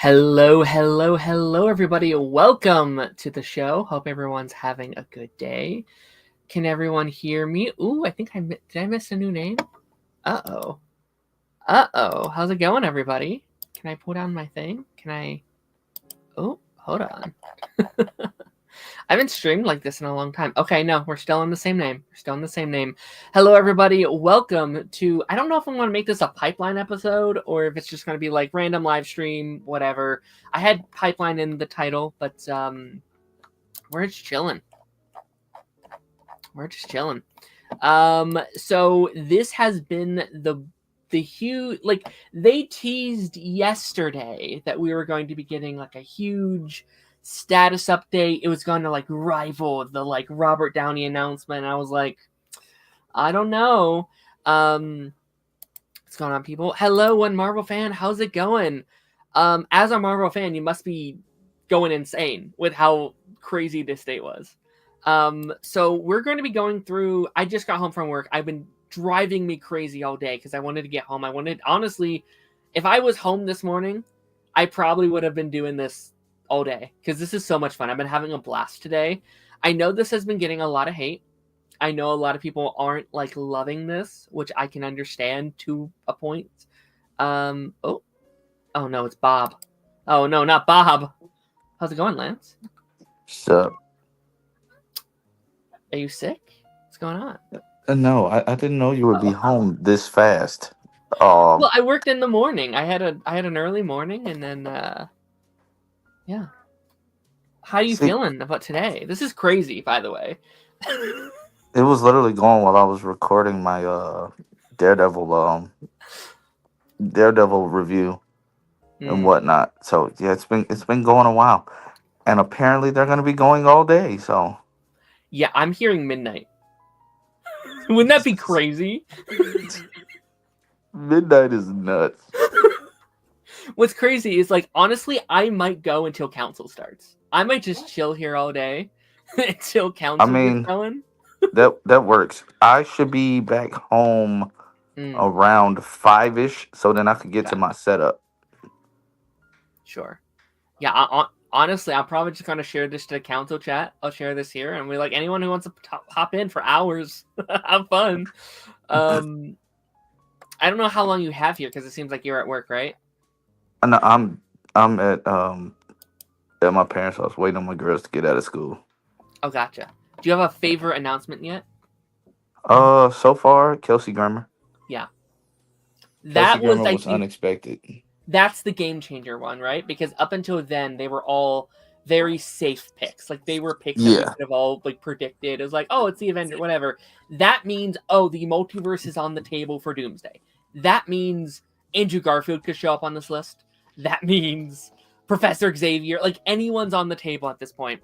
Hello, everybody. Welcome to the show. Hope everyone's having a good day. Can everyone hear me? Ooh, I think did I miss a new name? Uh-oh. How's it going, everybody? Can I pull down my thing? Oh, hold on. I haven't streamed like this in a long time. Okay, no, we're still on the same name. Hello, everybody. Welcome to... I don't know if I'm going to make this a pipeline episode or if it's just going to be like random live stream, whatever. I had pipeline in the title, but we're just chilling. So this has been the huge... Like, they teased yesterday that we were going to be getting like a huge... status update. It was going to like rival the like Robert Downey announcement. I was like, I don't know. What's going on, people? Hello, one Marvel fan. How's it going? As a Marvel fan, you must be going insane with how crazy this date was. So we're going to be going through. I just got home from work. I've been driving me crazy all day because I wanted to get home. Honestly, if I was home this morning, I probably would have been doing this all day because this is so much fun. I've been having a blast today. I know this has been getting a lot of hate. I know a lot of people aren't like loving this, which I can understand to a point. Oh no, it's Bob. Oh no, not Bob. How's it going, Lance? So, are you sick? What's going on? no, I didn't know you would be home this fast. Well, I worked in the morning. I had an early morning, and then yeah. How are you feeling about today? This is crazy, by the way. It was literally going while I was recording my Daredevil review and whatnot. So yeah, it's been going a while, and apparently they're going to be going all day. So yeah, I'm hearing midnight. Wouldn't that be crazy? Midnight is nuts. What's crazy is, like, honestly, I might go until council starts. I might just chill here all day until council gets going. that works. I should be back home around 5-ish, so then I could get to my setup. Sure. Yeah, honestly, I'm probably just going to share this to the council chat. I'll share this here, and we're like, anyone who wants to hop in for hours, have fun. I don't know how long you have here, because it seems like you're at work, right? No, I'm at my parents' house waiting on my girls to get out of school. Oh, gotcha. Do you have a favorite announcement yet? So far, Kelsey Grammer. Yeah. That was unexpected. That's the game changer one, right? Because up until then, they were all very safe picks. Like, they were picks that we could have all like predicted. It was like, oh, it's the Avengers, whatever. That means, oh, the multiverse is on the table for Doomsday. That means Andrew Garfield could show up on this list. That means Professor Xavier. Like, anyone's on the table at this point.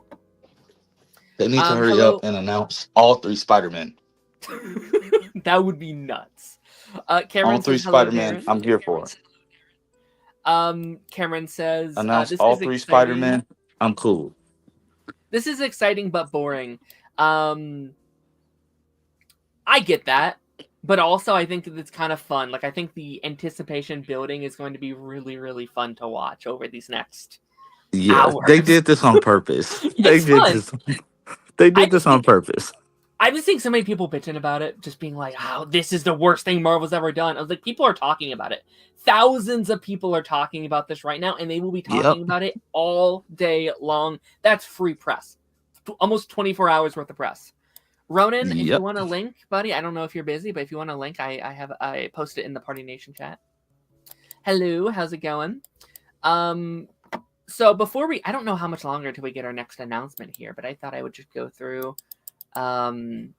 They need to hurry up and announce all 3 Spider-Men. That would be nuts. Cameron all 3 Spider-Men, I'm here for it. Cameron says... Announce all 3 Spider-Men, I'm cool. This is exciting but boring. I get that. But also, I think it's kind of fun. Like, I think the anticipation building is going to be really, really fun to watch over these next hours. They did this on purpose. They did this on purpose. I've been seeing so many people bitching about it, just being like, oh, this is the worst thing Marvel's ever done. I was like, people are talking about it. Thousands of people are talking about this right now, and they will be talking about it all day long. That's free press. Almost 24 hours worth of press. Ronan, if you want a link, buddy, I don't know if you're busy, but if you want a link, I posted it in the Party Nation chat. Hello, how's it going? So before I don't know how much longer until we get our next announcement here, but I thought I would just go through, and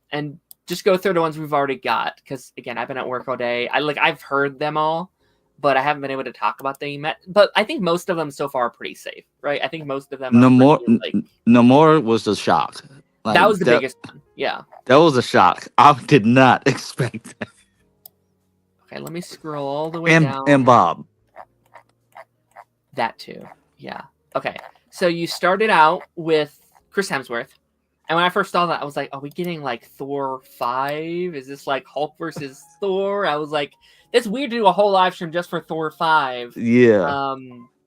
just go through the ones we've already got, because again, I've been at work all day. I've heard them all, but I haven't been able to talk about them yet. But I think most of them so far are pretty safe, right? I think most of them. Namor was a shock. Like, that was the biggest one. Yeah. That was a shock. I did not expect that. Okay, let me scroll all the way down. And Bob. That too. Yeah. Okay. So you started out with Chris Hemsworth. And when I first saw that, I was like, are we getting like Thor 5? Is this like Hulk versus Thor? I was like, it's weird to do a whole live stream just for Thor 5. Yeah.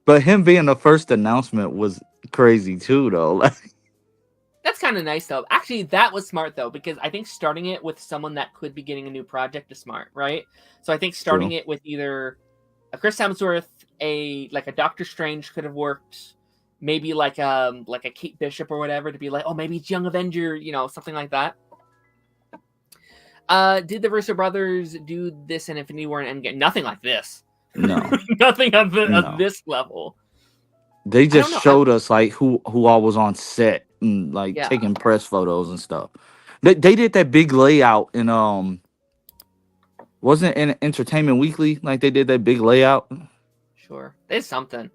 But him being the first announcement was crazy too, though. Like, That's kind of nice, though. Actually, that was smart, though, because I think starting it with someone that could be getting a new project is smart, right? So I think starting true. it with either a Chris Hemsworth, a Doctor Strange could have worked, maybe like a Kate Bishop or whatever, to be like, oh, maybe it's Young Avenger, something like that. Did the Russo brothers do this in Infinity War and Endgame? Nothing like this. No, Nothing of no. this level. They I don't just know. showed us like who all was on set and like Yeah. taking press photos and stuff. They did that big layout in wasn't it in Entertainment Weekly, like they did that big layout. Sure, it's something.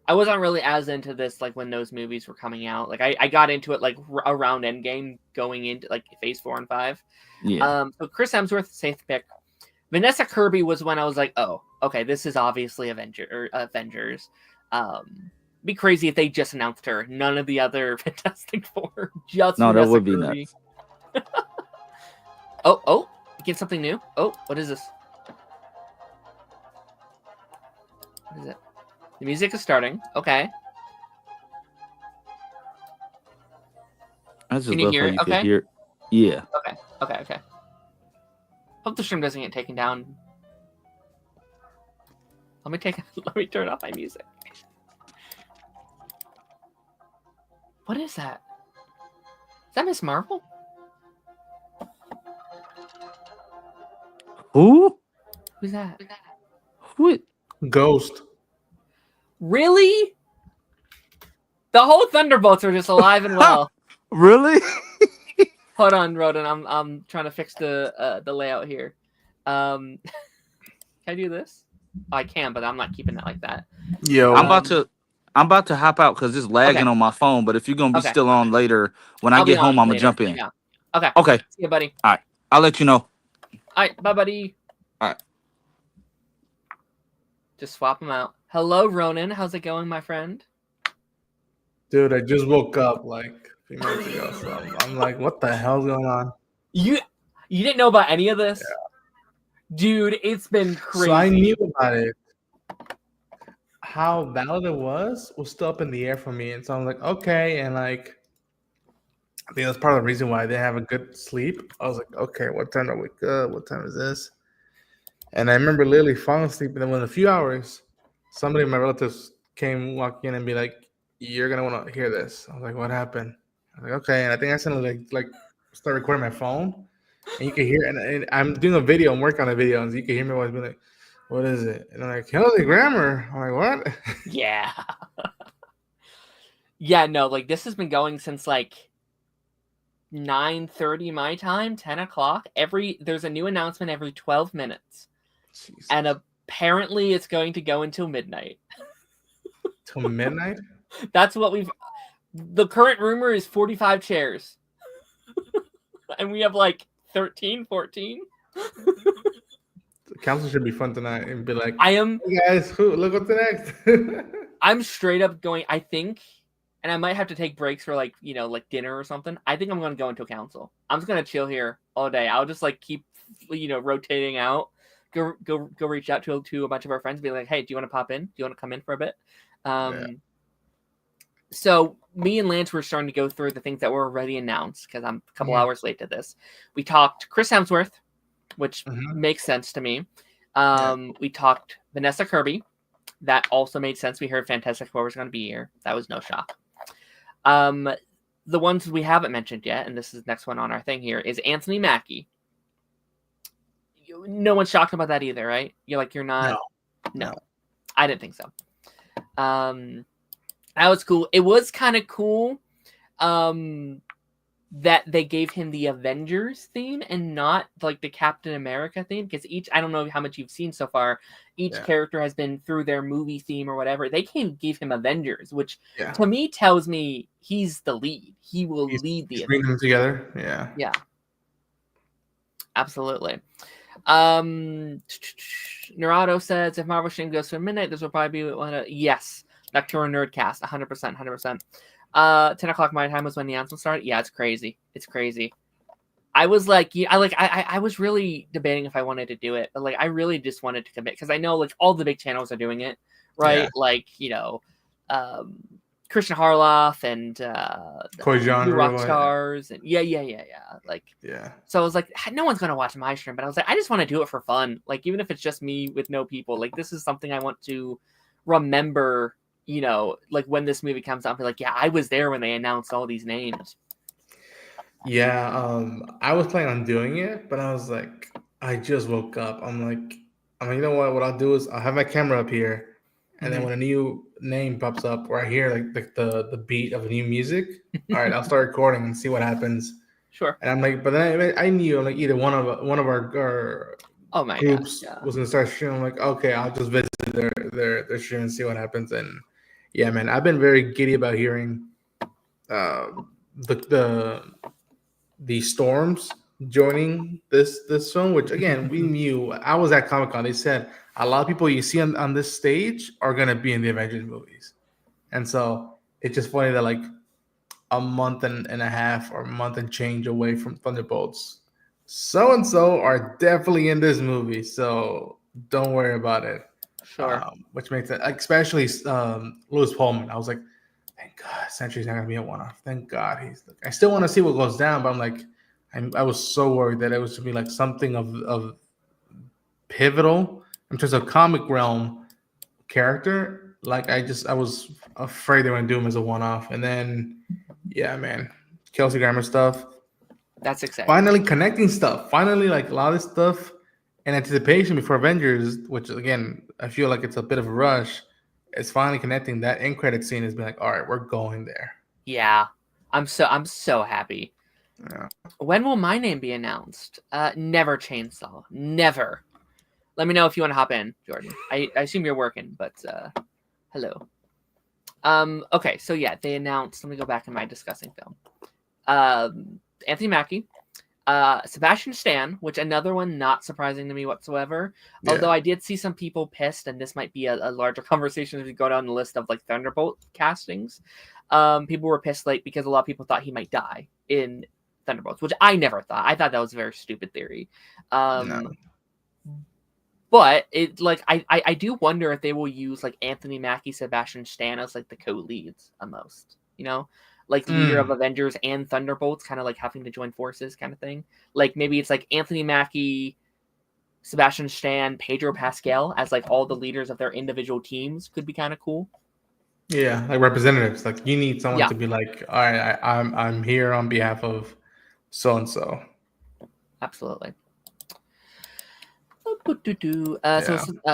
I wasn't really as into this like when those movies were coming out. Like I got into it like around Endgame, going into like Phase 4 and 5. Yeah. So Chris Hemsworth, safe pick. Vanessa Kirby was when I was like, oh, okay, this is obviously Avengers. Be crazy if they just announced her. None of the other Fantastic Four. Just No, Vanessa that would be Kirby. nuts. Oh, get something new. Oh, what is this? What is it? The music is starting. Okay. I just Can you love hear how it? you Okay. could hear. Yeah. Okay. Hope the stream doesn't get taken down. Let me turn off my music. What is that? Is that Miss Marvel? Who? Who's that? What? Ghost. Really? The whole Thunderbolts are just alive and well. Really? Hold on, Roden. I'm trying to fix the layout here. Can I do this? Oh, I can, but I'm not keeping it like that. Yo. I'm about to hop out because it's lagging Okay. on my phone. But if you're gonna be Okay. still on later, when I I'll be get home, on I'm gonna later. jump in. Yeah. Okay. Okay. See you, buddy. I'll let you know. All right. Bye, buddy. All right. Just swap them out. Hello, Ronan. How's it going, my friend? Dude, I just woke up like a few minutes ago. So I'm like, what the hell's going on? You didn't know about any of this? Yeah. Dude, it's been crazy. So I knew about it. How valid it was still up in the air for me. And so I'm like, okay. And like, I think that's part of the reason why I didn't have a good sleep. I was like, okay, what time do I wake up? What time is this? And I remember literally falling asleep. And then within a few hours, somebody, my relatives, came walk in and be like, you're going to want to hear this. I was like, what happened? I was like, okay. And I think I suddenly like start recording my phone. And you can hear, and I'm doing a video, I'm working on a video, and you can hear me always be like, what is it? And I'm like, Kelsey Grammer. I'm like, what? Yeah. Yeah, no, like this has been going since like 9:30 my time, 10 o'clock. There's a new announcement every 12 minutes. Jesus. And apparently it's going to go until midnight. Till midnight? That's what the current rumor is 45 chairs. And we have like 13, 14. The council should be fun tonight and be like, Hey guys, look what's next. I'm straight up going, I think, and I might have to take breaks for like dinner or something. I think I'm going to go into a council. I'm just going to chill here all day. I'll just like keep, rotating out. Go reach out to a bunch of our friends and be like, hey, do you want to pop in? Do you want to come in for a bit? Yeah. So me and Lance were starting to go through the things that were already announced because I'm a couple hours late to this. We talked Chris Hemsworth, which makes sense to me. We talked Vanessa Kirby. That also made sense. We heard Fantastic Four was going to be here. That was no shock. The ones we haven't mentioned yet, and this is the next one on our thing here, is Anthony Mackie. No one's shocked about that either, right? You're not. No. I didn't think so. That was cool. It was kind of cool that they gave him the Avengers theme and not like the Captain America theme, because I don't know how much you've seen so far, each character has been through their movie theme or whatever. They gave him Avengers, which to me tells me he's the lead. He will lead the bring them together. Yeah. Absolutely. Nerado says if Marvel Stream goes to midnight, this will probably be one of Nocturne Nerdcast, 100%. 10 o'clock my time was when the announcement started. Yeah, it's crazy. I was like, I was really debating if I wanted to do it, but like I really just wanted to commit because I know like all the big channels are doing it, right? Yeah. Like, Christian Harloff and Koi New genre. Rock Stars, and yeah. Like, Yeah. so I was like, no one's gonna watch my stream, but I was like, I just want to do it for fun. Like, even if it's just me with no people, like, this is something I want to remember. Like when this movie comes out, I'll be like, yeah, I was there when they announced all these names. Yeah, I was planning on doing it, but I was like, I just woke up. I'm like, you know what? What I'll do is I'll have my camera up here, and then when a new name pops up or I hear like the beat of new music, all right, I'll start recording and see what happens. Sure. And I'm like, but then I knew like either one of our oh my groups gosh, yeah. was gonna start streaming. I'm like, okay, I'll just visit their stream and see what happens. And yeah, man, I've been very giddy about hearing the Storms joining this film, which again we knew. I was at Comic-Con. They said a lot of people you see on this stage are gonna be in the Avengers movies, and so it's just funny that like a month and a half or a month and change away from Thunderbolts, so and so are definitely in this movie. So don't worry about it. Sure. Which makes it, especially Louis Pullman. I was like, thank God, Sentry's not gonna be a one-off. Thank God I still want to see what goes down, but I'm like, I was so worried that it was to be like something of pivotal in terms of comic realm character. Like I was afraid they were gonna do him as a one-off, and then yeah, man, Kelsey Grammer stuff. That's exciting. Finally connecting stuff. Finally, like a lot of this stuff in anticipation before Avengers, which again I feel like it's a bit of a rush. It's finally connecting. That end credit scene has been like, all right, we're going there. Yeah, I'm so happy. Yeah. When will my name be announced? Never, Chainsaw. Never. Let me know if you want to hop in, Jordan. I assume you're working, but hello. Okay, so yeah, they announced. Let me go back in my discussing film. Anthony Mackie, Sebastian Stan, which another one not surprising to me whatsoever. Yeah. Although I did see some people pissed, and this might be a larger conversation as we go down the list of like Thunderbolt castings. People were pissed like because a lot of people thought he might die in Thunderbolts, which I never thought. I thought that was a very stupid theory. No. But it like I do wonder if they will use like Anthony Mackie, Sebastian Stan as like the co-leads almost, like leader of Avengers and Thunderbolts, kind of like having to join forces kind of thing. Like maybe it's like Anthony Mackie, Sebastian Stan, Pedro Pascal as like all the leaders of their individual teams could be kind of cool. Yeah, like representatives. Like you need someone to be like, all right, I'm here on behalf of so and so. Absolutely. So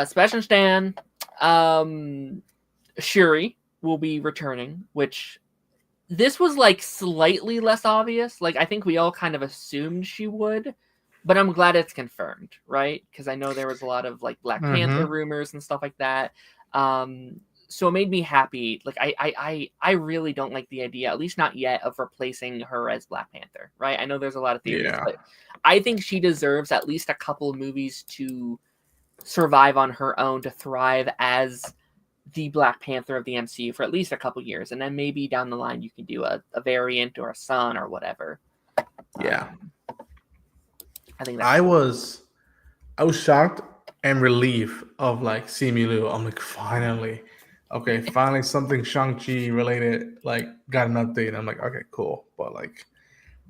Sebastian Stan, Shuri will be returning, which this was like slightly less obvious. Like I think we all kind of assumed she would, but I'm glad it's confirmed, right? Because I know there was a lot of like Black Panther rumors and stuff like that. So it made me happy. Like I really don't like the idea, at least not yet, of replacing her as Black Panther, right? I know there's a lot of theories, but I think she deserves at least a couple of movies to survive on her own, to thrive as the Black Panther of the MCU for at least a couple years, and then maybe down the line you can do a variant or a son or whatever. Yeah, I think that's I was shocked and relieved of like Simu Liu. I'm like, finally something Shang-Chi related like got an update. I'm like, okay, cool, but like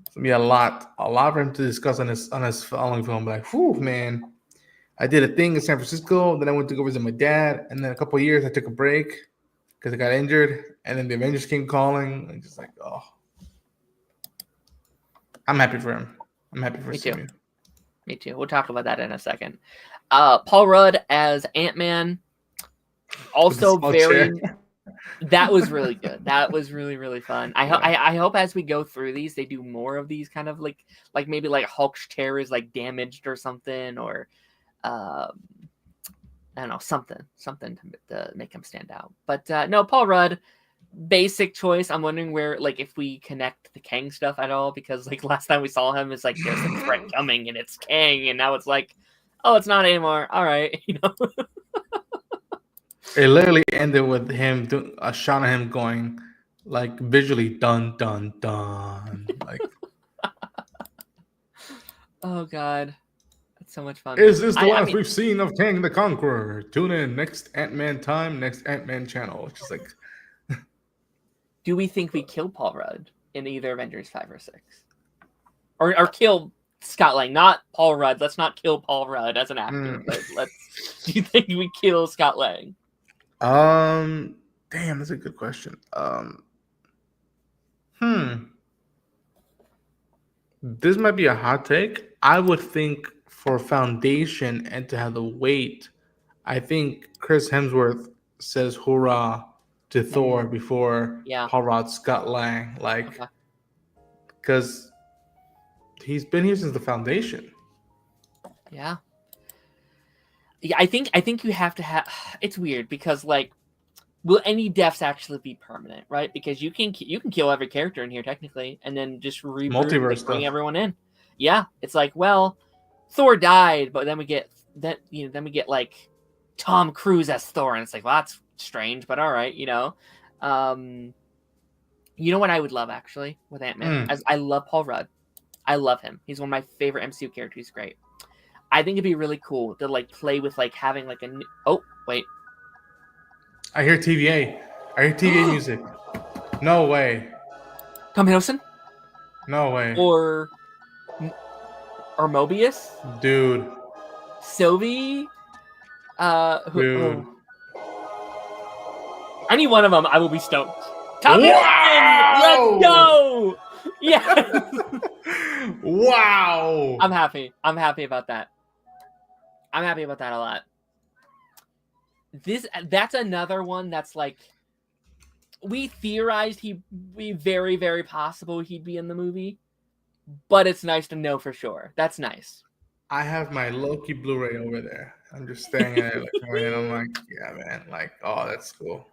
it's gonna be a lot for him to discuss on his following film. Like, whew, man. I did a thing in San Francisco, then I went to go visit my dad, and then a couple of years I took a break because I got injured, and then the Avengers came calling, and just like, oh, I'm happy for him. I'm happy for Simu. Me too. We'll talk about that in a second. Paul Rudd as Ant-Man, also very. That was really good. That was really, really fun. I hope as we go through these, they do more of these kind of like maybe like Hulk's chair is like damaged or something, or. I don't know, something to make him stand out. But no, Paul Rudd, basic choice. I'm wondering where, like, if we connect the Kang stuff at all, because like last time we saw him, it's like there's a threat coming and it's Kang, and now it's like, oh, it's not anymore. All right, It literally ended with him doing a shot of him going like visually dun dun dun like. Oh God. so much fun. Is this the I last mean, we've seen of Kang the Conqueror? Tune in next Ant-Man time, next Ant-Man channel. It's just like, do we think we kill Paul Rudd in either Avengers 5 or 6? Or kill Scott Lang, not Paul Rudd. Let's not kill Paul Rudd as an actor, but do you think we kill Scott Lang? damn, that's a good question. This might be a hot take. I would think for foundation and to have the weight, I think Chris Hemsworth says hoorah to Thor before Paul Rudd, Scott Lang, like, because he's been here since the foundation. Yeah. I think you have to have. It's weird because, like, will any deaths actually be permanent, right? Because you can kill every character in here technically, and then just reboot, Multiverse like, bring stuff. everyone in. Yeah, it's like, well, Thor died, but then we get like Tom Cruise as Thor, and it's like, well, that's strange, but all right, you know. You know what I would love actually with Ant-Man? As I love Paul Rudd, I love him. He's one of my favorite MCU characters. He's great. I think it'd be really cool to like play with like having like a. Oh wait. I hear TVA. I hear TVA music. No way. Tom Hiddleston? No way. Or Mobius? Dude. Sylvie? Dude. Any one of them, I will be stoked. Tom Hiddleston! Let's go! Yes! Wow! I'm happy. I'm happy about that. I'm happy about that a lot. That's another one that's like, we theorized he'd be very, very possible he'd be in the movie, but it's nice to know for sure. That's nice. I have my Loki Blu-ray over there. I'm just staring at it, and I'm like, yeah, man, like, oh, that's cool.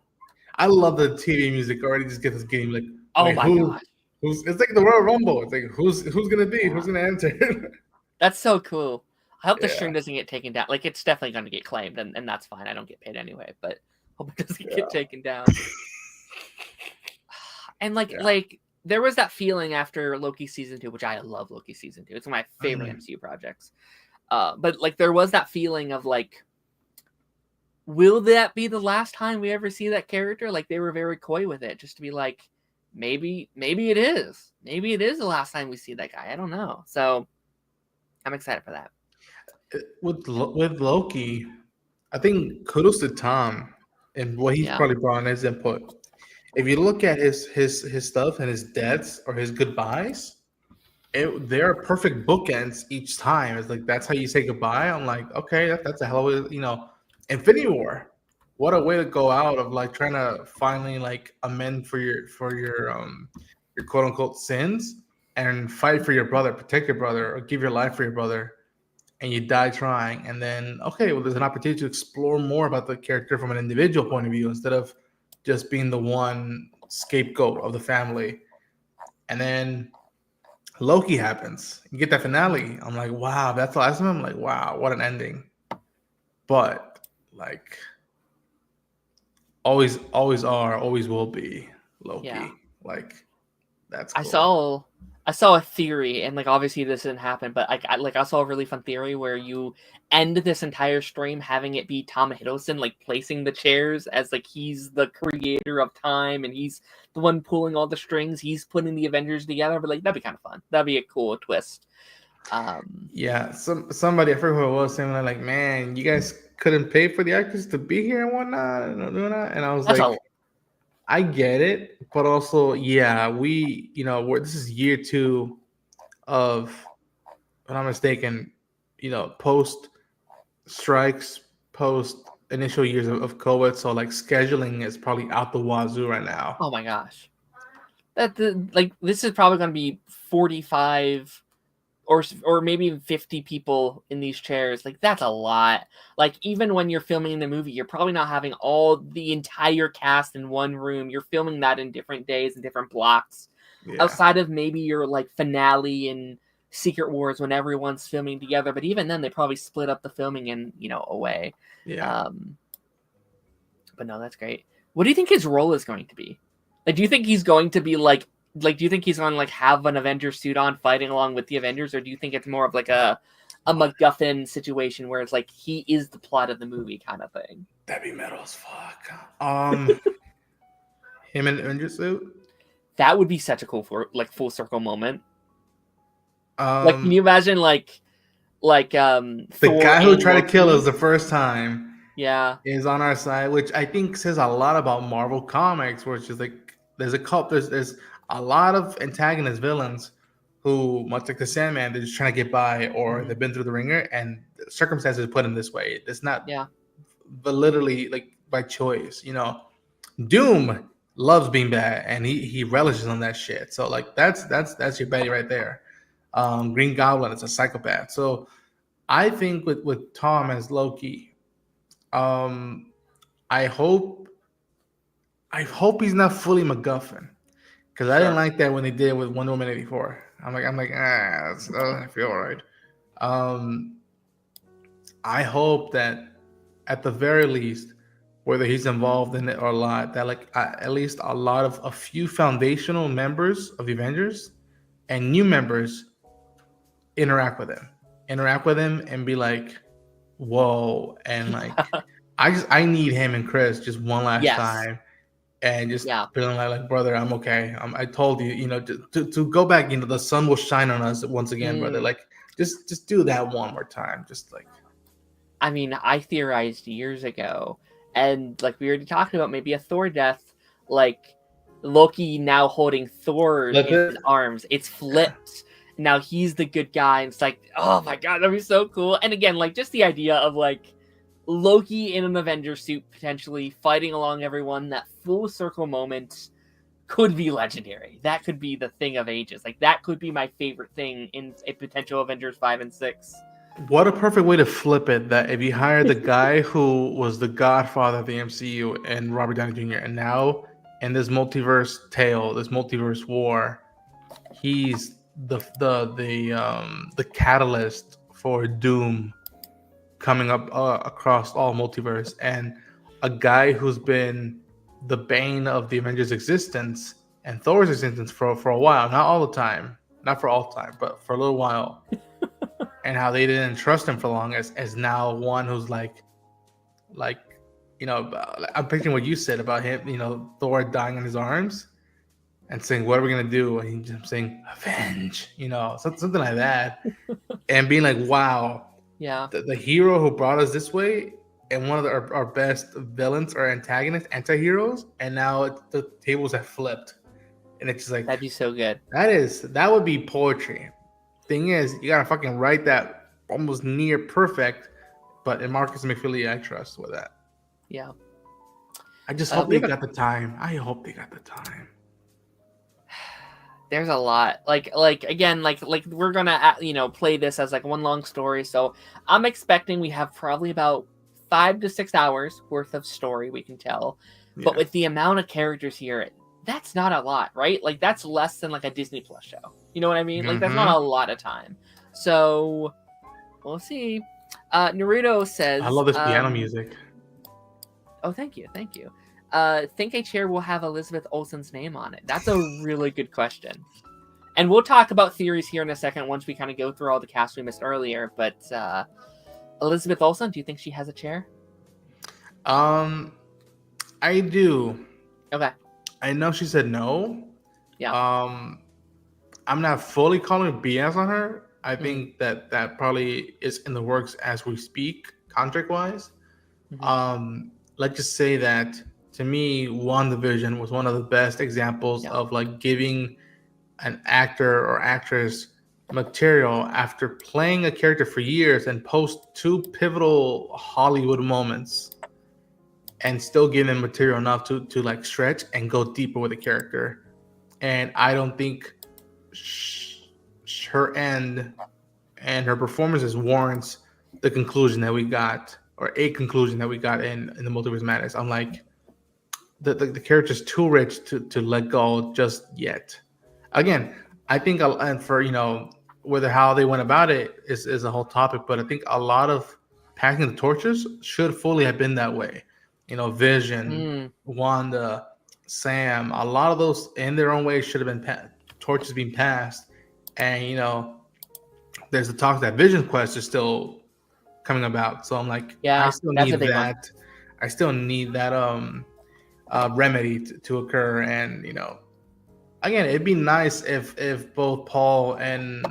I love the TV music already. Just get this game, like, oh my god, it's like the Royal Rumble. It's like who's gonna be, who's gonna enter. That's so cool. I hope the stream doesn't get taken down. Like, it's definitely going to get claimed, and that's fine. I don't get paid anyway, but hope it doesn't get taken down. And like there was that feeling after Loki season 2, which I love Loki season 2. It's one of my favorite MCU projects. But like there was that feeling of like, will that be the last time we ever see that character? Like, they were very coy with it, just to be like, maybe it is. Maybe it is the last time we see that guy. I don't know. So I'm excited for that. With Loki, I think kudos to Tom and what he's probably brought in his input. If you look at his stuff and his deaths or his goodbyes, they're perfect bookends each time. It's like, that's how you say goodbye. I'm like, okay, that's a hell of a, Infinity War. What a way to go out of like trying to finally like amend for your quote unquote sins and fight for your brother, protect your brother, or give your life for your brother. And you die trying, and then there's an opportunity to explore more about the character from an individual point of view instead of just being the one scapegoat of the family. And then Loki happens. You get that finale. I'm like, wow, that's the last one. I'm like, wow, what an ending. But like, always are, always will be Loki. Yeah. Like, that's cool. I saw a theory, and like obviously this didn't happen, but I saw a really fun theory where you end this entire stream having it be Tom Hiddleston like placing the chairs as like he's the creator of time and he's the one pulling all the strings. He's putting the Avengers together, but like that'd be kind of fun. That'd be a cool twist. Somebody, I forget who it was, saying like, man, you guys couldn't pay for the actors to be here and whatnot, and I was like, I get it, but also, this is year 2 of, if I'm not mistaken, post strikes, post initial years of COVID. So like scheduling is probably out the wazoo right now. Oh my gosh, this is probably going to be 45 or maybe even 50 people in these chairs. Like, that's a lot. Like, even when you're filming the movie, you're probably not having the entire cast in one room. You're filming that in different days and different blocks. Yeah. Outside of maybe your like finale and Secret Wars when everyone's filming together. But even then, they probably split up the filming and, away. Yeah. But no, that's great. What do you think his role is going to be? Like, do you think he's going to be do you think he's going to like have an Avengers suit on fighting along with the Avengers, or do you think it's more of like a a MacGuffin situation where it's like he is the plot of the movie kind of thing. That'd be metal as fuck. Him in the Avengers suit. That would be such a cool full circle moment. Like, can you imagine the Thor guy who tried to kill us the first time, is on our side, which I think says a lot about Marvel Comics, where it's just like there's a lot of antagonist villains who, much like the Sandman, they're just trying to get by, or they've been through the ringer, and circumstances put them this way. It's not, but literally like by choice. Doom loves being bad, and he relishes on that shit. So like that's your Betty right there. Green Goblin is a psychopath. So I think with Tom as Loki, I hope he's not fully MacGuffin, because I didn't like that when they did it with Wonder Woman 84. I'm like that doesn't feel right. I hope that at the very least, whether he's involved in it or not, that like at least a few foundational members of the Avengers and new members interact with him and be like, whoa, and like I need him and Chris just one last time, and just feeling like brother, I'm okay. I told you, to go back, the sun will shine on us once again, brother. Like just do that one more time. Just like, I mean, I theorized years ago, and like we already talked about, maybe a Thor death, like Loki now holding Thor in his arms. It's flipped. Now he's the good guy, and it's like, oh my god, that'd be so cool. And again, like just the idea of like Loki in an Avengers suit potentially fighting along everyone, that full circle moment could be legendary. That could be the thing of ages. Like that could be my favorite thing in a potential Avengers 5 and 6. What a perfect way to flip it, that if you hire the guy who was the godfather of the MCU and Robert Downey Jr., and now in this multiverse tale, this multiverse war, he's the catalyst for Doom coming up across all multiverse, and a guy who's been the bane of the Avengers' existence and Thor's existence for a while, not all the time, not for all time, but for a little while. And how they didn't trust him for long as now one who's like, I'm picturing what you said about him, Thor dying in his arms and saying, what are we going to do? And he's just saying, avenge, something like that. And being like, wow, the hero who brought us this way and one of our best villains or antagonists, anti-heroes, and now the tables have flipped. And it's just like, that'd be so good. That would be poetry. Thing is, you gotta fucking write that almost near perfect, but in Marcus McFeely, I trust with that. Yeah. I just hope they got the time. I hope they got the time. There's a lot. Like again, like we're gonna play this as like one long story. So I'm expecting we have probably about 5 to 6 hours worth of story we can tell. Yeah. But with the amount of characters here, that's not a lot, right? Like that's less than like a Disney Plus show. You know what I mean? Like that's not a lot of time. So we'll see. Naruto says, I love this piano music. Oh, thank you. Think a chair will have Elizabeth Olsen's name on it? That's a really good question. And we'll talk about theories here in a second once we kind of go through all the cast we missed earlier. But Elizabeth Olsen, do you think she has a chair? I do. Okay. I know she said no. Yeah. I'm not fully calling BS on her. I think that probably is in the works as we speak, contract-wise. Let's just say that, to me, WandaVision was one of the best examples of like giving an actor or actress material after playing a character for years and post 2 pivotal Hollywood moments, and still give them material enough to like stretch and go deeper with the character. And I don't think her end and her performances warrants the conclusion that we got, or a conclusion that we got in the Multiverse Madness. I'm like, the character's too rich to let go just yet. Again, I think, and for whether how they went about it is a whole topic, but I think a lot of passing the torches should fully have been that way. Vision, Wanda, Sam, a lot of those in their own way should have been torches being passed, and there's the talk that Vision Quest is still coming about. So I'm like, Yeah, I still that's need a big one. that. I still need that remedy to occur. And again, it'd be nice if both Paul and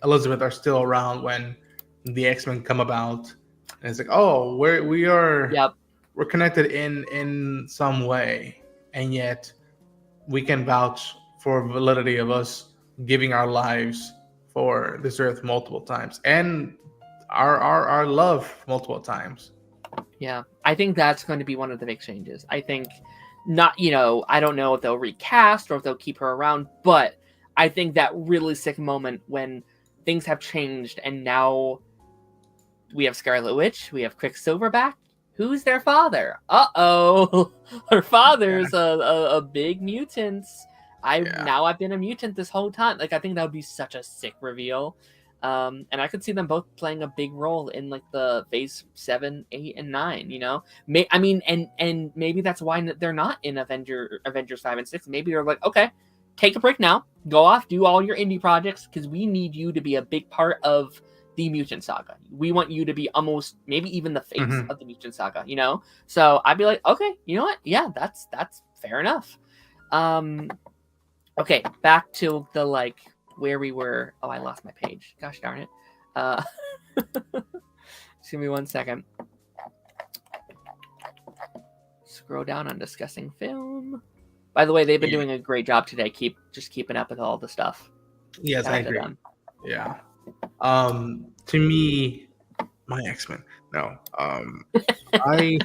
Elizabeth are still around when the X-Men come about. And it's like, oh, we're Yep. connected in some way, and yet we can vouch for validity of us giving our lives for this earth multiple times and our love multiple times. Yeah, I think that's going to be one of the big changes. I think not, I don't know if they'll recast or if they'll keep her around, but I think that really sick moment when things have changed and now we have Scarlet Witch, we have Quicksilver back. Who's their father? Uh-oh. Her father's a big mutant. Now I've been a mutant this whole time. Like, I think that would be such a sick reveal. And I could see them both playing a big role in like the phase 7, 8, and 9, and maybe that's why they're not in Avengers 5 and 6. Maybe they're like, okay, take a break now, go off, do all your indie projects, because we need you to be a big part of the mutant saga. We want you to be almost maybe even the face of the mutant saga, so I'd be like, okay, you know what, yeah, that's fair enough. Okay, back to the like where we were. Oh, I lost my page. Gosh darn it. Just give me 1 second. Scroll down on discussing film. By the way, they've been doing a great job today. Just keeping up with all the stuff. Yes, I agree. Yeah. To me, my X-Men. No. I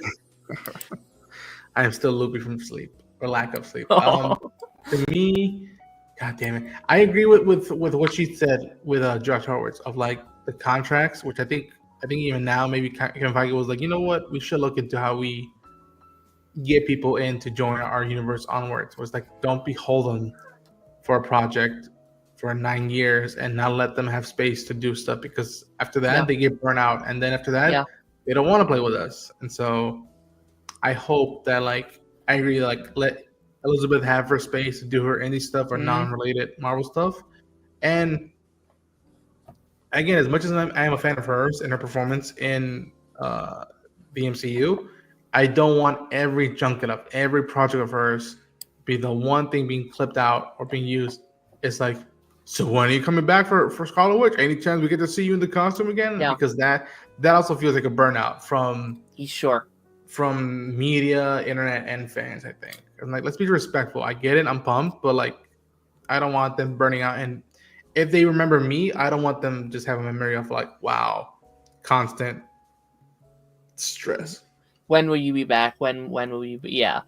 am still loopy from sleep or lack of sleep. To me, God damn it, I agree with what she said with Josh Howard of like the contracts, which I think even now maybe Kevin Feige was like, you know what, we should look into how we get people in to join our universe onwards. It was like, don't be beholden for a project for 9 years and not let them have space to do stuff, because after that they get burnt out, and then after that they don't want to play with us. And so I hope that like I really like let Elizabeth have her space to do her indie stuff or non-related Marvel stuff. And again, as much as I am a fan of hers and her performance in the MCU, I don't want every junket of every project of hers be the one thing being clipped out or being used. It's like, so when are you coming back for Scarlet Witch? Any chance we get to see you in the costume again? Yeah. Because that also feels like a burnout from media, internet, and fans, I think. I'm like, let's be respectful. I get it. I'm pumped, but like, I don't want them burning out. And if they remember me, I don't want them just have a memory of like, wow, constant stress. When will you be back? When will you be? Yeah.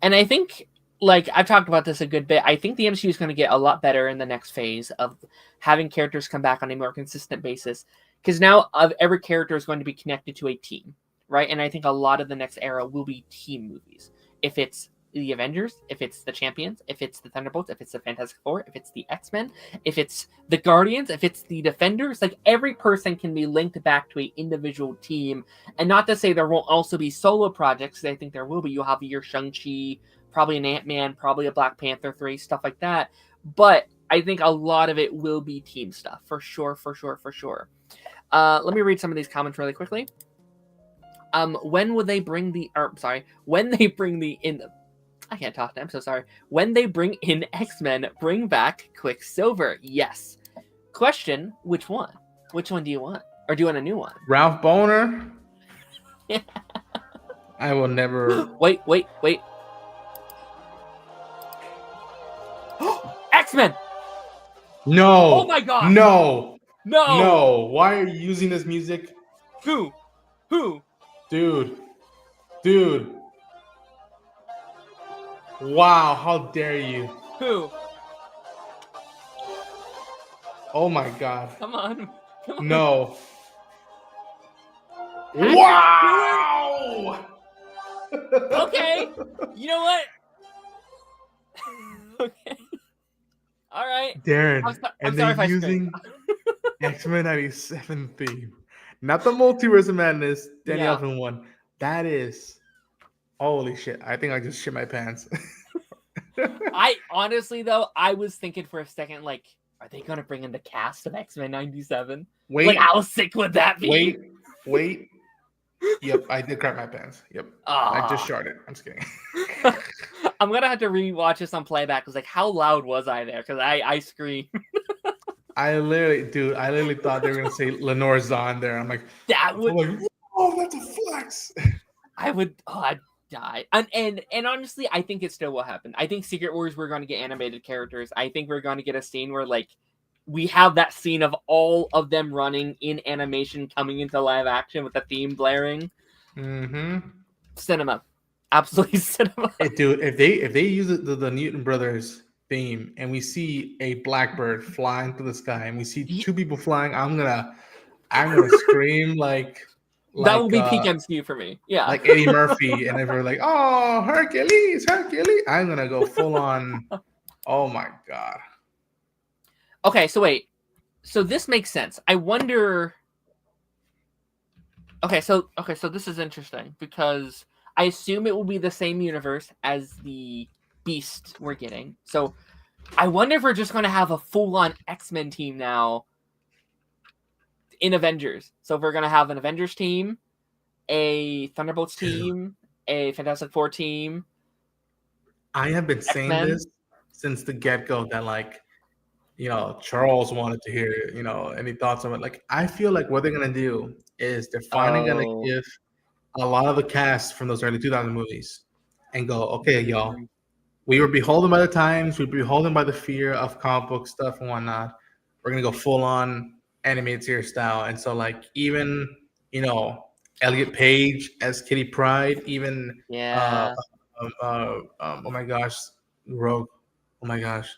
And I think, like, I've talked about this a good bit. I think the MCU is going to get a lot better in the next phase of having characters come back on a more consistent basis. Because now every character is going to be connected to a team, right? And I think a lot of the next era will be team movies. If it's the Avengers, if it's the Champions, if it's the Thunderbolts, if it's the Fantastic Four, if it's the X-Men, if it's the Guardians, if it's the Defenders, like every person can be linked back to an individual team. And not to say there won't also be solo projects, I think there will be. You'll have your Shang-Chi, probably an Ant-Man, probably a Black Panther 3, stuff like that. But I think a lot of it will be team stuff, for sure. Let me read some of these comments really quickly. When they bring the I can't talk. I'm so sorry. When they bring in X-Men, bring back Quicksilver. Yes. Question, which one? Which one do you want? Or do you want a new one? Ralph Boner? I will never... Wait. X-Men! No! Oh my god! No! Why are you using this music? Who? Dude. Wow, how dare you? Who? Oh my god. Come on. No. Wow! Okay. You know what? Okay. All right. Darren, I'm sorry if I using X-Men 97 theme. Not the Multiverse of Madness, Danny Elfman one. That is... Holy shit. I think I just shit my pants. I honestly, though, I was thinking for a second, like, Are they gonna bring in the cast of X-Men 97? Wait, Like, how sick would that be? wait. Yep, I did crap my pants. Yep, I just sharted. I'm just kidding. I'm gonna have to rewatch this on playback. Cause like, how loud was I there? Cause I screamed. I literally thought they were gonna say Lenore Zahn there. I'm like, oh, that's a flex. I'd die. And honestly, I think it still will happen. I think Secret Wars, we're gonna get animated characters. I think we're gonna get a scene where like we have that scene of all of them running in animation coming into live action with the theme blaring. Mm-hmm. Cinema. Absolutely cinema. Hey, dude, if they use the Newton Brothers theme and we see a blackbird flying through the sky and we see two people flying, I'm gonna scream like that will be peak MCU for me. Yeah. Like Eddie Murphy, and if we're like, oh, Hercules, I'm gonna go full on. Oh my god. Okay, so wait. So this makes sense. I wonder. Okay, so this is interesting because I assume it will be the same universe as the Beast we're getting. So I wonder if we're just going to have a full-on X-Men team now in Avengers. So if we're going to have an Avengers team, a Thunderbolts team, a Fantastic Four team. I have been saying X-Men. this since the get-go that like, Charles wanted to hear, any thoughts on it. Like, I feel like what they're going to do is they're finally going to give a lot of the cast from those early 2000 movies and go, okay, y'all, we were beholden by the times, we were beholden by the fear of comic book stuff and whatnot. We're going to go full on animated series style. And so like, even, Elliot Page as Kitty Pryde, even, oh my gosh, Rogue. Oh my gosh.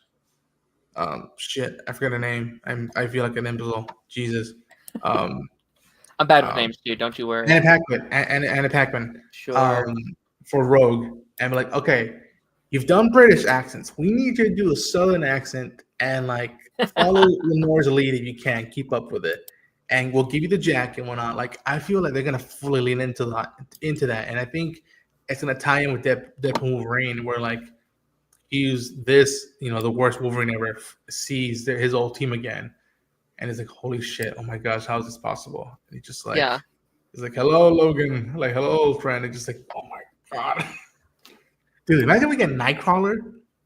Shit, I forgot her name. I feel like an imbecile. Jesus. I'm bad with names, dude. Don't you worry. Anna Paquin. Sure. For Rogue, and be like, okay, you've done British accents. We need you to do a Southern accent and like follow Lenore's lead if you can. Keep up with it, and we'll give you the jacket and whatnot. Like, I feel like they're gonna fully lean into that, and I think it's gonna tie in with Deadpool Wolverine, where like he's this, the worst Wolverine ever sees his old team again. And he's like, holy shit, oh my gosh, how is this possible? And he's just like, he's like, hello, Logan. Like, hello, old friend. And just like, oh my god. Dude, imagine we get Nightcrawler.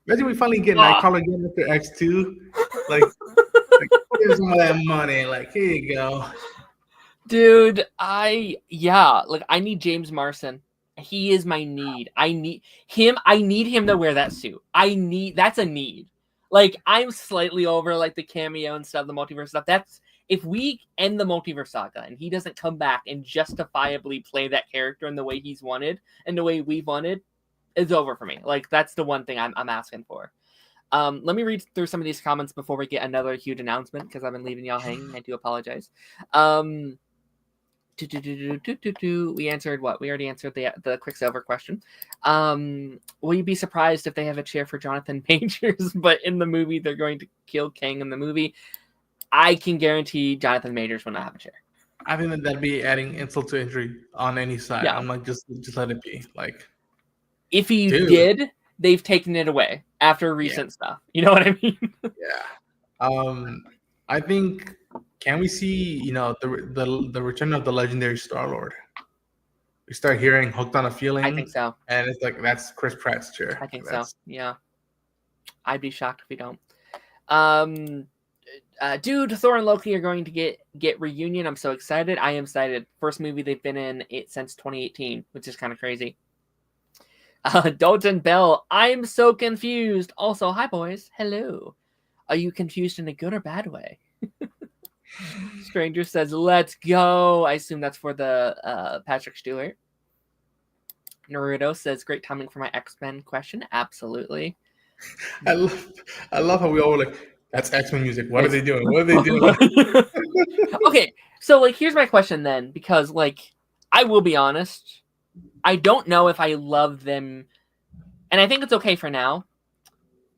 Imagine we finally get Nightcrawler again after X2. Like here's all that money. Like, here you go. Dude, I need James Marsden. He is my need. I need him to wear that suit. That's a need. Like, I'm slightly over like the cameo and stuff, the multiverse stuff. That's if we end the multiverse saga and he doesn't come back and justifiably play that character in the way he's wanted and the way we've wanted, it's over for me. Like, that's the one thing I'm asking for. Let me read through some of these comments before we get another huge announcement because I've been leaving y'all hanging. I do apologize. We answered what? We already answered the Quicksilver question. Will you be surprised if they have a chair for Jonathan Majors, but in the movie they're going to kill Kang in the movie? I can guarantee Jonathan Majors will not have a chair. I think that'd be adding insult to injury on any side. Yeah. I'm like, just let it be. Like, if he did, they've taken it away after recent stuff. You know what I mean? Yeah. I think. Can we see, the return of the legendary Star-Lord? We start hearing "Hooked on a Feeling." I think so. And it's like, that's Chris Pratt's chair. I think so. Yeah. I'd be shocked if we don't. Dude, Thor and Loki are going to get reunion. I'm so excited. I am excited. First movie they've been in since 2018, which is kind of crazy. Dalton Bell, I'm so confused. Also, hi boys. Hello. Are you confused in a good or bad way? Stranger says, let's go. I assume that's for the Patrick Stewart. Naruto says, great timing for my X-Men question. Absolutely. I love how we all were like, that's X-Men music. What are they doing? What are they doing? Okay, so like here's my question then, because like I will be honest, I don't know if I love them, and I think it's okay for now,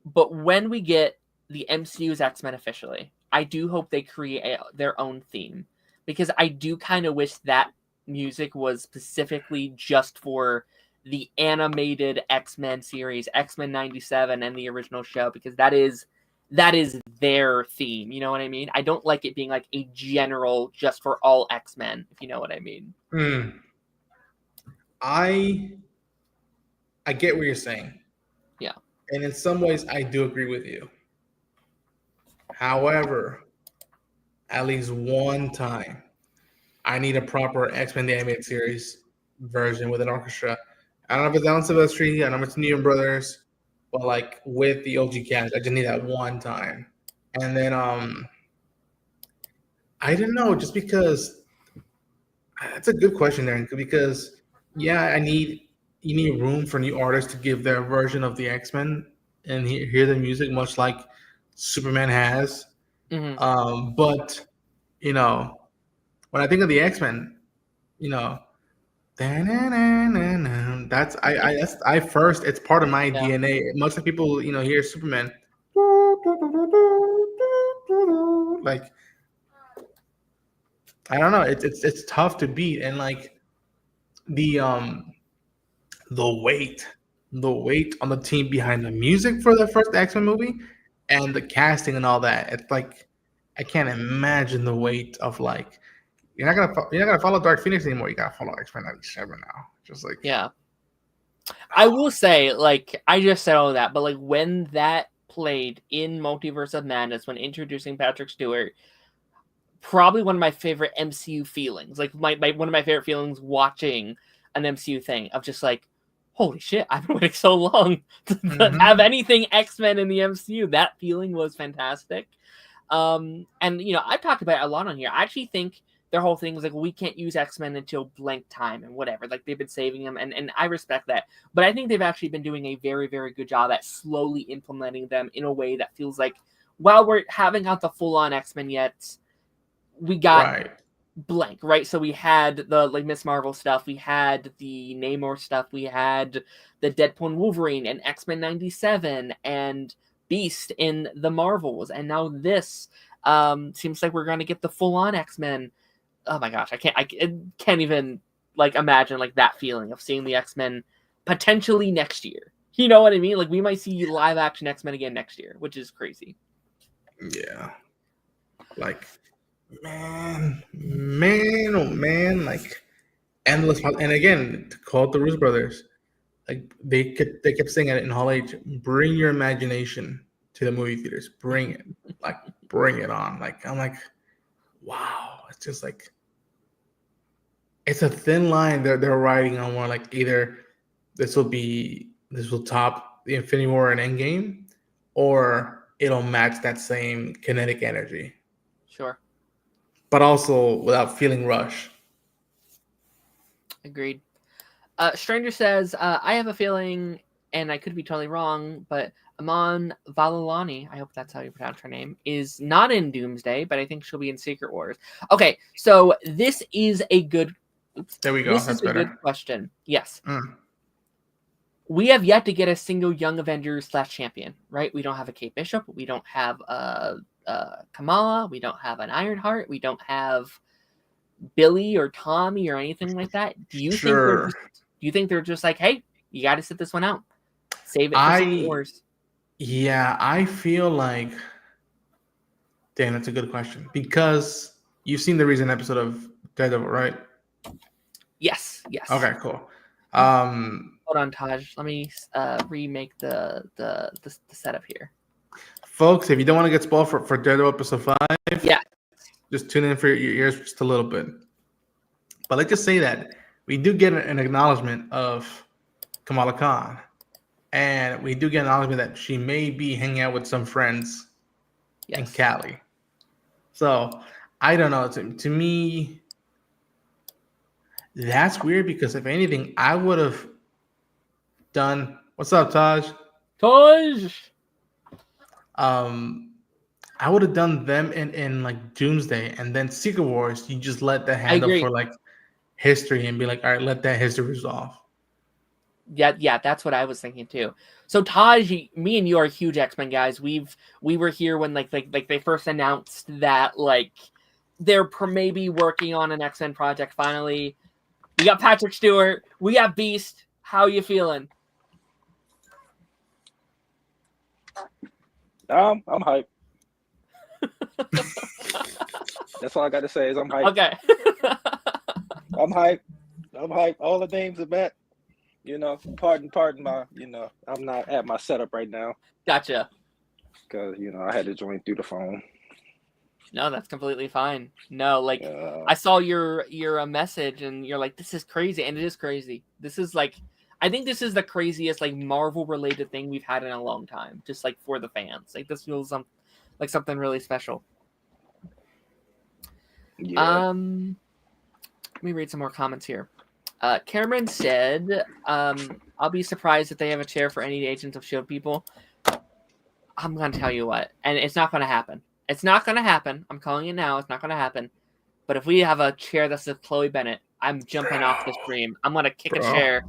but when we get the MCU's X-Men officially, I do hope they create their own theme, because I do kind of wish that music was specifically just for the animated X-Men series, X-Men 97 and the original show, because that is that is their theme. You know what I mean? I don't like it being like a general just for all X-Men, if you know what I mean. I get what you're saying. Yeah. And in some ways, I do agree with you. However, at least one time, I need a proper X-Men the Animated Series version with an orchestra. I don't know if it's Alan Silvestri, I don't know if it's Newton Brothers, but like with the OG cast, I just need that one time. And then I don't know, just because that's a good question there, because yeah, you need room for new artists to give their version of the X-Men and hear the music, much like Superman has. But you know, when I think of the X-Men, you know, that's I first. It's part of my DNA. Most of the people, hear Superman, like I don't know. It's tough to beat, and like the weight on the team behind the music for the first X-Men movie and the casting and all that. It's like I can't imagine the weight of like you're not gonna follow Dark Phoenix anymore. You gotta follow X-Men 97 now. Just like I will say, like I just said all of that, but like when that played in Multiverse of Madness, when introducing Patrick Stewart, probably one of my favorite MCU feelings. Like my one of my favorite feelings watching an MCU thing of just like, holy shit, I've been waiting so long to have anything X-Men in the MCU. That feeling was fantastic. And I've talked about it a lot on here. I actually think their whole thing was like, we can't use X-Men until blank time and whatever. Like they've been saving them, and I respect that. But I think they've actually been doing a very, very good job at slowly implementing them in a way that feels like, while we haven't got the full-on X-Men yet, we got blank, right? So we had the like Miss Marvel stuff, we had the Namor stuff, we had the Deadpool and Wolverine and X-Men 97 and Beast in the Marvels, and now this seems like we're going to get the full-on X-Men. Oh my gosh, I can't even like imagine like that feeling of seeing the X-Men potentially next year. You know what I mean? Like we might see live action X-Men again next year, which is crazy. Yeah. Like man, oh man, like endless. And again, to call it the Russo brothers, like they kept saying it in Hall H, bring your imagination to the movie theaters. Bring it. Like bring it on. Like I'm like, wow. It's just like it's a thin line they're riding on, one like either this will top the Infinity War and Endgame, or it'll match that same kinetic energy. Sure. But also without feeling rushed. Agreed. Stranger says, I have a feeling, and I could be totally wrong, but Amon Valalani, I hope that's how you pronounce her name, is not in Doomsday, but I think she'll be in Secret Wars. Okay, so this is a good... Oops, there we go. This That's is a better. good question. Yes. We have yet to get a single Young Avengers / champion, right? We don't have a Kate Bishop. We don't have Kamala. We don't have an Ironheart. We don't have Billy or Tommy or anything like that. Do you think they're just like, hey, you got to sit this one out, save it for Secret Wars? Yeah, I feel like, damn, that's a good question, because you've seen the recent episode of Daredevil, right? Yes. Okay, cool. Hold on, Taj. Let me remake the setup here. Folks, if you don't want to get spoiled for Daredevil episode 5, just tune in for your ears just a little bit. But let's just say that we do get an acknowledgement of Kamala Khan, and we do get an acknowledgement that she may be hanging out with some friends in Cali. So I don't know. To me, that's weird, because if anything, I would have done. What's up, Taj? I would have done them in like Doomsday, and then Secret Wars. You just let that handle for like history and be like, all right, let that history resolve. Yeah, that's what I was thinking too. So Taj, me and you are huge X-Men guys. We were here when like they first announced that like they're maybe working on an X-Men project finally. We got Patrick Stewart. We got Beast. How you feeling? I'm hyped. That's all I got to say is I'm hyped. Okay. I'm hyped. I'm hyped. All the names are back. You know, pardon my, you know, I'm not at my setup right now Gotcha. because, you know, I had to join through the phone. No, that's completely fine. No, like I saw your message and you're like, this is crazy, and it is crazy. This is like, I think this is the craziest like Marvel related thing we've had in a long time. Just like for the fans, like this feels like something really special. Yeah. Let me read some more comments here. Cameron said, I'll be surprised if they have a chair for any Agents of S.H.I.E.L.D. people. I'm going to tell you what, and it's not going to happen. It's not going to happen. I'm calling it now. It's not going to happen. But if we have a chair that says Chloe Bennett, I'm jumping off the stream. I'm going to kick a chair.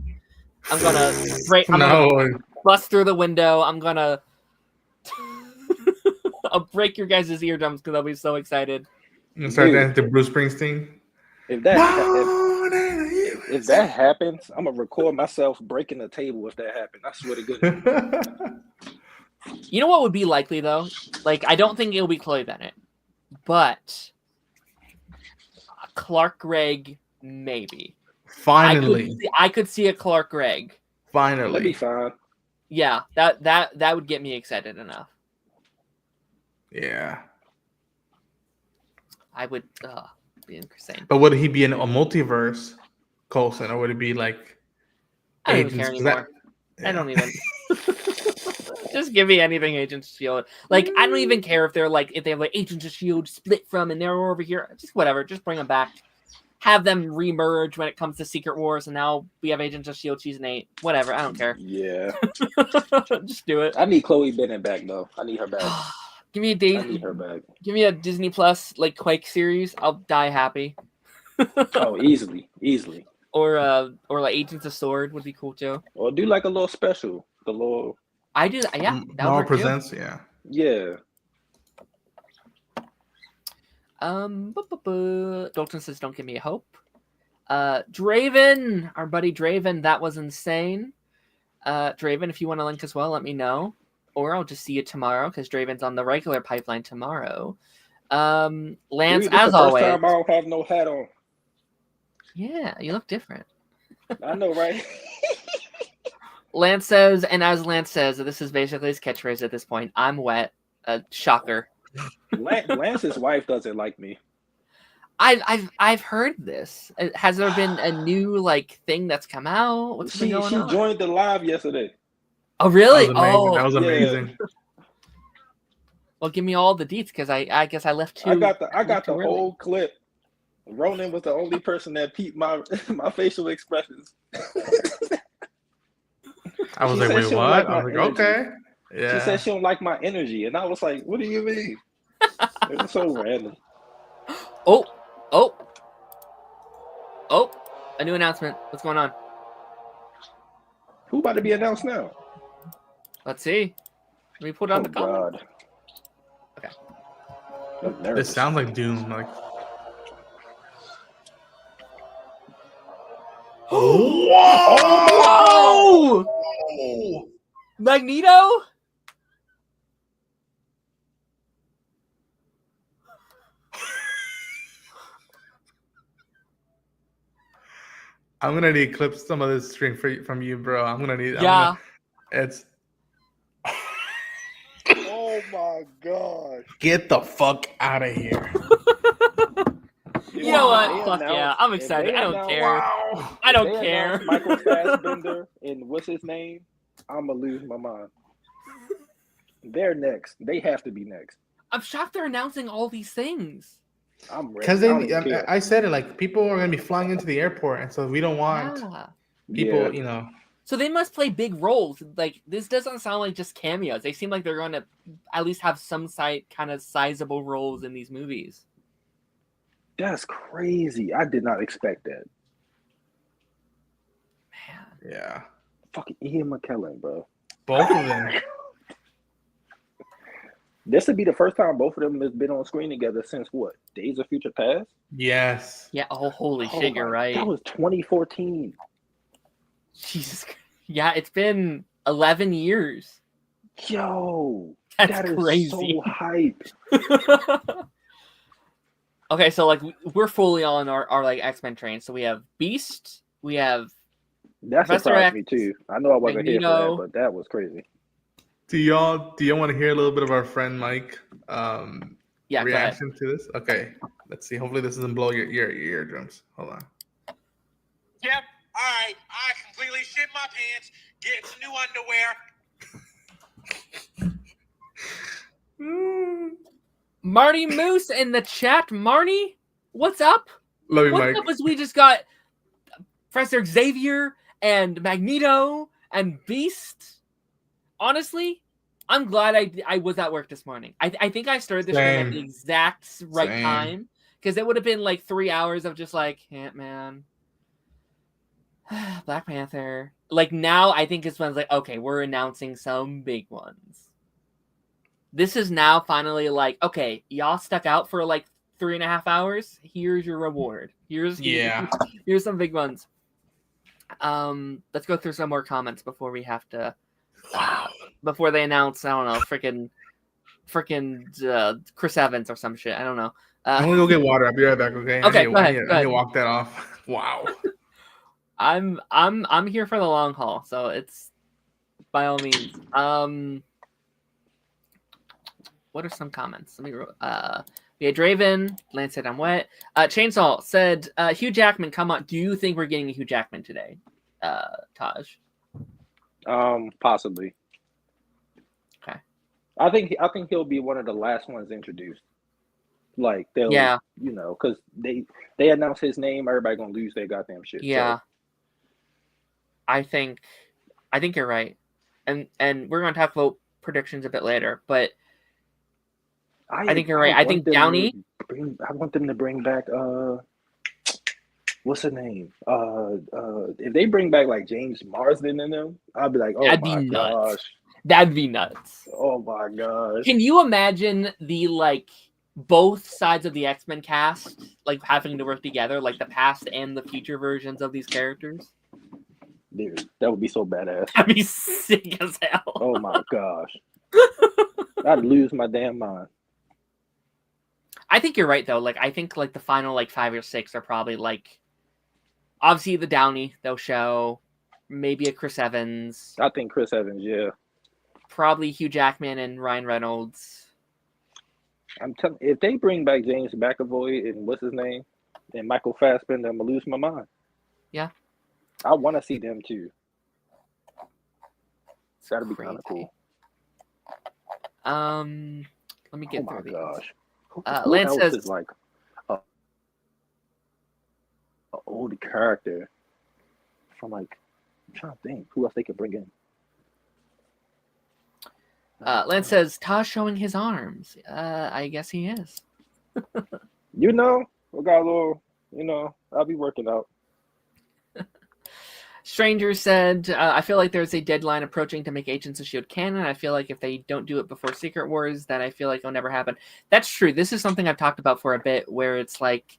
I'm going to break. I'm gonna bust through the window. I'm going to I'll break your guys' eardrums because I'll be so excited. You start dancing to Bruce Springsteen. If that happens, I'm gonna record myself breaking the table. If that happens, I swear to goodness. You know what would be likely though? Like, I don't think it'll be Chloe Bennett, but Clark Gregg maybe. Finally, I could see a Clark Gregg. Finally, that'd be fine. Yeah, that would get me excited enough. Yeah, I would be insane. But would he be in a multiverse, Coulson, or would it be like? I don't even care anymore. I don't even. Just give me anything Agents of S.H.I.E.L.D. Like, I don't even care if they have like Agents of S.H.I.E.L.D. split from and they're over here. Just whatever. Just bring them back. Have them remerge when it comes to Secret Wars, and now we have Agents of S.H.I.E.L.D. season 8. Whatever. I don't care. Yeah. Just do it. I need Chloe Bennett back though. I need her back. Give me a I need her back. Give me a Disney Plus like Quake series. I'll die happy. Oh, easily. Or like Agents of S.W.O.R.D. would be cool too. Or do like a little special. The little. I do that. Yeah. Marvel presents. Too. Yeah. Dalton says, "Don't give me a hope." Draven, our buddy Draven, that was insane. Draven, if you want to link as well, let me know. Or I'll just see you tomorrow because Draven's on the regular pipeline tomorrow. Lance, Dude, as always. First time I don't have no hat on. Yeah, you look different. I know, right? Lance says, and as Lance says, this is basically his catchphrase at this point. I'm wet. Shocker. Lance's wife doesn't like me. I've heard this. Has there been a new like thing that's come out? What's been going on? She joined the live yesterday. Oh really? That was amazing. Well, give me all the deets because I guess I left too. I got the whole clip. Ronan was the only person that peeped my facial expressions. I was like, wait, what? I was like, okay. Yeah. She said she don't like my energy, and I was like, what do you mean? It was so random. Oh, a new announcement. What's going on? Who about to be announced now? Let's see. Let me put it on the comment. God. Okay. This sounds like Doom. Like, whoa! Magneto? I'm gonna need clips some of this string from you, bro. I'm gonna need. Yeah. It's. Oh my god! Get the fuck out of here. You know what? Fuck yeah! I'm excited. I don't care. Wow. I don't care. Michael Fassbender and what's his name? I'm gonna lose my mind. They're next. They have to be next. I'm shocked they're announcing all these things. I'm ready. Because I said it, like, people are gonna be flying into the airport, and so we don't want people, you know. So they must play big roles. Like, this doesn't sound like just cameos. They seem like they're going to at least have some kind of sizable roles in these movies. That's crazy. I did not expect that. Man. Yeah. Fucking Ian McKellen, bro. Both of them. This would be the first time both of them has been on screen together since what? Days of Future Past? Yes. Yeah. Oh, holy shit! You're right. That was 2014. Jesus. Yeah, it's been 11 years. Yo. That's crazy. So hype. Okay, so like we're fully on our like X-Men train. So we have Beast, we have That Professor surprised X, me too. I know I wasn't here for Magneto. that, but that was crazy. Do y'all want to hear a little bit of our friend Mike reaction to this? Okay, let's see. Hopefully this doesn't blow your eardrums. Hold on. Yep. All right. I completely shit my pants. Get some new underwear. Marty Moose in the chat. Marty, what's up? Love you, What's Mike. up is we just got Professor Xavier and Magneto and Beast. Honestly, I'm glad I was at work this morning. I think I started this stream at the exact right time, because it would have been like 3 hours of just like Ant-Man, Black Panther. Like now, I think it's when it's like, okay, we're announcing some big ones. This is now finally like, okay, y'all stuck out for like 3.5 hours. Here's your reward. Here's some big ones. Let's go through some more comments before we have to. Before they announce, I don't know, freaking Chris Evans or some shit. I don't know. I'm gonna go get water. I'll be right back. Okay. Okay. I need to walk that off. Wow. I'm here for the long haul, so it's by all means. What are some comments? Let me. We had Draven. Lance said I'm wet. Chainsaw said Hugh Jackman. Come on. Do you think we're getting a Hugh Jackman today, Taj? Possibly. Okay. I think he'll be one of the last ones introduced. Like they'll, because they announce his name, everybody gonna lose their goddamn shit. Yeah. So. I think you're right, and we're gonna talk about predictions a bit later, but I think you're right. I think Downey. I want them to bring back what's her name? If they bring back like James Marsden in them, I'll be like, oh That'd my be nuts. gosh. That'd be nuts. Oh my gosh. Can you imagine the like both sides of the X-Men cast like having to work together, like the past and the future versions of these characters? Dude, that would be so badass. That'd be sick as hell. Oh my gosh. I'd lose my damn mind. I think you're right though. Like I think like the final like 5 or 6 are probably like obviously the Downey they'll show, maybe a Chris Evans. I think Chris Evans, yeah. Probably Hugh Jackman and Ryan Reynolds. I'm telling if they bring back James McAvoy and what's his name and Michael Fassbender, I'm gonna lose my mind. Yeah. I want to see them too. That'd be kind of cool. Let me get through these. Gosh. Lance says is like an old character from like I'm trying to think who else they could bring in. Lance says Tosh showing his arms. I guess he is. We got a little. I'll be working out. Stranger said, I feel like there's a deadline approaching to make Agents of S.H.I.E.L.D. canon. I feel like if they don't do it before Secret Wars, then I feel like it'll never happen. That's true. This is something I've talked about for a bit, where it's like,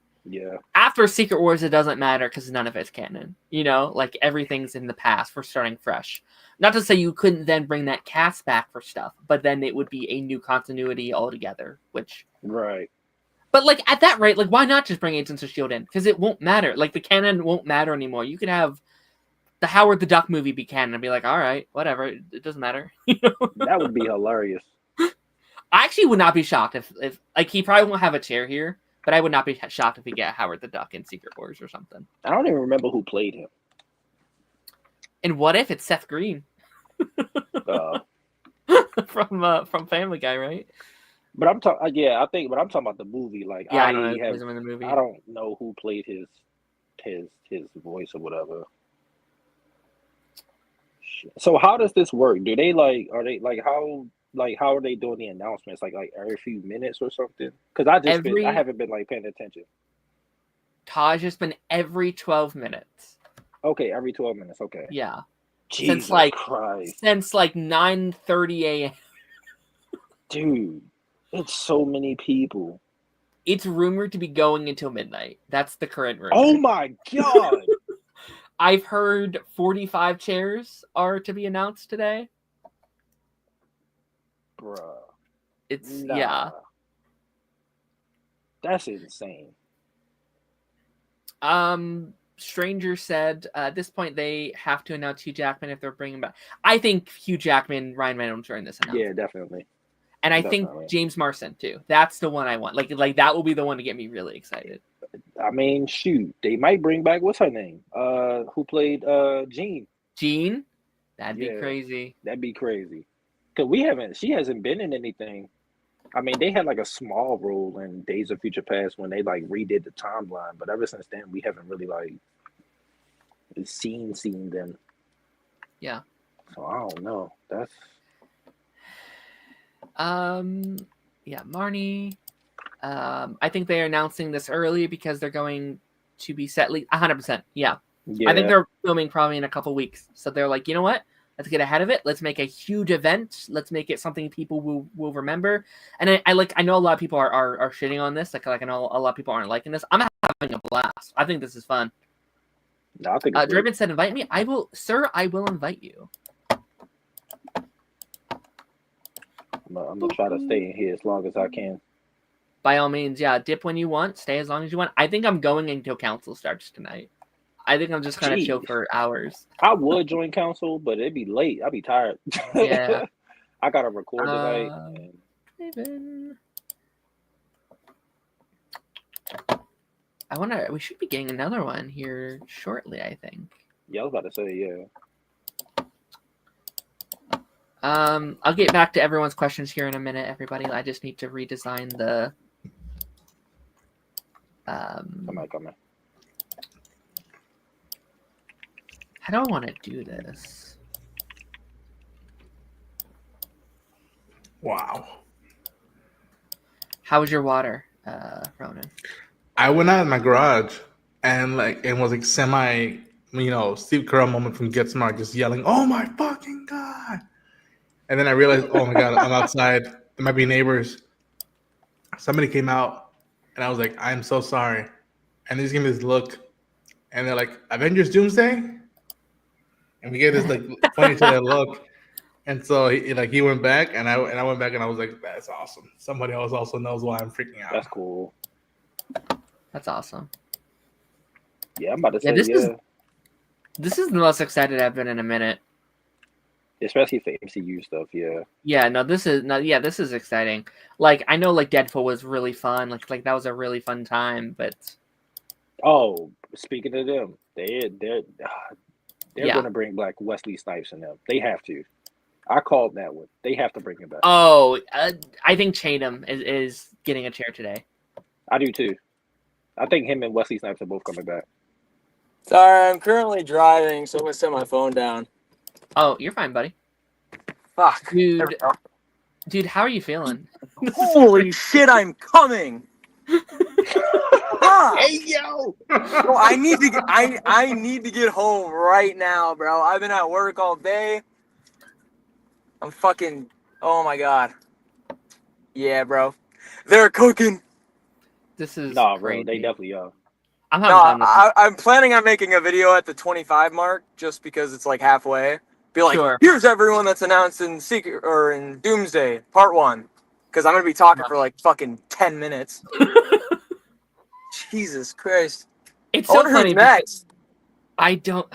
after Secret Wars, it doesn't matter because none of it's canon. Like everything's in the past. We're starting fresh. Not to say you couldn't then bring that cast back for stuff, but then it would be a new continuity altogether, which... Right. But like at that rate, like why not just bring Agents of S.H.I.E.L.D. in? Because it won't matter. Like the canon won't matter anymore. You could have the Howard the Duck movie be canon and be like, all right, whatever, it doesn't matter. That would be hilarious. I actually would not be shocked if like he probably won't have a chair here, but I would not be shocked if we get Howard the Duck in Secret Wars or something. I don't even remember who played him. And what if it's Seth Green? From Family Guy, right? But I'm talking, I think. But I'm talking about the movie. Like, I don't know who plays him in the movie. I don't know who played his voice or whatever. So how does this work? Do they how are they doing the announcements? Like every few minutes or something? Because I haven't been like paying attention. Taj has been every 12 minutes. Okay, every 12 minutes. Okay. Yeah. Jesus Christ. Since 9:30 a.m. Dude, it's so many people. It's rumored to be going until midnight. That's the current rumor. Oh my god! I've heard 45 chairs are to be announced today. Bruh. It's Nah. yeah. That's insane. Stranger said at this point they have to announce Hugh Jackman if they're bringing back. I think Hugh Jackman, Ryan Reynolds are in this announcement. Yeah, definitely. And I think James Marsden too. That's the one I want. Like that will be the one to get me really excited. I mean, shoot, they might bring back what's her name? Who played Jean? Jean? That'd be crazy. That'd be crazy. Cause she hasn't been in anything. I mean, they had like a small role in Days of Future Past when they like redid the timeline, but ever since then we haven't really like seen them. Yeah. So I don't know. That's yeah, Marnie. I think they're announcing this early because they're going to be set 100%. Yeah. I think they're filming probably in a couple weeks. So they're like, you know what? Let's get ahead of it. Let's make a huge event. Let's make it something people will remember. And I know a lot of people are shitting on this. Like I know a lot of people aren't liking this. I'm having a blast. I think this is fun. No, I think Draven said, "Invite me." I will, sir. I will invite you. I'm gonna try to stay in here as long as I can. By all means, yeah. Dip when you want. Stay as long as you want. I think I'm going until council starts tonight. I think I'm just gonna chill for hours. I would join council, but it'd be late. I'd be tired. Yeah. I gotta record tonight. We should be getting another one here shortly, I think. Yeah, I was about to say, yeah. I'll get back to everyone's questions here in a minute, everybody. I just need to redesign the Come on. How do I want to do this? Wow. How was your water, Ronan? I went out in my garage and it was like semi, Steve Carell moment from Get Smart, just yelling, "Oh my fucking God." And then I realized, oh my God, I'm outside. There might be neighbors. Somebody came out and I was like, "I'm so sorry." And they just gave me this look and they're like, "Avengers Doomsday?" And we gave this like funny to that look. And so he went back and I went back and I was like, "That's awesome. Somebody else also knows why I'm freaking out." That's cool. That's awesome. Yeah, I'm about to say, This is the most excited I've been in a minute. Especially for MCU stuff, yeah. Yeah, no, this is exciting. Like, I know, like, Deadpool was really fun. Like that was a really fun time, but... Oh, speaking of them, they're going to bring back Wesley Snipes in them. They have to. I called that one. They have to bring him back. Oh, I think Chatham is getting a chair today. I do, too. I think him and Wesley Snipes are both coming back. Sorry, I'm currently driving, so I'm going to set my phone down. Oh, you're fine, buddy. Fuck. Dude, how are you feeling? Holy shit, I'm coming! Hey, yo! Bro, I need to get home right now, bro. I've been at work all day. I'm fucking... Oh, my God. Yeah, bro. They're cooking. This is bro, crazy. they definitely are. I'm planning on making a video at the 25 mark just because it's like halfway. Be like, Here's everyone that's announced in Secret or in Doomsday Part 1. Because I'm going to be talking for like fucking 10 minutes. Jesus Christ. It's so funny. Next. I don't...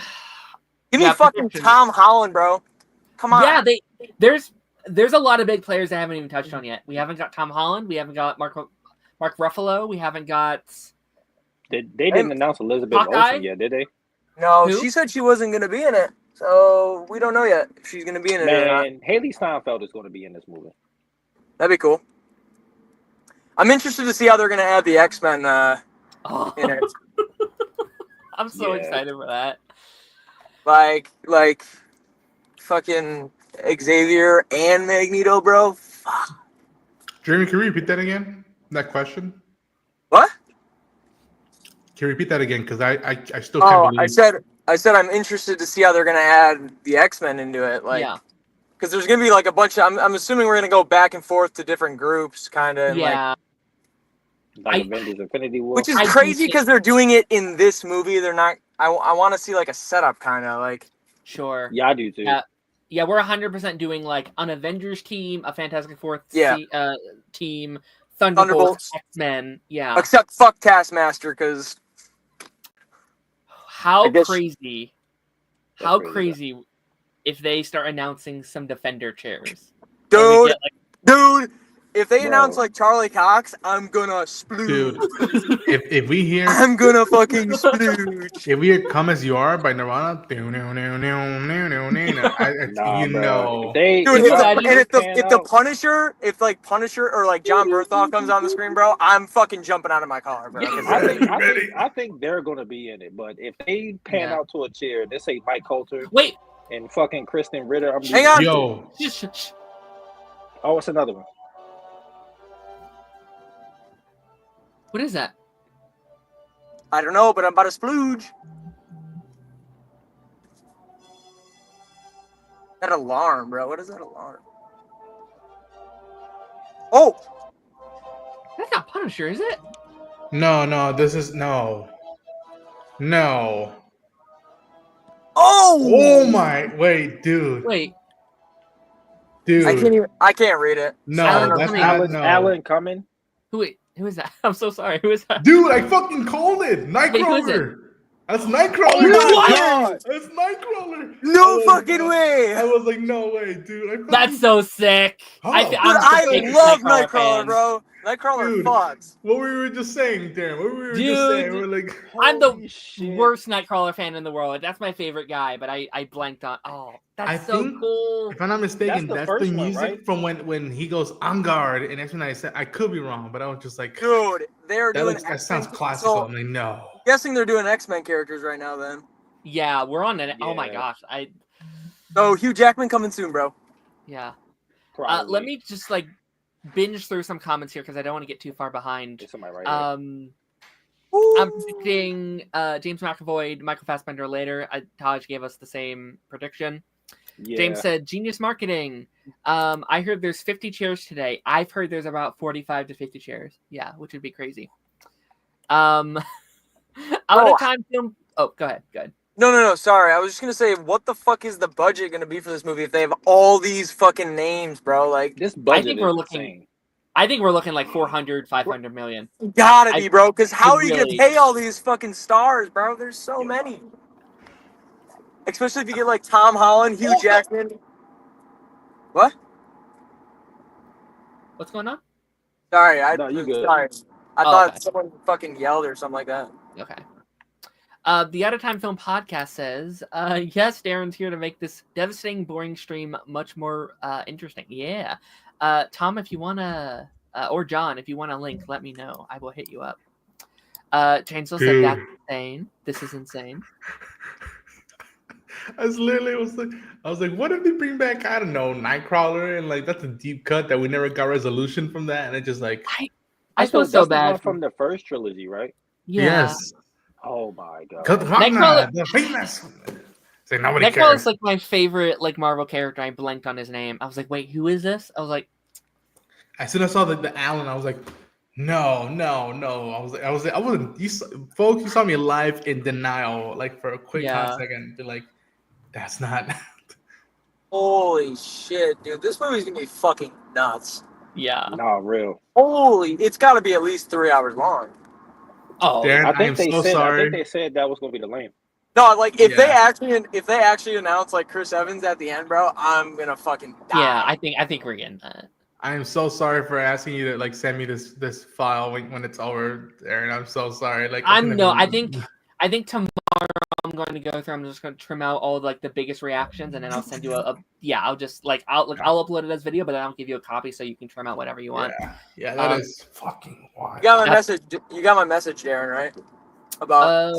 Give me fucking Tom Holland, bro. Come on. Yeah, there's a lot of big players I haven't even touched on yet. We haven't got Tom Holland. We haven't got Mark Ruffalo. We haven't got... They didn't announce Elizabeth Olsen yet, did they? No, she said she wasn't going to be in it. So we don't know yet if she's going to be in it or not. Haley Steinfeld is going to be in this movie. That'd be cool. I'm interested to see how they're going to add the X-Men in it. I'm so excited for that. Like fucking Xavier and Magneto, bro. Fuck. Jeremy, can you repeat that again? That question? What? Can you repeat that again? Because I still can't believe. I said I'm interested to see how they're gonna add the X-Men into it. Because there's gonna be like a bunch of. I'm assuming we're gonna go back and forth to different groups, kind of. Yeah. Like Avengers Infinity War. Which is crazy because they're doing it in this movie. They're not. I want to see like a setup, kind of like. Sure. Yeah, I do too. Yeah, we're 100% doing like an Avengers team, a Fantastic Four team, Thunderbolts, X-Men. Yeah. Except fuck Taskmaster, because how crazy if they start announcing some Defender chairs. Dude, if they announce like Charlie Cox, I'm gonna splooge. Dude, if we hear, I'm gonna fucking splooge. If we hear "Come As You Are" by Nirvana, Nah, you know. Dude, if the Punisher, if like Punisher or like John Bernthal comes on the screen, bro, I'm fucking jumping out of my car, bro. I think they're gonna be in it, but if they pan out to a chair, they say Mike Coulter, and fucking Kristen Ritter. Hang on, yo. Oh, what's another one? What is that? I don't know, but I'm about to splooge. That alarm, bro. What is that alarm? Oh! That's not Punisher, is it? No, this is no. Oh my! Wait, dude. Dude, I can't read it. No, that's not Alan coming. Who is that? I'm so sorry. Who is that? Dude, I fucking called it. Nightcrawler. That's Nightcrawler. Oh my God. That's Nightcrawler. No fucking way. I was like, no way, dude. That's so sick. I love Nightcrawler, bro. Nightcrawler fucks. What we were just saying, Darren. What we were just saying. We're like, I'm the worst Nightcrawler fan in the world. That's my favorite guy, but I blanked on. Oh, that's so cool. If I'm not mistaken, that's the music right? from when he goes on guard and X-Men. I could be wrong, but I was just like, dude, they're doing that sounds classical. I'm like, no. I'm guessing they're doing X-Men characters right now. Then. Yeah, we're on it. Yeah. Oh my gosh, So Hugh Jackman coming soon, bro. Yeah. Let me just like binge through some comments here because I don't want to get too far behind. I'm predicting James McAvoy, Michael Fassbender later. Taj gave us the same prediction. Yeah. James said, genius marketing. I heard there's 50 chairs today. I've heard there's about 45 to 50 chairs. Yeah, which would be crazy. Out of time film. Oh, go ahead. No. Sorry, I was just gonna say, what the fuck is the budget gonna be for this movie if they have all these fucking names, bro? Like this budget. I think we're looking like 400, 500 million. Gotta be, bro. Because how are you gonna pay all these fucking stars, bro? There's so many. Especially if you get like Tom Holland, Hugh Jackman. What? What's going on? Sorry, you good. Sorry. I thought someone fucking yelled or something like that. Okay. The Out of Time Film podcast says, yes, Darren's here to make this devastating, boring stream much more interesting. Yeah. Tom, if you want to, or John, if you want a link, let me know. I will hit you up. Chainsaw said, that's insane. This is insane. I was like, what if they bring back, I don't know, Nightcrawler, and like that's a deep cut that we never got resolution from that, and it just like I feel so bad from the first trilogy, right? Yeah. Yes. Oh my god. Nightcrawler is like my favorite like Marvel character. I blanked on his name. I was like, wait, who is this? I was like, as soon as I saw the Alan, I was like, no. I wasn't. You saw me live in denial, like for a quick hot second. Be like, that's not. Holy shit, dude! This movie's gonna be fucking nuts. Yeah. Nah, real. Holy, it's got to be at least 3 hours long. Oh, Darren, I think sorry. they said that was gonna be the length. No, like if they actually announce like Chris Evans at the end, bro, I'm gonna fucking die. Yeah, I think we're getting that. I am so sorry for asking you to like send me this file when it's over, Darren. I'm so sorry. Like I think tomorrow I'm going to go through. I'm just going to trim out all like the biggest reactions, and then I'll send you I'll just like I'll upload it as video, but then I'll give you a copy so you can trim out whatever you want. Yeah, that is fucking wild. You got my message. You got my message, Darren, right? About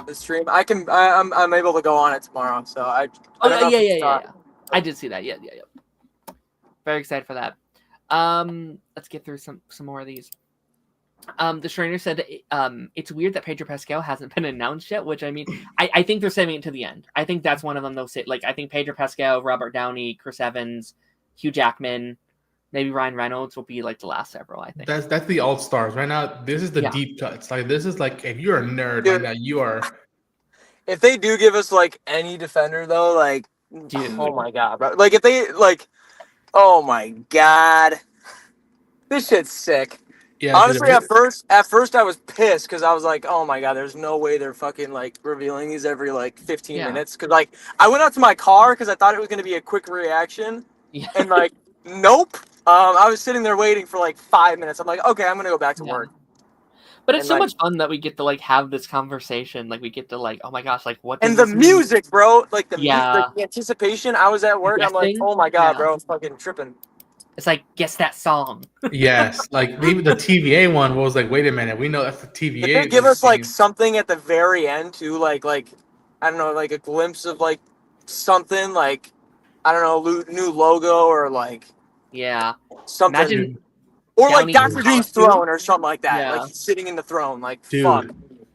the stream. I'm able to go on it tomorrow, so I I did see that. Yeah. Very excited for that. Let's get through some more of these. The trainer said it's weird that Pedro Pascal hasn't been announced yet, which I mean, I think they're saving it to the end. I think that's one of them they'll say. Like I think Pedro Pascal, Robert Downey, Chris Evans, Hugh Jackman, maybe Ryan Reynolds will be like the last several. I think that's the all stars right now. This is the deep cuts. Like this is like if you're a nerd right now, you are. If they do give us like any Defender though, like Dude. Oh my god, bro! Like if they like, oh my god, this shit's sick. Yeah, honestly, at first I was pissed because I was like, oh my god, there's no way they're fucking like revealing these every like 15 minutes. Because like I went out to my car because I thought it was gonna be a quick reaction, and like nope. I was sitting there waiting for like 5 minutes. I'm like, okay, I'm gonna go back to work. But it's so much fun that we get to like have this conversation. Like we get to like, oh my gosh, like what? And the music, bro, like the anticipation. I was at work. I'm like, oh my god, bro, I'm fucking tripping. It's like, guess that song. Yes, like even the TVA one was like, wait a minute, we know that's the TVA. Did they give us like something at the very end too, like I don't know, like a glimpse of like something, like I don't know, new logo or like something. Imagine or like Dr. Doom's throne or something like that. Like he's sitting in the throne. Like, dude, fuck.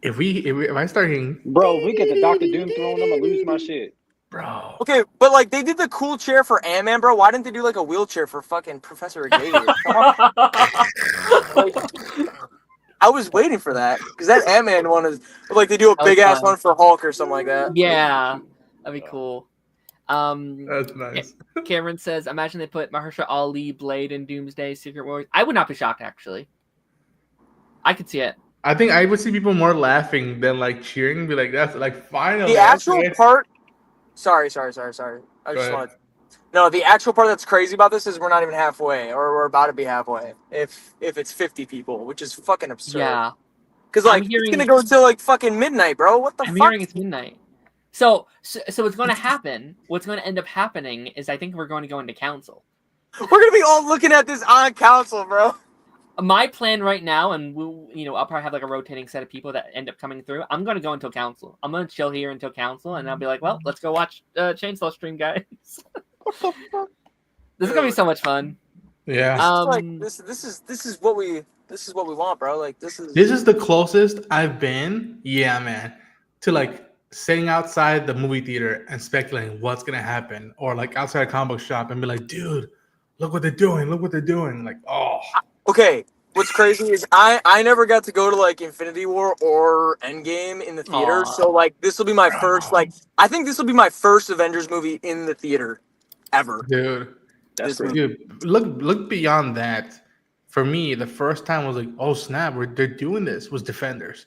If I start hearing... Bro, we get the Dr. Doom throne, I'm gonna lose my shit. Bro. Okay, but like they did the cool chair for Ant-Man, bro. Why didn't they do like a wheelchair for fucking Professor Xavier? Like, I was waiting for that. Because that Ant-Man one is... Like they do a big-ass one for Hulk or something like that. Yeah. That'd be cool. That's nice. Cameron says, imagine they put Mahershala Ali, Blade, and Doomsday, Secret Wars. I would not be shocked, actually. I could see it. I think I would see people more laughing than like cheering. Be like, that's like finally. The actual part. Sorry. I just wanted. No, the actual part that's crazy about this is we're not even halfway, or we're about to be halfway. If it's 50 people, which is fucking absurd. Yeah. Because like it's gonna go till like fucking midnight, bro. What the fuck? I'm hearing it's midnight. So what's going to happen? What's going to end up happening is I think we're going to go into council. We're going to be all looking at this on council, bro. My plan right now, and I'll probably have like a rotating set of people that end up coming through. I'm going to go until council. I'm going to chill here until council, and I'll be like, well, let's go watch Chainsaw stream, guys. What the fuck? This is going to be so much fun. Yeah. Like this is what we want, bro. Like this is the closest I've been. Yeah, man. To like sitting outside the movie theater and speculating what's gonna happen, or like outside a comic book shop and be like, dude, look what they're doing. Like, oh. Okay, what's crazy is I never got to go to like Infinity War or Endgame in the theater, so like this will be my first. Like I think this will be my first Avengers movie in the theater ever. Dude, look beyond that. For me, the first time was like, oh snap, they're doing this. Was Defenders.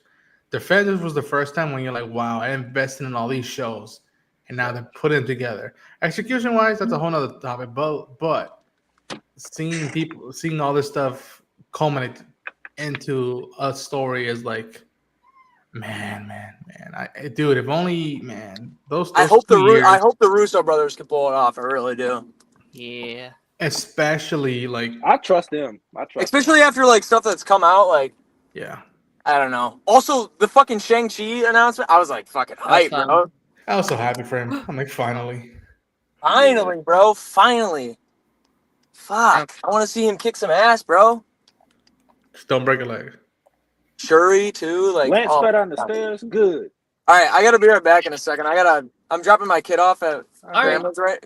Defenders was the first time when you're like, wow, I invested in all these shows, and now they're putting them together. Execution-wise, that's a whole nother topic. But seeing all this stuff culminate into a story is like, man. Dude, if only, man, those I hope the Russo brothers can pull it off. I really do. Yeah. Especially like I trust them. Especially after like stuff that's come out, like yeah. I don't know. Also, the fucking Shang-Chi announcement, I was like fucking hyped, bro. I was so happy for him. I'm like, finally, bro. Finally. Fuck. I want to see him kick some ass, bro. Just don't break a leg. Shuri, too. Like, Lance fed on the stairs. Good. All right, I got to be right back in a second. I'm dropping my kid off at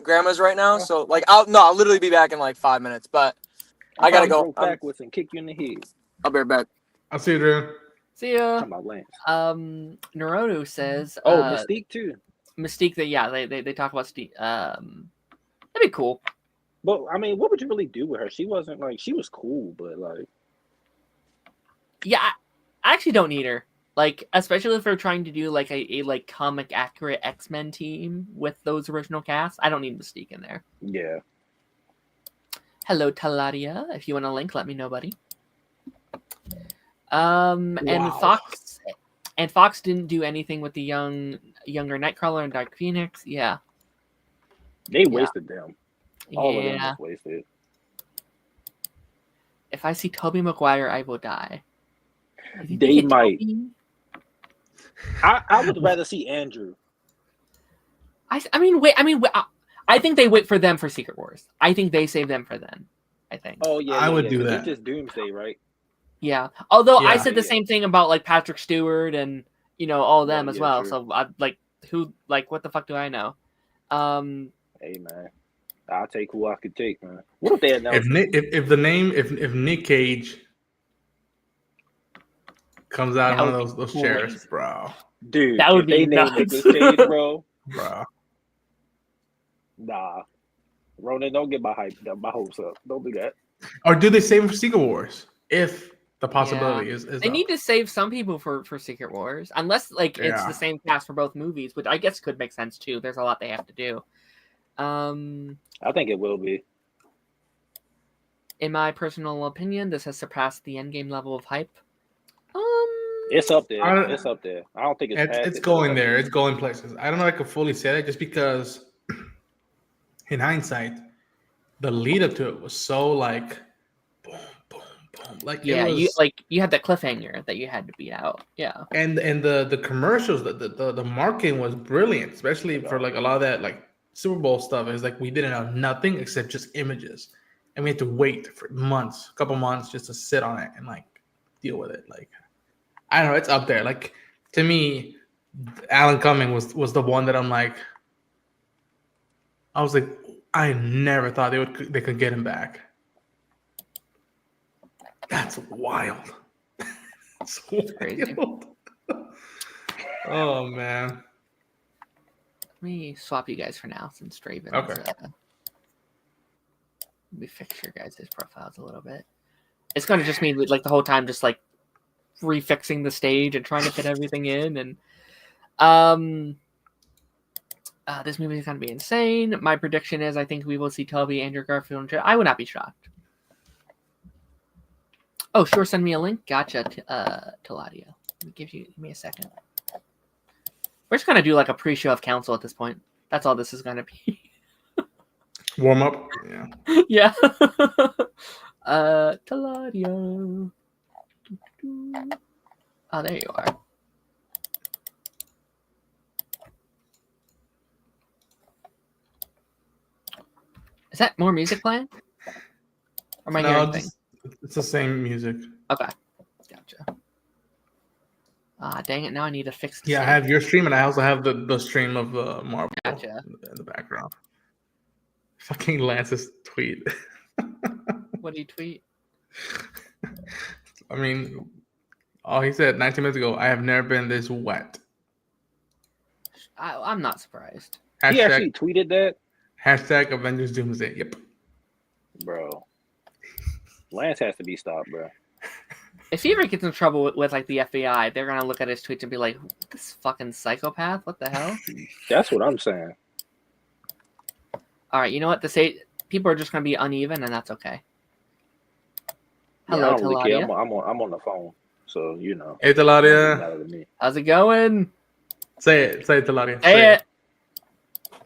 grandma's right now. So, like, I'll literally be back in like 5 minutes, but I got to go. Backwards and kick you in the head. I'll be right back. I'll see you, Drew. See ya. Naruto says. Mystique too. Mystique. They talk about Mystique. That'd be cool. But I mean, what would you really do with her? She wasn't like she was cool, but like. Yeah, I actually don't need her. Like, especially if we're trying to do like a like comic accurate X-Men team with those original casts. I don't need Mystique in there. Yeah. Hello, Taladia. If you want a link, let me know, buddy. And Fox didn't do anything with the younger Nightcrawler and Dark Phoenix. Yeah, they wasted them. All of them was wasted. If I see Tobey Maguire, I will die. They might. I would rather see Andrew. I think they wait for them for Secret Wars. I think they save them for then. I think. Oh yeah, I would do that. It's just Doomsday, right? Yeah. Although I said the same thing about like Patrick Stewart and all of them as well. True. So I what the fuck do I know? Hey man, I'll take who I could take, man. What if they announced if Nick Cage comes out of one of those chairs, bro. Dude, that would be nuts. Nick Cage, bro. Nah, Ronan, don't get my hopes up. Don't do that. Or do they save for Secret Wars? If the possibility is they need to save some people for Secret Wars, unless like it's the same cast for both movies, which I guess could make sense too. There's a lot they have to do. I think it will be. In my personal opinion, this has surpassed the Endgame level of hype. It's up there. It's up there. I don't think it's going there. It's going places. I don't know if I can fully say that just because, in hindsight, the lead up to it was so like, boom, boom, boom. Like you had that cliffhanger that you had to beat out. Yeah. And the commercials, the marketing was brilliant, especially for like a lot of that like Super Bowl stuff. It's like we didn't have nothing except just images, and we had to wait for months, a couple months, just to sit on it and like deal with it. Like, I don't know, it's up there. Like, to me, Alan Cumming was the one that I'm like, I was like, I never thought they could get him back. That's wild. That's wild. Oh man. Let me swap you guys for now since Draven. Okay. Let me fix your guys' profiles a little bit. It's gonna just mean like the whole time just like refixing the stage and trying to fit everything in, and this movie is gonna be insane. My prediction is I think we will see Toby, Andrew Garfield, and I would not be shocked. Oh, sure, send me a link. Gotcha, Taladia. Give me a second. We're just gonna do like a pre-show of Council at this point. That's all this is gonna be. Warm up. Yeah. Yeah. Taladia. Oh, there you are. Is that more music playing? Or am I hearing things? It's the same music. Okay. Gotcha. Dang it, now I need to fix the I have your stream, and I also have the stream of Marvel Gotcha. in the background. Fucking Lance's tweet. What did he tweet? I mean, he said 19 minutes ago, I have never been this wet. I'm not surprised. He actually tweeted that? Hashtag Avengers Doomsday. Yep. Bro. Lance has to be stopped, bro. If he ever gets in trouble with like the FBI, they're gonna look at his tweets and be like, "This fucking psychopath! What the hell?" That's what I'm saying. All right, you know what? People are just gonna be uneven, and that's okay. Hello, I don't really care. Taladia. I'm on the phone, so you know. Hey, Taladia. How's it going? Say it, Taladia. Say it.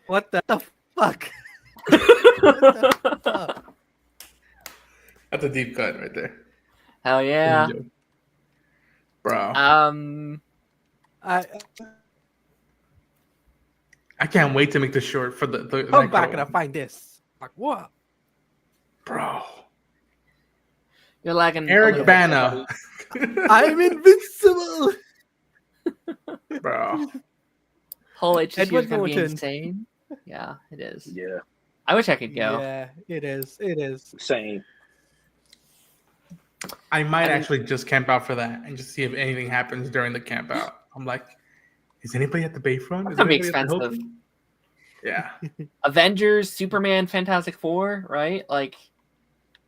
What the fuck? What the fuck? That's a deep cut right there. Hell yeah. Bro. I can't wait to make the short for the Come back and I find this. Like, what? Bro. You're lagging. Eric Bana. I'm invincible. Bro. Whole HQ is Edward gonna be Norton. insane. Yeah, it is. Yeah. I wish I could go. Yeah, it is. It is. Same. I might actually just camp out for that and just see if anything happens during the camp out. I'm like, is anybody at the Bayfront? That's gonna be expensive. Yeah. Avengers, Superman, Fantastic Four, right? Like,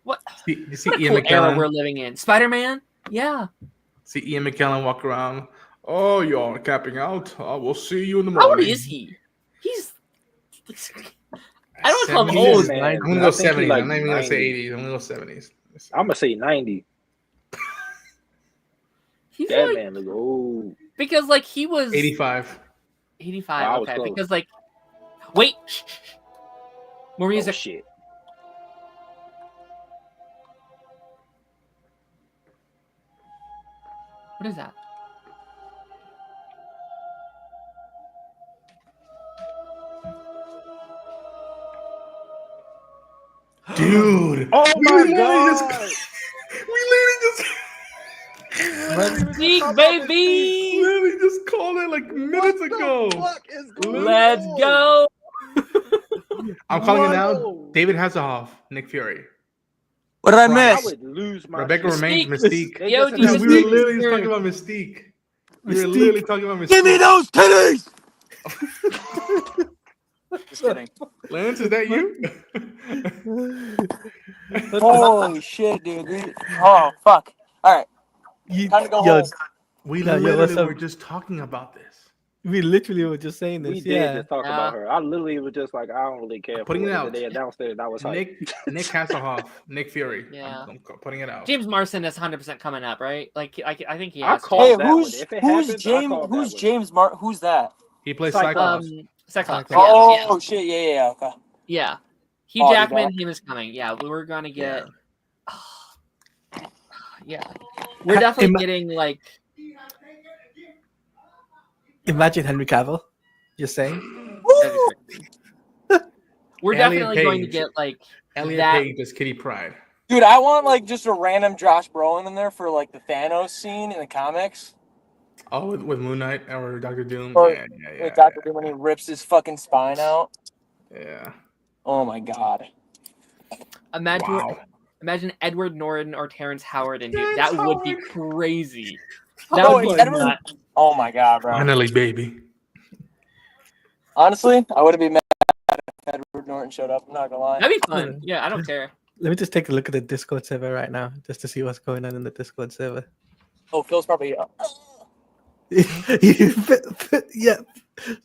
what? You see What a Ian cool era McKellen. we're living in. Spider-Man, yeah. See Ian McKellen walk around. Oh, you're camping out. We'll see you in the How morning. old is he? He's. I don't want to call him old. Man. I'm gonna go I think he 70s. like I'm not even gonna say 90. 80s. I'm gonna go 70s. I'm gonna say 90. He's That like, man look old. because like he was 85. 85. Wow, I was Okay, close. because like, wait, more Oh, music. shit. What is that? Dude. Oh we my literally god. Mystique, baby! Literally just called it like minutes ago. What is going Let's on? go! I'm calling it now. Whoa. David Hasselhoff, Nick Fury. What did I I miss? would lose my Rebecca shit. remains Mystique. Mystique. They Yo, just dude, Yeah, announced we were Mystique. literally talking about Mystique. We were Mystique. literally talking about Mystique. Give me those titties! Just kidding. Lance, is that you? Holy shit, dude. Oh, fuck. All right. Time to go home. We No, literally were just talking about this. We literally were just saying this. We did just talk about her. I literally was just like, I don't really care. Putting it out. They announced it, and I was like, Nick Hasselhoff, Nick Fury. Yeah. I'm putting it out. James Marsden is 100% coming up, right? Like I think he I has. called Hey, that who's one. If it who's happens, James? I called Who's that James Mar? Who's that? He plays Cyclops. Cyclops. Cyclops. Oh shit! Yeah. Okay. Yeah. Hugh Oh, Jackman, he was coming. Yeah, we were gonna get. Yeah, we're definitely getting like. Imagine Henry Cavill. You're saying? We're Elliot definitely going to Page. get like Elliot that. Page is Kitty Pryde. Dude, I want like just a random Josh Brolin in there for like the Thanos scene in the comics. Oh, with Moon Knight or Doctor Doom. Or Yeah. with Dr. Doom when he rips his fucking spine out. Yeah. Oh my god. Imagine Edward Norton or Terrence Howard and dude, that would be crazy. Oh, That would be Edward- nuts. Oh my god, bro. Finally, baby. Honestly, I wouldn't be mad if Edward Norton showed up. I'm not gonna lie. That'd be fun. Yeah, I don't care. Let me just take a look at the Discord server right now, just to see what's going on in the Discord server. Oh, Phil's probably up. Yeah,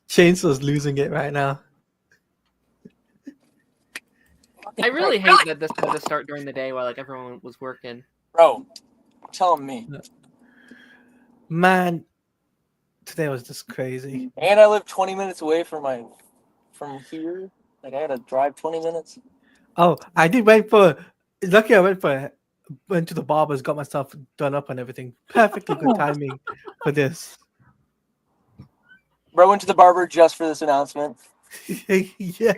Chainsaw's losing it right now. I really hate that this had to start during the day while like everyone was working. Bro, tell me. Man, today was just crazy. And I live 20 minutes away from here. Like I gotta drive 20 minutes. Oh, I did went to the barbers, got myself done up and everything. Perfectly good timing for this. Bro, went to the barber just for this announcement. Yeah.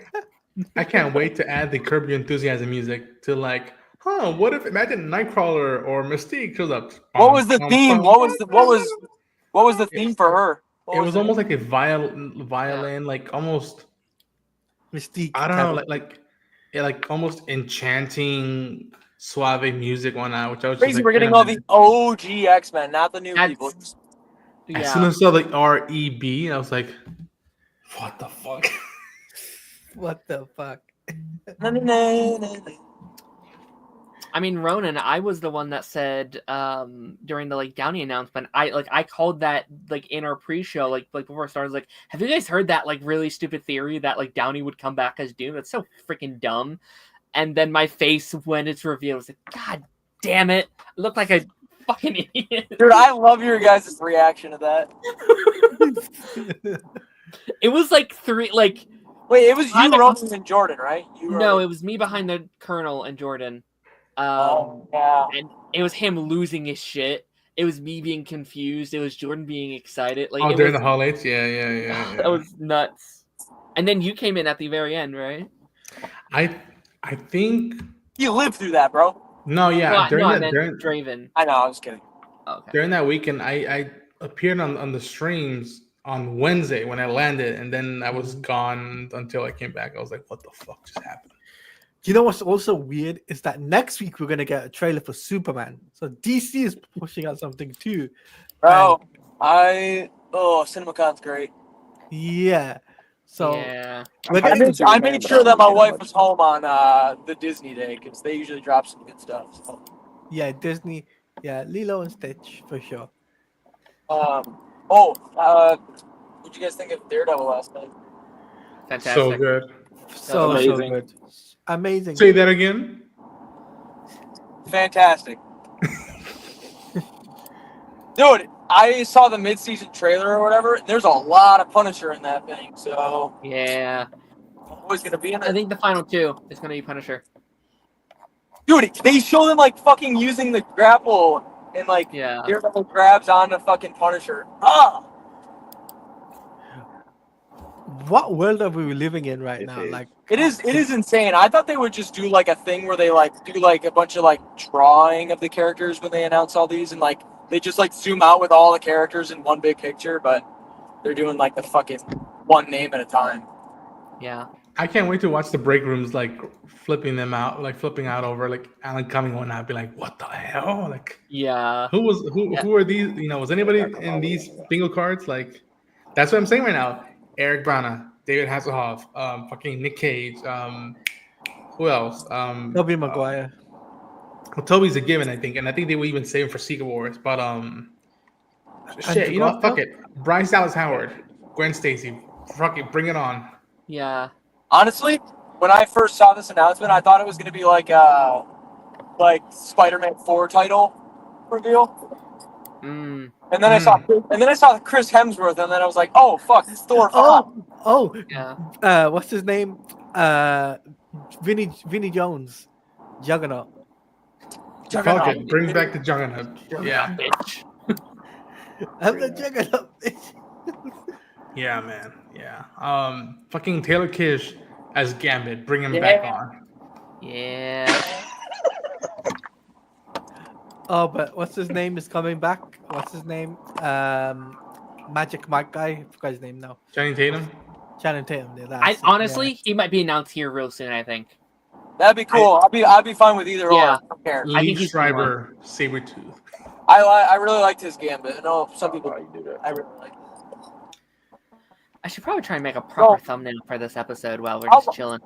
I can't wait to add the Curb Your Enthusiasm music to like, what if imagine Nightcrawler or Mystique shows up? What was the theme? What was the theme for her? It was almost like a violin, like almost Mystique. I don't know, like almost enchanting, suave music one out, which I was crazy. just like, We're getting all the OG X-Men, not the new people. As soon as I saw the REB, I was like, what the fuck? What the fuck? I mean, Ronan, I was the one that said during the like Downey announcement, I called that like in our pre-show, like before it started, like, have you guys heard that like really stupid theory that like Downey would come back as Doom? That's so freaking dumb. And then my face when it's revealed was like, God damn it! I looked like a fucking idiot. Dude, I love your guys' reaction to that. It was like Wait, it was you, Ronan, and Jordan, right? No, it was me behind the Colonel and Jordan. Yeah. And it was him losing his shit. It was me being confused. It was Jordan being excited. Like during the holidays, yeah. That was nuts. And then you came in at the very end, right? I think you lived through that, bro. No, yeah. Well, during Draven. I know, I was kidding. Okay. During that weekend, I appeared on the streams on Wednesday when I landed, and then I was gone until I came back. I was like, what the fuck just happened? You know what's also weird is that next week we're gonna get a trailer for Superman. So DC is pushing out something too. Bro, CinemaCon's great. Yeah. So yeah. I made sure that my wife was home on the Disney day because they usually drop some good stuff. So. Yeah, Disney. Yeah, Lilo and Stitch for sure. What'd you guys think of Daredevil last night? Fantastic. So good. So amazing. good. Amazing. Say that again. Fantastic. Dude, I saw the mid-season trailer or whatever. There's a lot of Punisher in that thing, so Yeah. I'm always gonna be in I it. think the final two is gonna be Punisher. Dude, they show them like fucking using the grapple and like Daredevil grabs on the fucking Punisher. What world are we living in right now? Like It is insane. I thought they would just do like a thing where they like do like a bunch of like drawing of the characters when they announce all these, and like they just like zoom out with all the characters in one big picture, but they're doing like the fucking one name at a time. Yeah. I can't wait to watch the break rooms like flipping out over like Alan coming one out, be like, what the hell? Like Yeah. who are these? You know, was anybody in these bingo cards? Like that's what I'm saying right now. Eric Brana, David Hasselhoff, fucking Nick Cage. Who else? Tobey Maguire. Well, Toby's a given, I think, and I think they would even save him for Secret Wars. But shit, you know, Garfield? fuck it. Bryce Dallas Howard, Gwen Stacy, fuck it, bring it on. Yeah. Honestly, when I first saw this announcement, I thought it was going to be like Spider-Man 4 title reveal. And then I saw Chris Hemsworth, and then I was like, oh fuck, it's Thor 5. Yeah. What's his name? Vinny Jones, Juggernaut. Fuck it, bring back the Juggernaut. Yeah. Bitch. I'm the Juggernaut, bitch. Yeah, man. Yeah. Fucking Taylor Kish as Gambit. Bring him back on. Yeah. Oh, but what's his name is coming back? What's his name? Magic Mike guy. I forgot his name now. Channing Tatum. Yeah, Honestly, he might be announced here real soon. I think. That'd be cool. I'd be fine with either or. I don't care. I think Lee he's Schreiber, Sabretooth. I really liked his Gambit. I know some people do that. I really like it. I should probably try and make a proper thumbnail for this episode while we're just chilling.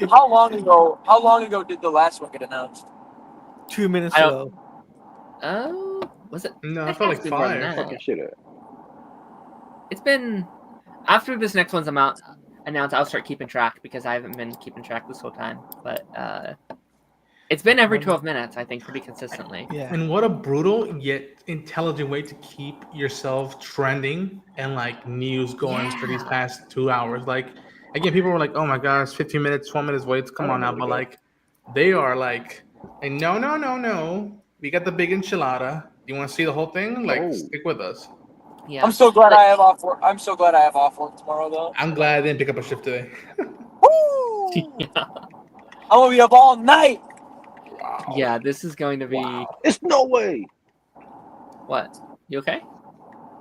How long ago did the last one get announced? 2 minutes ago. Oh, was it? No, I felt like 5. Fucking shit. It's been after this next one's announced. I'll start keeping track because I haven't been keeping track this whole time. But it's been every 12 minutes, I think, pretty consistently. Yeah. And what a brutal yet intelligent way to keep yourself trending and like news going for these past 2 hours. Like, again, people were like, "Oh my gosh, 15 minutes, 12 minutes, wait, come on now!" But like, they are like, "And no, we got the big enchilada. You want to see the whole thing? Like, stick with us." Yeah. I'm so glad I have off work. I'm so glad I have off work tomorrow, though. I'm glad I didn't pick up a shift today. Woo! Yeah. I'm gonna be up all night. Wow. Yeah, this is going to be. It's no way. What? You okay?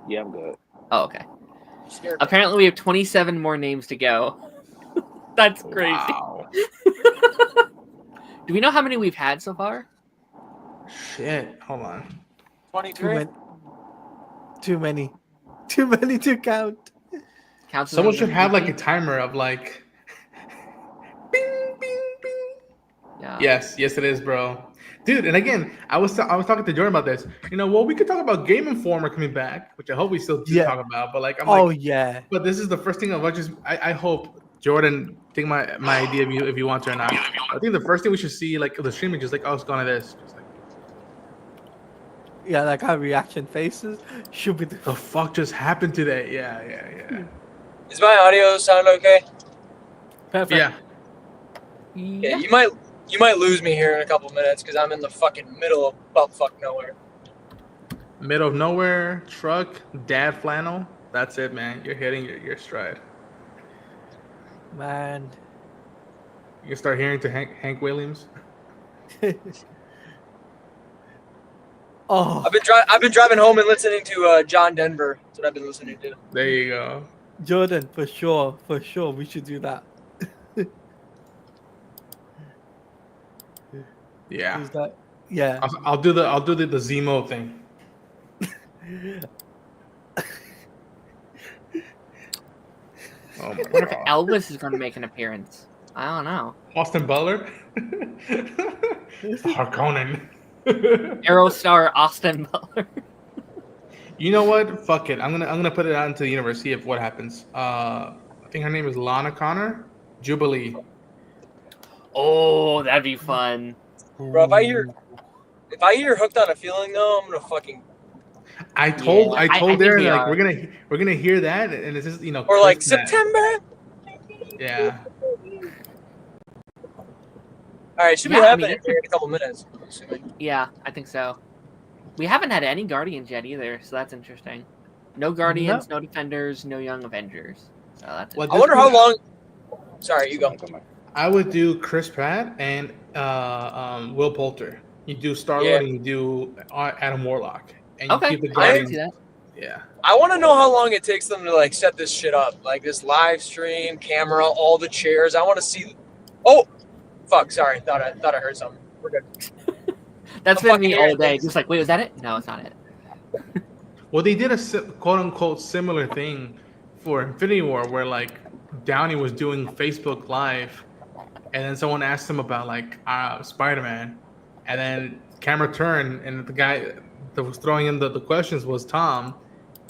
Yeah, I'm good. Oh, okay. Apparently, we have 27 more names to go. That's crazy. Wow. Do we know how many we've had so far? Shit. Hold on. 23. Too many to count. Someone should have like a timer of like bing bing bing. Yeah. Yes, it is, bro. Dude, and again, I was talking to Jordan about this. You know, well, we could talk about Game Informer coming back, which I hope we still do talk about. But like, but this is the first thing I hope Jordan take my idea if you want to or not. I think the first thing we should see, like the streaming, just like, oh, it's going to this. Just like, yeah, like our reaction faces should be the fuck just happened today. Yeah. Is my audio sound okay? Perfect. Yeah, you might lose me here in a couple minutes because I'm in the fucking middle of bumfuck nowhere. Middle of nowhere, truck, dad flannel. That's it, man. You're hitting your stride. Man. You can start hearing to Hank Williams. Oh, I've been driving home and listening to John Denver. That's what I've been listening to. There you go. Jordan, for sure, we should do that. Yeah. Yeah. I'll do the Zemo thing. Oh my What if God. Elvis is going to make an appearance? I don't know. Austin Butler? Harkonnen. Aerostar Austin Butler. You know what? Fuck it. I'm gonna put it out into the universe, see if what happens. I think her name is Lana Connor. Jubilee. Oh, that'd be fun. Bro, if I hear Hooked on a Feeling though, I'm gonna fucking. I told Darren like are. we're gonna hear that and it's just Or like that. September. Yeah. All right, should be happening here in a couple minutes. I'm assuming. Yeah, I think so. We haven't had any Guardians yet either, so that's interesting. No Guardians, no Defenders, no Young Avengers. So that's. I wonder how long. Sorry, you go. I would do Chris Pratt and Will Poulter. You do Star-Lord and you do Adam Warlock. And you keep the Guardians. I see that. Yeah. I want to know how long it takes them to like set this shit up, like this live stream, camera, all the chairs. I want to see. Oh, fuck! Sorry, thought I heard something. We're good. That's been me all day. Just like, wait, was that it? No, it's not it. Well, they did a quote unquote similar thing for Infinity War where like Downey was doing Facebook Live, and then someone asked him about like Spider-Man, and then camera turned, and the guy that was throwing in the questions was Tom,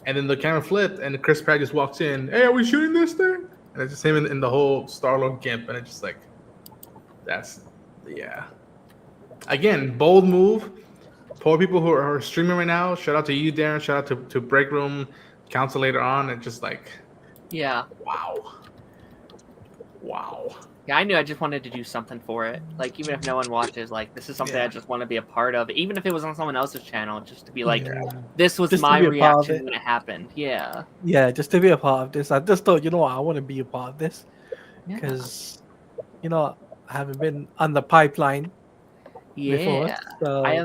and then the camera flipped, and Chris Pratt just walks in. Hey, are we shooting this thing? And it's just him in the whole Star-Lord gimp, and it's just like, again, bold move. For people who are streaming right now, shout out to you, Darren. Shout out to Break Room Council later on. And just like, wow. Yeah, I knew I just wanted to do something for it. Like, even if no one watches, like, this is something I just want to be a part of. Even if it was on someone else's channel, just to be like, this was just my reaction when it happened. Yeah. Yeah, just to be a part of this. I just thought, you know what, I want to be a part of this. Because, you know, I haven't been on the pipeline before. So. I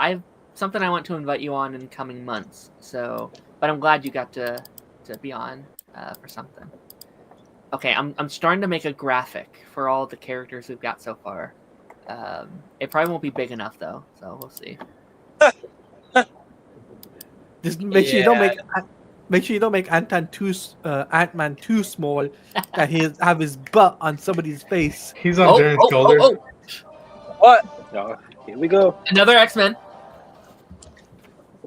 have something I want to invite you on in coming months. So, but I'm glad you got to be on for something. Okay, I'm starting to make a graphic for all the characters we've got so far. It probably won't be big enough though, so we'll see. Just make sure you don't make Ant-Man too small that he have his butt on somebody's face. He's on Darren's shoulder. What? No, here we go. Another X-Men.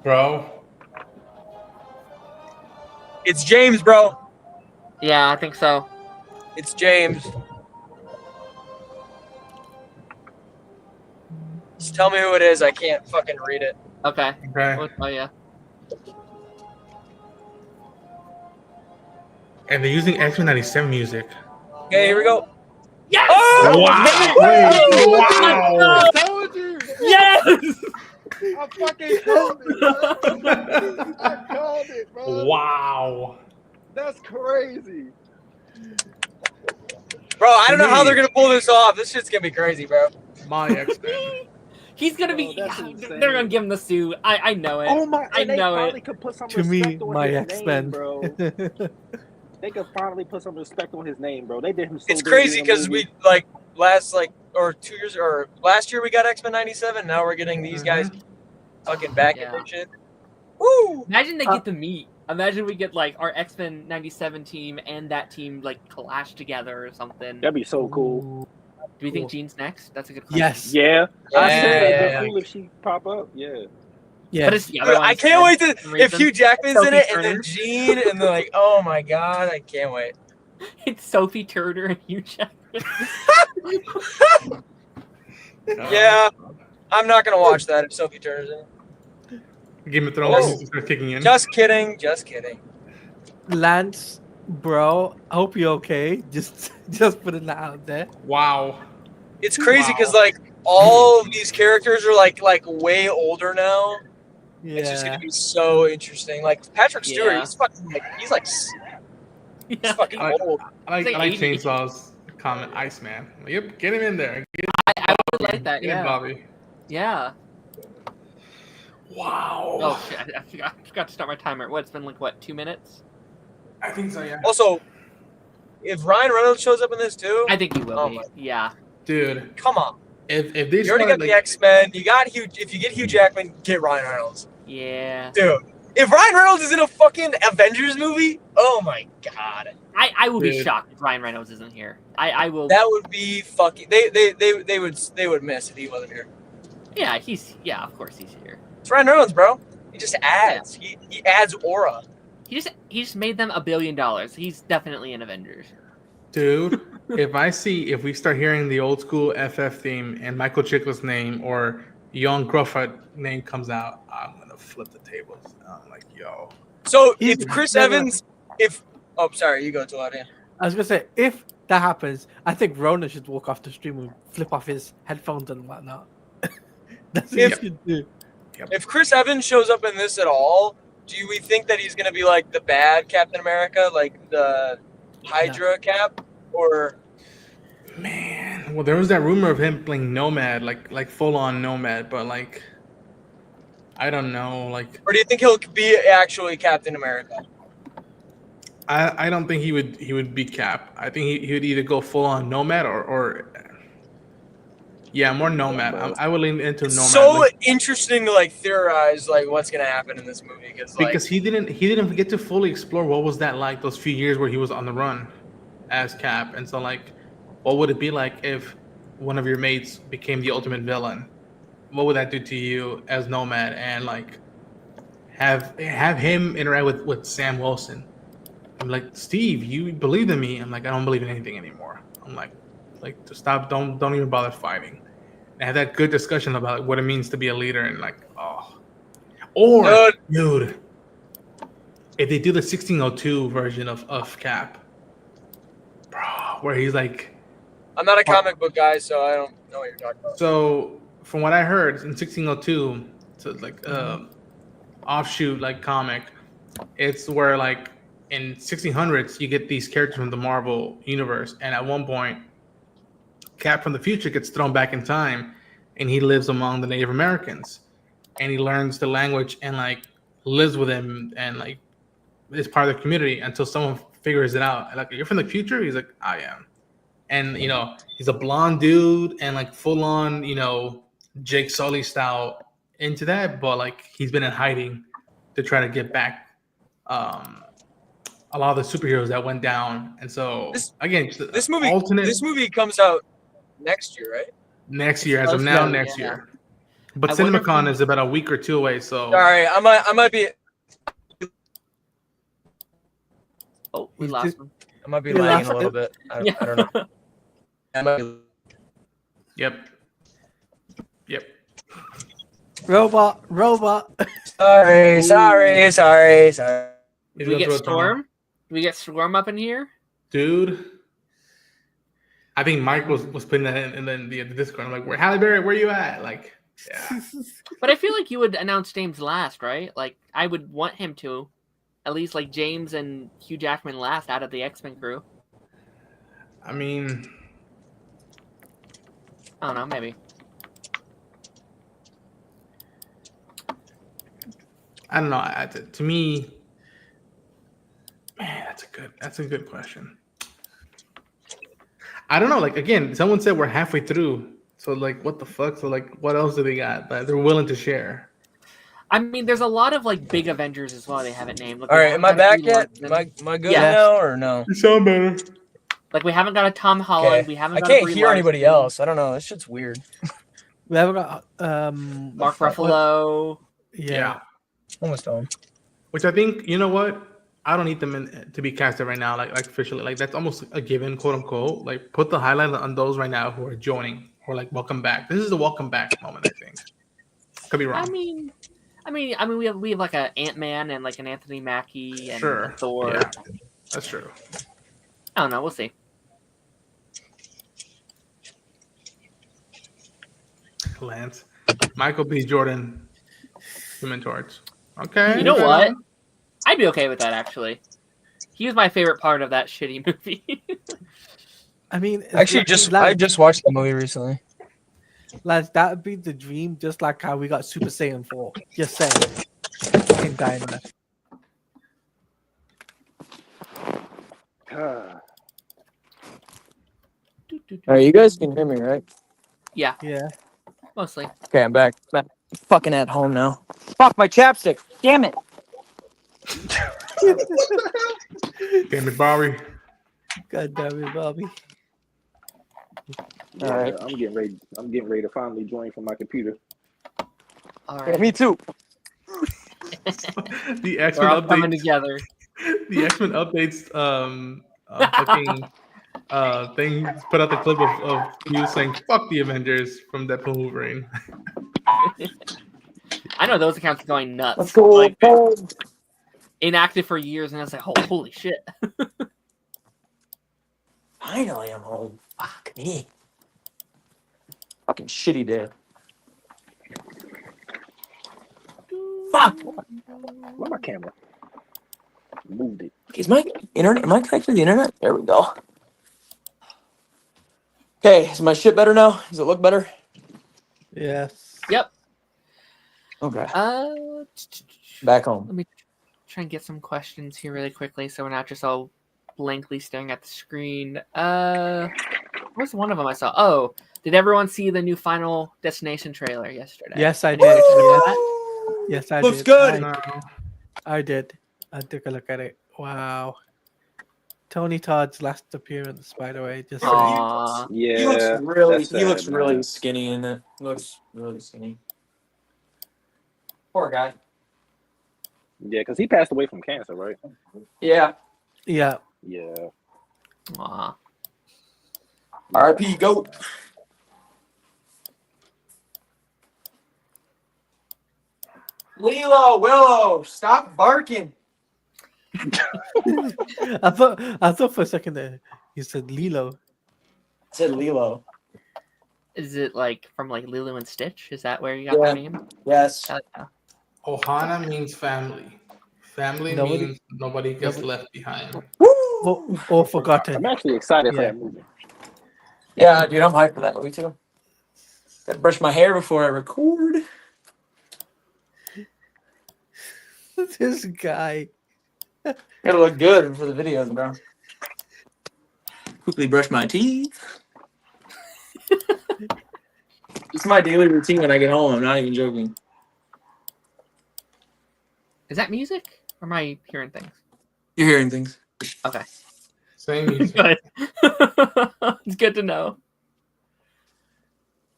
Bro. It's James, bro. Yeah, I think so. It's James. Just tell me who it is. I can't fucking read it. Okay. Okay. Oh yeah. And they're using X-Men 97 music. Okay, here we go. Yes! Oh! Wow! I told you. Yes! I fucking called it, bro. I called it, bro. Wow! That's crazy. Bro, I don't know how they're gonna pull this off. This shit's gonna be crazy, bro. My X-Men. He's gonna be. That's insane. They're gonna give him the suit. I know it. Oh my! I And they know finally it. could put some To respect me, on my his X-Men. name, bro. They could finally put some respect on his name, bro. They did him so It's dirty crazy in the because movie. we like last or 2 years or last year we got X-Men 97. Now we're getting these guys fucking back in their shit. Woo! Imagine they get to meet. Imagine we get like our X-Men 97 team and that team like clash together or something. That'd be so cool. Do we think Jean's next? That's a good question. Yes. Yeah. I said that'd Yeah. be cool if she pop up. Yeah. Yeah. But it's the other Dude, one. I can't wait to if Hugh Jackman's in Sophie it and Turner. then Jean and they're like, oh my god, I can't wait. It's Sophie Turner and Hugh Jackman. Yeah, I'm not gonna watch that if Sophie Turner's in it. Game of Thrones start kicking in. Just kidding, just kidding. Lance, bro, I hope you're okay. Just putting that out there. Wow. It's crazy because like all of these characters are like way older now. Yeah. It's just gonna be so interesting. Like Patrick Stewart, Yeah. he's fucking old. I It's like like 80. Chainsaw's comment, Iceman. Yep, get him in there. Get I would like that. get him, Yeah. Bobby. Yeah. Wow. Oh shit! I forgot to start my timer. What? It's been like what? 2 minutes? I think so, yeah. Also, if Ryan Reynolds shows up in this too, I think he will Oh be. my- Yeah. Dude, come on. if they You already start, got the X-Men. You got Hugh. If you get Hugh Jackman, get Ryan Reynolds. Yeah. Dude, if Ryan Reynolds is in a fucking Avengers movie, oh my god, I will be Dude. shocked if Ryan Reynolds isn't here. I will. that would be fucking. They would miss if he wasn't here. Yeah. Of course he's here. It's Ryan Reynolds, bro. He just adds. He adds aura. He just made them $1 billion. He's definitely in Avengers. dude, if we start hearing the old school FF theme and Michael Chiklis' name or Jon Gruffat name comes out, I'm gonna flip the tables. I'm like, yo. So He's if Chris never- Evans, sorry, you go to Claudia. I was gonna say, if that happens, I think Rona should walk off the stream and flip off his headphones and whatnot. That's what If- he should do. If Chris Evans shows up in this at all, do we think that he's gonna be like the bad Captain America, like the Hydra Cap, or? Man, well, there was that rumor of him playing Nomad, like full on Nomad, but like, I don't know, like, Or do you think he'll be actually Captain America? I don't think he would be Cap. I think he would either go full on Nomad or Yeah, more Nomad. I would lean into Nomad. So interesting to like theorize like what's gonna happen in this movie because he didn't get to fully explore what was that like those few years where he was on the run as Cap, and so like, what would it be like if one of your mates became the ultimate villain? What would that do to you as Nomad? And like, have him interact with Sam Wilson. I'm like, Steve, you believed in me. I'm like, I don't believe in anything anymore. I'm like to stop. Don't even bother fighting. And have that good discussion about what it means to be a leader and like, dude, if they do the 1602 version of Cap, bro, where he's like, I'm not a comic book guy, so I don't know what you're talking about. So from what I heard in 1602, so like offshoot like comic, it's where like in 1600s you get these characters from the Marvel universe, and at one point Cap from the future gets thrown back in time, and he lives among the Native Americans, and he learns the language and like lives with them and like is part of the community until someone figures it out. Like, you're from the future? He's like, I am. And you know, he's a blonde dude and like full on, you know, Jake Sully style into that, but like he's been in hiding to try to get back a lot of the superheroes that went down. And so this movie comes out next year, right? Next year, as of now, next year. But CinemaCon is about a week or two away. So sorry, I might be. Oh, we lost him. I might be lagging a little bit. I don't know. Yep. Robot. Sorry. Did we get Storm? Did we get Storm up in here? Dude. I think Mike was putting that in the Discord. I'm like, Halle Berry, where you at? Like, yeah. But I feel like you would announce James last, right? Like, I would want him to. At least like James and Hugh Jackman last out of the X-Men crew. I mean, I don't know, maybe. I don't know. To me, man, that's a good question. I don't know. Like, again, someone said we're halfway through. So like, what the fuck? So like, what else do they got that they're willing to share? I mean, there's a lot of like big Avengers as well they haven't named. Look, all right, am I back yet? Am I good now or no? You sound better. Like, we haven't got a Tom Holland. Okay. We haven't. I got can't hear anybody else. I don't know. This shit's weird. We haven't got Mark Ruffalo. Yeah. Almost home. Which I think, you know what? I don't need them to be casted right now, like officially. Like, that's almost a given, quote unquote. Like, put the highlight on those right now who are joining or like welcome back. This is the welcome back moment, I think. Could be wrong. I mean, we have like a Ant-Man and like an Anthony Mackie and sure. Thor. Yeah, that's true. I don't know. We'll see. Lance, Michael B. Jordan, Human Torch. Okay. You know what? I'd be okay with that, actually. He was my favorite part of that shitty movie. I mean, actually, I just watched the movie recently. Like, that would be the dream, just like how we got Super Saiyan 4. Just saying. In Dynamite. All right, you guys can hear me, right? Yeah. Yeah. Mostly. Okay, I'm back. I'm fucking at home now. Fuck my chapstick. Damn it. Damn it, Bobby. God damn it, Bobby. Yeah, all right. I'm getting ready to finally join from my computer. All right. Yeah, me too. The We're X-Men all updates coming together. The X-Men updates fucking thing put out the clip of you saying fuck the Avengers from Deadpool Wolverine. I know those accounts are going nuts. Let's go. Like, inactive for years, and I was like, oh, holy shit. Finally, I'm home. Fuck me. Fucking shitty day. Fuck. Where's my camera? Moved it. Is my internet? Am I connected to the internet? There we go. Okay, is my shit better now? Does it look better? Yes. Yep. Okay. Back home. Let me try and get some questions here really quickly, so we're not just all blankly staring at the screen. Where's one of them I saw? Oh, Did everyone see the new Final Destination trailer yesterday? Yes, I did. Yes, I Looks did. good. I did. I took a look at it. Wow. Tony Todd's last appearance, by the way. Just Aww. Yeah, he looks that's sad, really man. skinny in it. Looks really skinny. Poor guy. Yeah, because he passed away from cancer, right? Yeah. yeah. Yeah. Aww. R.I.P. Goat. Willow, stop barking. I thought for a second that you said Lilo. I said Lilo. Is it like from like Lilo and Stitch? Is that where you got the name? Yes. Ohana means family. Family means nobody gets left behind. Or forgotten. I'm actually excited for that movie. Yeah, dude, I'm hyped for that movie too. Gotta brush my hair before I record. This guy. Gotta look good for the videos, bro. Quickly brush my teeth. It's my daily routine when I get home. I'm not even joking. Is that music? Or am I hearing things? You're hearing things. Okay. Same music. Good. It's good to know.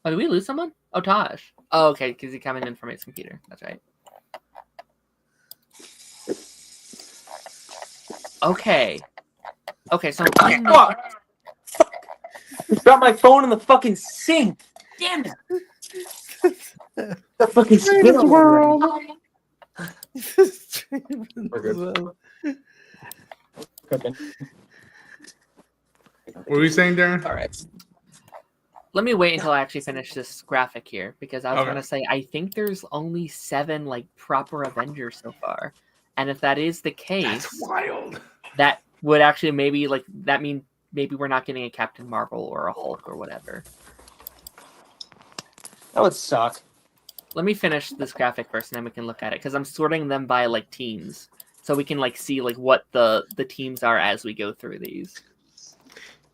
Oh, did we lose someone? Oh, Taj. Oh, okay, because he's coming in from his computer. That's right. Okay. Okay, so Fuck! Got my phone in the fucking sink. Damn it! The fucking spin world. What were you saying, Darren? All right. let me wait until I actually finish this graphic here, because I was Okay. going to say, I think there's only 7 like proper Avengers so far. And if that is the case, That's wild. that would actually maybe mean maybe we're not getting a Captain Marvel or a Hulk or whatever. That would suck. Let me finish this graphic first, and then we can look at it, because I'm sorting them by like teams, so we can like see like what the teams are as we go through these.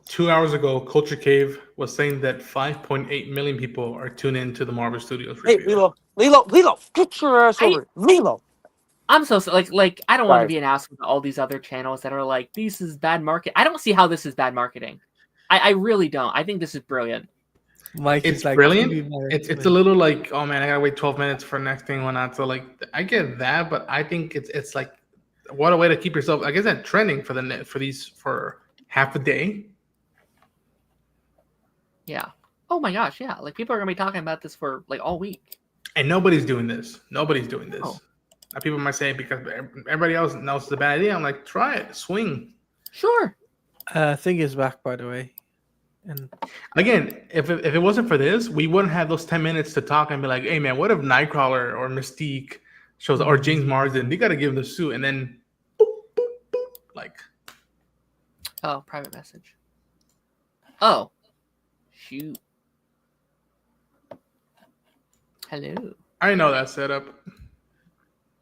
2 hours ago, Culture Cave was saying that 5.8 million people are tuned into the Marvel Studios Hey, review. Lilo, get your ass over. Lilo. I'm so like I don't want to Sorry. be an ass with all these other channels that are like, this is bad market. I don't see how this is bad marketing. I really don't. I think this is brilliant. Mike It's is like brilliant. really mad. It's a little like, oh man, I gotta wait 12 minutes for next thing when not. So like, I get that, but I think it's like, what a way to keep yourself. I guess that trending for the net for half a day. Yeah. Oh my gosh, yeah. Like people are gonna be talking about this for like all week. And nobody's doing this. Nobody's doing this. Oh. Now, people might say because everybody else knows it's a bad idea. I'm like, try it, swing. Sure. Thing is back, by the way. And Again, if it wasn't for this, we wouldn't have those 10 minutes to talk and be like, hey man, what if Nightcrawler or Mystique shows or James Marsden? They gotta give them the suit, and then boop, boop, boop, like, Oh, private message. Oh. Shoot. Hello. I know that setup.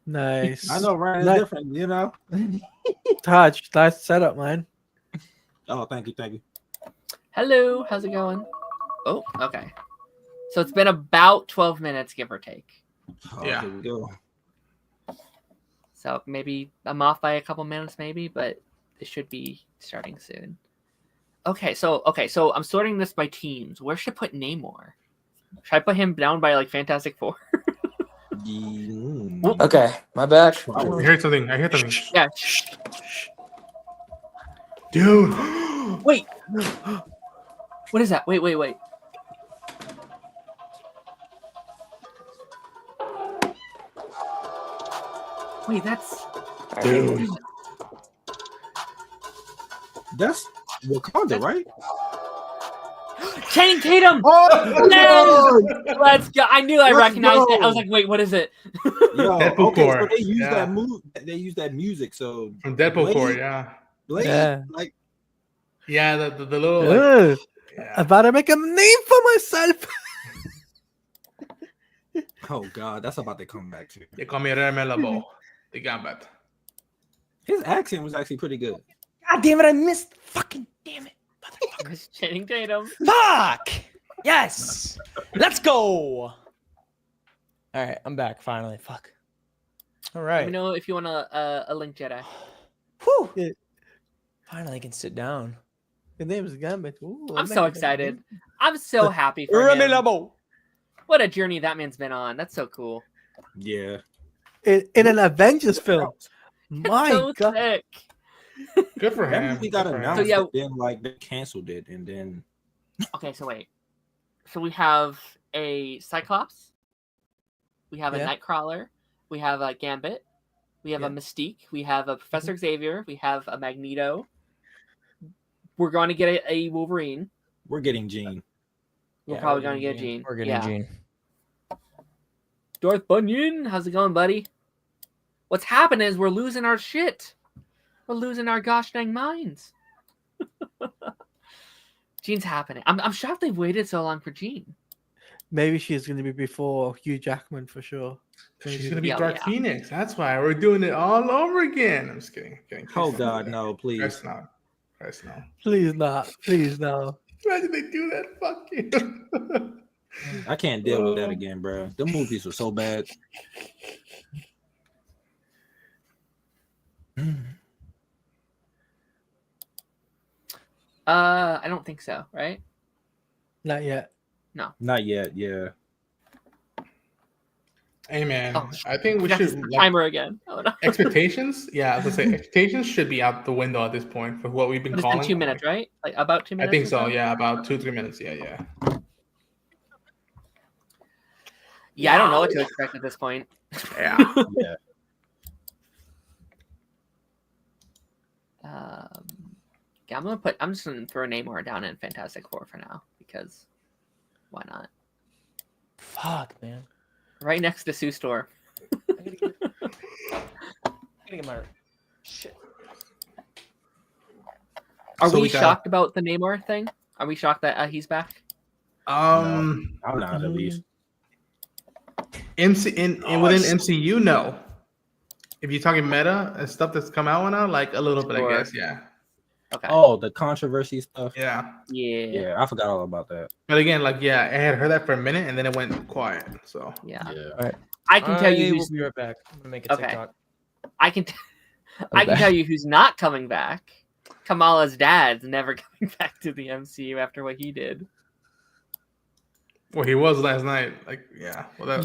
nice. I know, Ryan is Nice. different, you know. Taj, nice setup, man. Oh, thank you. Hello. How's it going? Oh, okay. So it's been about 12 minutes, give or take. Oh, Yeah. Here we go. So maybe I'm off by a couple minutes, maybe, but it should be starting soon. Okay, so I'm sorting this by teams. Where should I put Namor? Should I put him down by like Fantastic Four? Okay, my bad. I heard something. Yeah. Dude. Wait. What is that? Wait. Wait, that's Dude. That's Wakanda, right? Channing Tatum. Oh, Yes! Let's go. I knew I Let's recognized it. I go. was like, wait, what is it? Yo, Deadpool okay, Core. so they use Yeah. that move. They use that music. So From Deadpool Blade- Core, yeah. Blade, Yeah. like, Yeah, the little like, Ugh. yeah. I better make a name for myself. oh god, that's about to come back to. They call me Remelabo, the Gambit. His accent was actually pretty good. God damn it! I missed. Fucking damn it! It's Channing Tatum. Fuck! Yes. Let's go. All right, I'm back finally. Fuck. All right. Let me know if you want a Link Jedi. Whew. Yeah. Finally, I can sit down. His name is Gambit. Ooh, I'm so excited. I'm so happy for Remy him. Labo. What a journey that man's been on. That's so cool. Yeah. In an Avengers film. My so God. sick. Good for That him. movie got Good for him. announced, So, yeah. and then like they canceled it, and then Okay, so wait. So we have a Cyclops. We have a Yeah. Nightcrawler. We have a Gambit. We have a Mystique. We have a Professor Xavier. We have a Magneto. We're going to get a Wolverine. we're getting Jean. We're Yeah, probably we're going to getting get Jean. We're getting Yeah. Jean. Darth Bunyan, how's it going, buddy? What's happening is we're losing our shit. We're losing our gosh dang minds. Jean's happening. I'm shocked they've waited so long for Jean. Maybe she's going to be before Hugh Jackman for sure. She's gonna be Yeah, Dark yeah. Phoenix. That's why we're doing it all over again. I'm just kidding. Oh God, no, please. Christ no. Christ no. Please not. Please no. Imagine they do that. Fuck you. I can't deal with that again, bro. The movies were so bad. I don't think so, right? Not yet. Not yet. Yeah. Hey man, Oh, I think we That's should the like, timer again. Oh, no. expectations. Yeah, I was gonna say expectations should be out the window at this point for what we've been It's calling. been 2 minutes, right? Like about 2 I minutes. think or so. Yeah, about 2-3 minutes. Yeah. Yeah, I don't know what to expect at this point. Yeah. Yeah. Yeah, I'm just gonna throw Namor down in Fantastic Four for now because why not? Fuck, man. Right next to Sue Store. I gotta get my shit. Are So we we got- shocked about the Namor thing? Are we shocked that he's back? I'm not at least. within MCU, no. If you're talking meta and stuff that's come out now, like a little bit, Sure. I guess. Yeah. Okay. Oh, the controversy stuff. Yeah. Yeah. Yeah, I forgot all about that. But again, like, yeah, I had heard that for a minute and then it went quiet. So Yeah. Yeah. I can tell you We'll who's be right back. I'm gonna make a Okay. TikTok. I can tell you who's not coming back. Kamala's dad's never coming back to the MCU after what he did. well, he was last night. Like, yeah. Well, that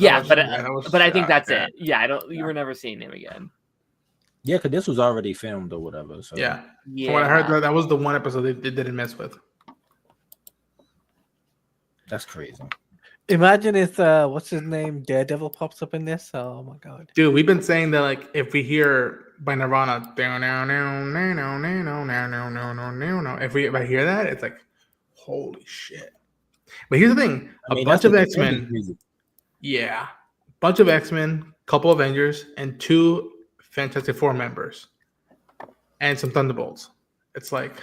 was- but I think yeah, that's yeah. it. Yeah, you were never seeing him again. Yeah, because this was already filmed or whatever. So Yeah. Yeah. From what I heard, that was the one episode they didn't mess with. that's crazy. Imagine if what's his name, Daredevil pops up in this. Oh my God. Dude, we've been saying that, like, if we hear by Nirvana, if I hear that, it's like, holy shit. But here's the thing: a bunch that's of what the X-Men, Avengers music- yeah, bunch of X-Men, couple Avengers, and 2 Fantastic Four members, and some Thunderbolts. It's like,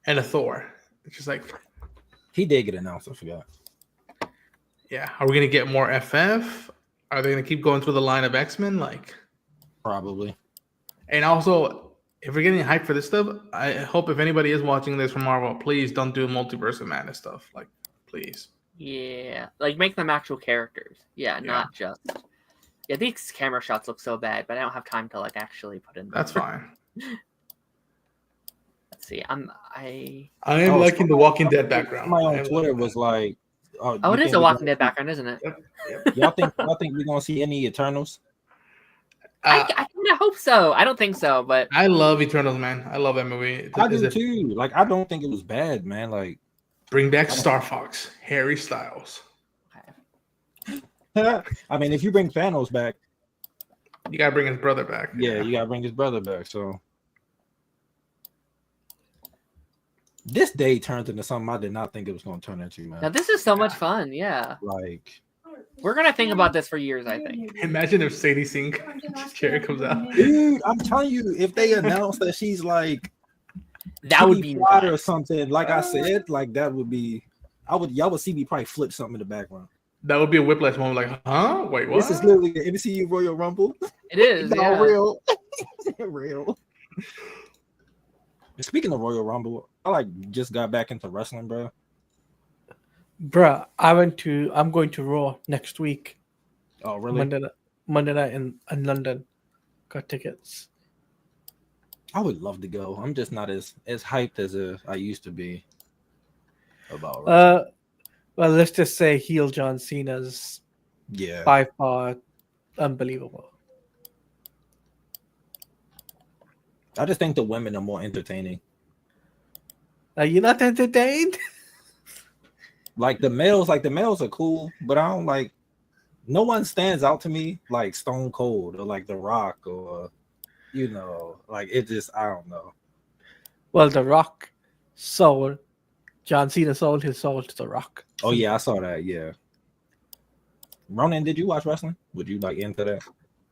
and a Thor. It's just like, He did get announced. I forgot. yeah, are we gonna get more FF? Are they gonna keep going through the line of X-Men? Like, Probably. and also, if we're getting hyped for this stuff, I hope if anybody is watching this from Marvel, please don't do Multiverse of Madness stuff. Like, please. Yeah, like make them actual characters. Yeah, not just. Yeah, these camera shots look so bad, but I don't have time to like actually put in. That's fine. Let's see. I am liking the Walking Dead background. Somebody on Twitter was like, Oh, you it is think a we Walking gonna Dead background, isn't it? y'all think we're gonna see any Eternals? I kind of hope so. I don't think so, but I love Eternals, man. I love that movie. I do too. Like, I don't think it was bad, man. Like, bring back Star Fox, Harry Styles. I mean, if you bring Thanos back, you gotta bring his brother back. Yeah, you gotta bring his brother back. So this day turned into something I did not think it was going to turn into, man. now this is so much fun. Yeah, Like, we're gonna think about this for years. I think. Imagine if Sadie Sink chair comes out. dude, I'm telling you, if they announce that she's like that would be nuts or something, like I said, like that would be. Y'all would see me probably flip something in the background. That would be a whiplash moment. Like, huh? Wait, what? This is literally the MCU Royal Rumble. It is. It's Yeah. all real. Real. Speaking of Royal Rumble, I just got back into wrestling, bro. Bruh, I'm going to Raw next week. Oh, really? Monday night in London. Got tickets. I would love to go. I'm just not as hyped as I used to be about wrestling. Well, let's just say heel John Cena's by far unbelievable. I just think the women are more entertaining. Are you not entertained? Like the males are cool, but I don't like. No one stands out to me like Stone Cold or like The Rock or, like it just, I don't know. Well, The Rock sold, John Cena sold his soul to The Rock. Oh yeah, I saw that. Yeah. Ronan, did you watch wrestling? Would you like into that?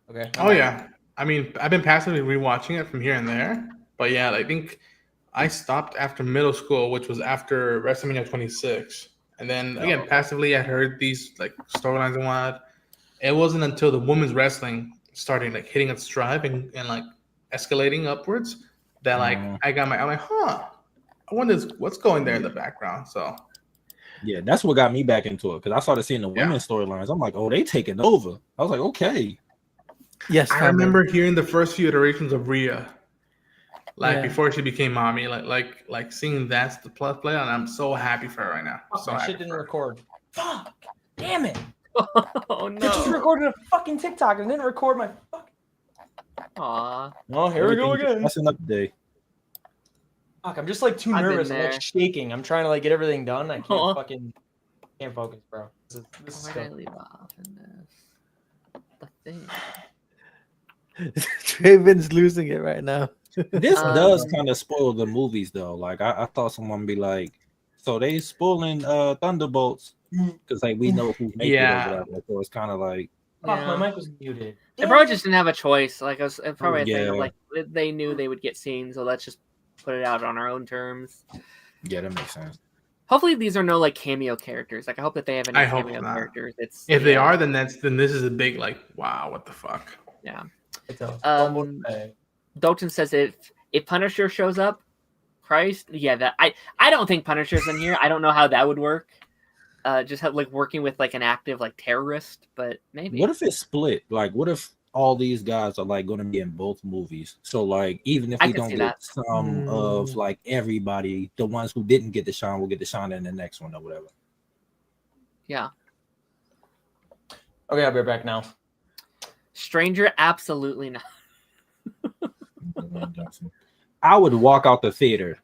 Okay. Oh yeah. I mean, I've been passively rewatching it from here and there, but yeah, I think I stopped after middle school, which was after WrestleMania 26. And then again, passively, I heard these like storylines and whatnot. It wasn't until the women's wrestling started like hitting its stride and like escalating upwards that like I'm like, I wonder what's going there in the background. So yeah, that's what got me back into it because I started seeing the women's storylines. I'm like, oh, they taking over. I was like, okay. Yes, I remember hearing the first few iterations of Rhea. Like before she became mommy, like seeing that's the plus play, and I'm so happy for her right now. So my shit didn't record. Fuck! Damn it! Oh no! I just recorded a fucking TikTok and didn't record my fuck. Aw. Oh, here we go again. Messing up the day. Fuck! I'm just like too nervous. I'm like shaking. I'm trying to like get everything done. I can't can't focus, bro. This is Why did I leave off in this? The thing. Draven's losing it right now. This does kind of spoil the movies though. Like I thought someone would be like, so they spoiling Thunderbolts because like we know who made it or whatever. So it's kind of like my mic was muted. They probably just didn't have a choice. Like it was probably a thing of like they knew they would get seen, so let's just put it out on our own terms. Yeah, that makes sense. Hopefully these are no like cameo characters. Like I hope that they have any cameo characters. If they are, then this is a big like wow, what the fuck? Yeah. It's Dalton says if Punisher shows up, Christ, yeah, that I don't think Punisher's in here. I don't know how that would work. Just have like working with like an active like terrorist, but maybe. What if it's split? Like, what if all these guys are like going to be in both movies? So like, even if we don't get some of like everybody, the ones who didn't get the shine will get the shine in the next one or whatever. Yeah. Okay, I'll be back now. Stranger, absolutely not. I would walk out the theater.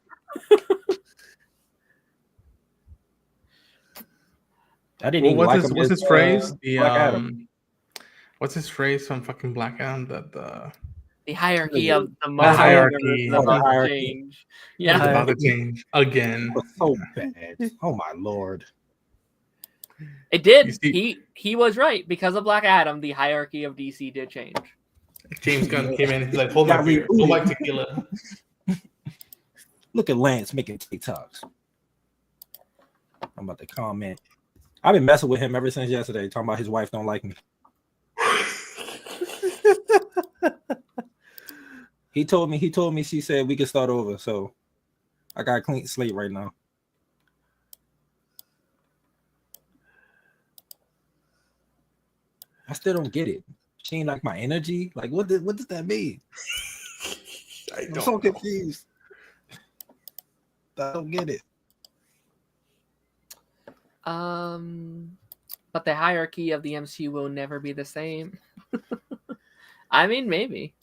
I didn't even like what's his phrase? What's his phrase from fucking Black Adam? The hierarchy of the hierarchy. Change. Yeah, it's about to change again. So bad. Oh my lord. It did. He was right because of Black Adam. The hierarchy of DC did change. James Gunn came in and he's like, hold my beer. Hold my tequila. Look at Lance making TikToks. I'm about to comment. I've been messing with him ever since yesterday, talking about his wife don't like me. He told me she said we could start over. So I got a clean slate right now. I still don't get it. She ain't like my energy. Like, what does that mean? I'm so confused. I don't get it. But the hierarchy of the MCU will never be the same. I mean, maybe.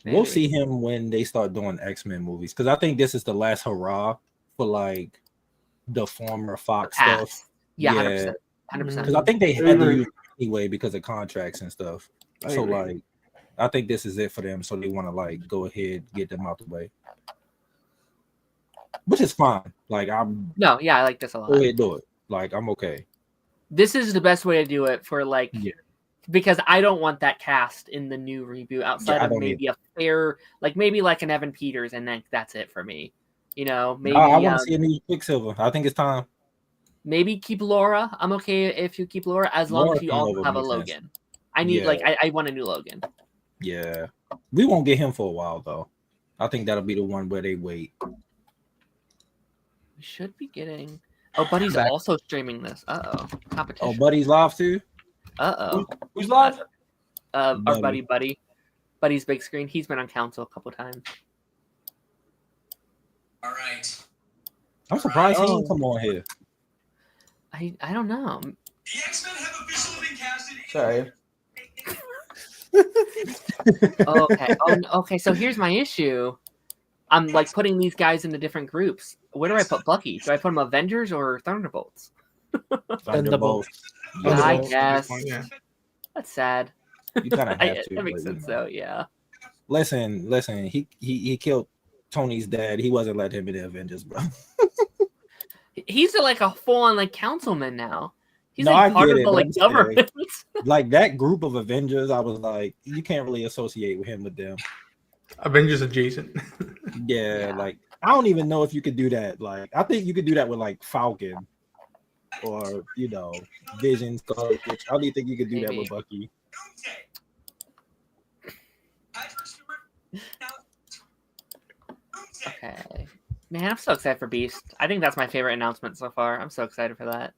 We'll see him when they start doing X-Men movies because I think this is the last hurrah for like the former Fox stuff. Yeah, 100%. Because I think they had to use it anyway because of contracts and stuff. So like, I think this is it for them. So they want to like go ahead, get them out the way, which is fine. Like I like this a lot. Go ahead, do it. Like I'm okay. This is the best way to do it for like, because I don't want that cast in the new reboot outside of maybe a fair, like maybe like an Evan Peters, and then that's it for me. You know, maybe I want to see a new Quicksilver. I think it's time. Maybe keep Laura. I'm okay if you keep Laura as long as you also have a Logan. I need I want a new Logan. Yeah, we won't get him for a while though. I think that'll be the one where they wait. We should be getting. Oh, Buddy's also streaming this. Competition. Oh, Buddy's live too. Who's live? Our buddy. Buddy's big screen. He's been on council a couple times. All right. I'm surprised he didn't come on here. I don't know. The X-Men have officially been casted. Sorry. Okay. Okay. So here's my issue. I'm like putting these guys into different groups. Where do I put Bucky? Do I put him Avengers or Thunderbolts? Thunderbolts. Yeah, I guess. Yeah. That's sad. You kind of have to. That makes but, sense, though. Yeah. Listen. He killed Tony's dad. He wasn't letting him in the Avengers, bro. He's like a full-on like councilman now. He's No, like I part get of it, the but like I'm saying, government. Like that group of Avengers, I was like, you can't really associate with him with them. Avengers adjacent. Yeah, like I don't even know if you could do that. Like I think you could do that with like Falcon or Vision. Scarlet. I don't even think you could do that with Bucky. Okay. Man, I'm so excited for Beast. I think that's my favorite announcement so far. I'm so excited for that.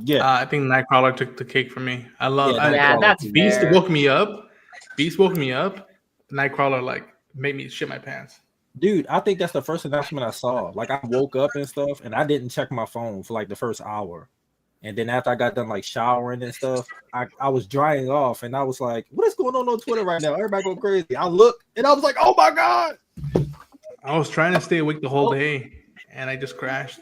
Yeah, I think Nightcrawler took the cake for me. I love. that's Beast fair. woke me up. Beast woke me up. Nightcrawler like made me shit my pants. dude, I think that's the first announcement I saw. Like I woke up and stuff, and I didn't check my phone for like the first hour. And then after I got done like showering and stuff, I was drying off, and I was like, "What is going on Twitter right now? Everybody going crazy." I looked, and I was like, "Oh my god!" I was trying to stay awake the whole day, and I just crashed.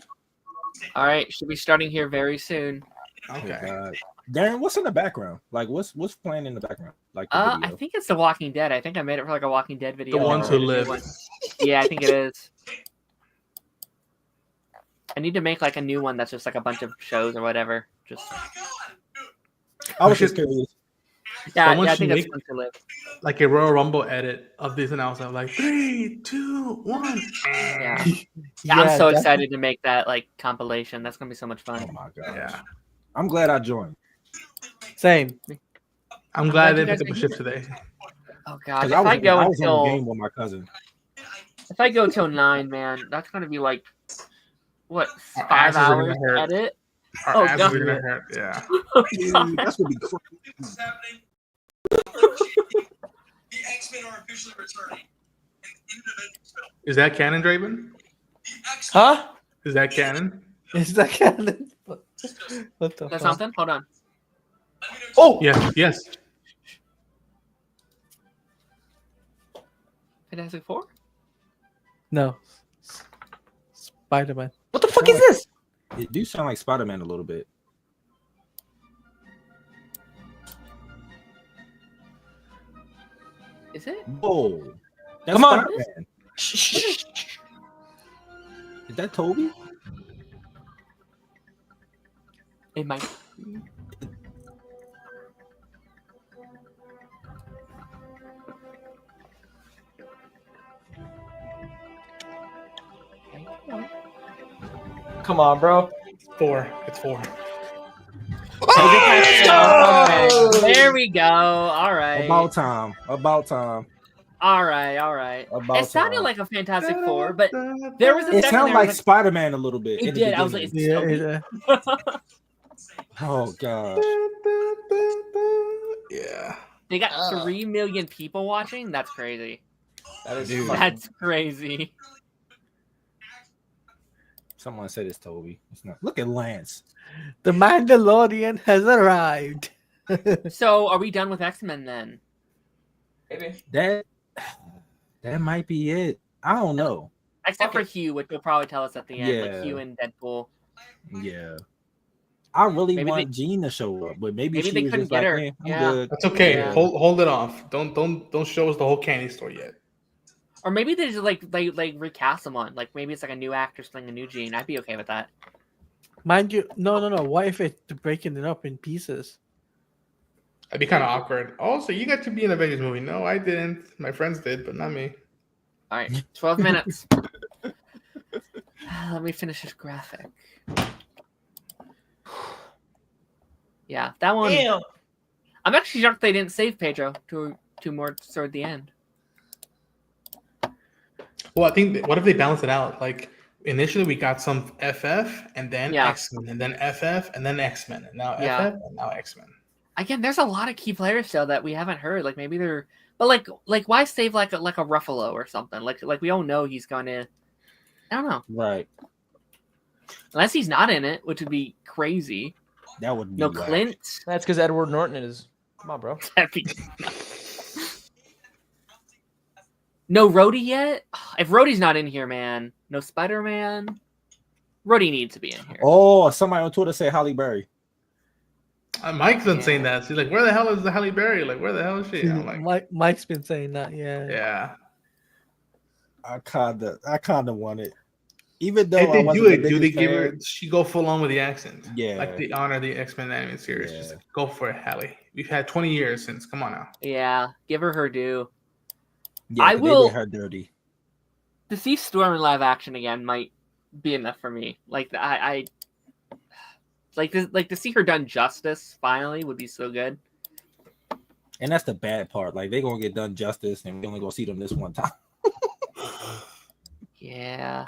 All right, should be starting here very soon. Okay. Oh, God. Darren, what's in the background? Like, what's playing in the background? Like, the I video? think it's The Walking Dead. I think I made it for like a Walking Dead video. The Ones Who Live. Yeah, I think it is. I need to make like a new one that's just like a bunch of shows or whatever. Just I was just curious. yeah, Someone I should think it's make- Ones Who Live. Like a Royal Rumble edit of this announcement, like 3, 2, 1. Yeah, I'm so excited to make that like compilation. That's gonna be so much fun. Oh my god. Yeah. I'm glad I joined. Same. I'm glad glad they you picked guys up a are shift here. today. Oh god, Because if I go I was on the until game with my cousin. if I go till 9, man, that's gonna be like what Our 5 asses are gonna hours hurt. to edit. Our Oh, asses God. are gonna hurt. Yeah. Dude, that's gonna be crazy. This is happening. The X-Men are officially returning. In the Avengers film. Is that canon, Draven? The X-Men Huh? Is that canon? Is that canon? What the Is that fuck? something? Hold on. Oh, Yes. Yes. Fantastic Four? No. Spider-Man. what the fuck is this? It do sound like Spider-Man a little bit. Is it? Whoa. That's Come on. Spider-Man. Is that Toby? It might. Come on, bro. 4. It's 4. Okay, there we go. All right. About time. About time. All right. All right. About It sounded time. like a Fantastic Four, but there was a It second sounded there like was Spider-Man a little bit. it in the did. I was like, beginning. it's Toby. Oh god. Yeah. They got 3 million people watching. That's crazy. That is Dude. fucking- That's crazy. Someone said it's Toby. It's not. Look at Lance. The Mandalorian has arrived. So, are we done with X-Men then? maybe. That might be it. I don't know. Except for Hugh, which will probably tell us at the end, Yeah. like Hugh and Deadpool. Yeah. I really Maybe want Jean to show up, but maybe Maybe she they was couldn't just get like, her. "Eh, I'm Yeah. good." That's okay. Yeah. Hold it off. Don't show us the whole candy store yet. Or maybe they just like recast someone. Like maybe it's like a new actor playing a new Jean. I'd be okay with that. Mind you, no. What if it's breaking it up in pieces? That'd be kind of awkward. Oh, so you got to be in an Avengers movie? No, I didn't. My friends did, but not me. All right, 12 minutes. Let me finish this graphic. Yeah, that one. Damn. I'm actually shocked they didn't save Pedro two more toward the end. Well, I think what if they balance it out? Like initially we got some FF and then X-Men and then FF and then X-Men and now FF and now X-Men. Again, there's a lot of key players still that we haven't heard. Like maybe they're, but like why save like a Ruffalo or something? Like we all know he's gonna. I don't know. Right. Unless he's not in it, which would be crazy. That would be no whack. Clint. That's because Edward Norton is. Come on, bro. No Rhodey yet? If Rhodey's not in here, man, no Spider-Man. Rhodey needs to be in here. Oh, somebody on Twitter said Halle Berry. Mike's been saying that. He's like, where the hell is the Halle Berry? Like, where the hell is she? I'm like, Mike's been saying that, yeah. Yeah. I kinda want it. Even though if they do it, do they fan, give her? She go full on with the accent? Yeah, like they honor the X-Men animated series. Just go for it, Halle. We've had 20 years since. Come on now. Yeah, give her due. Yeah, I will. They did her dirty. To see Storm in live action again might be enough for me. Like I like to see her done justice finally would be so good. And that's the bad part. Like they're gonna get done justice, and we only gonna see them this one time. Yeah.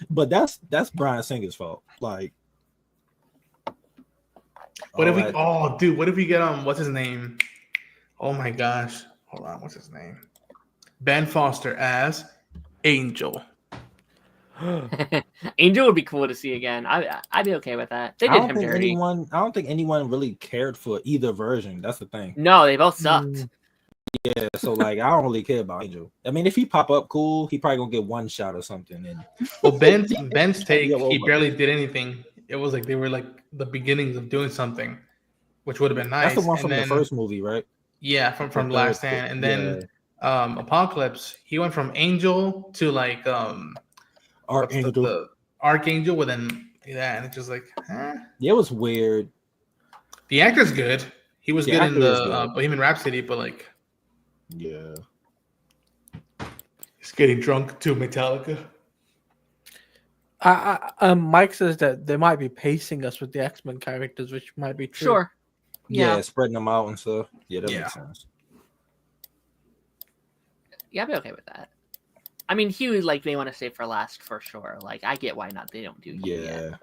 But that's Bryan Singer's fault. Like, what if we? Oh, dude, what if we get what's his name? Oh my gosh, hold on, what's his name? Ben Foster as Angel. Angel would be cool to see again. I'd be okay with that. They did him dirty. I don't think anyone really cared for either version. That's the thing. No, they both sucked. Yeah, so like I don't really care about Angel. I mean, if he pop up, cool. He probably gonna get one shot or something. And well, Ben's take, he barely did anything. It was like they were like the beginnings of doing something, which would have been nice. That's the one from the first movie, right? Yeah, from Last Stand, and then Apocalypse. He went from Angel to like Archangel. The Archangel, with and it's just like, yeah, it was weird. The actor's good. He was good in the Bohemian Rhapsody, but like. Yeah. He's getting drunk to Metallica. Mike says that they might be pacing us with the X-Men characters, which might be true. Sure. Yeah, spreading them out and stuff. Yeah, that makes sense. Yeah, I'd be okay with that. I mean, Hugh, like, they want to save for last for sure. Like, I get why not. They don't do Hugh yet, but...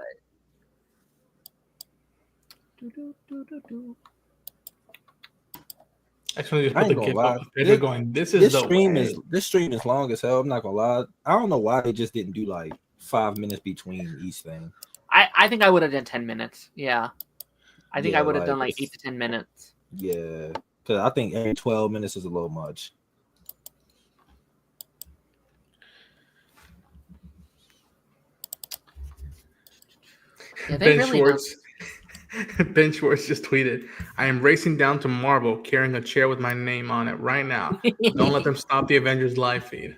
Actually, just put the gift up. They're going. This stream is long as hell. I'm not gonna lie. I don't know why they just didn't do like 5 minutes between each thing. I think I would have done 10 minutes. Yeah, I think I would have done like 8 to 10 minutes. Yeah, because I think every 12 minutes is a little much. Yeah, Ben Schwartz just tweeted, I am racing down to Marvel carrying a chair with my name on it right now. Don't let them stop the Avengers live feed.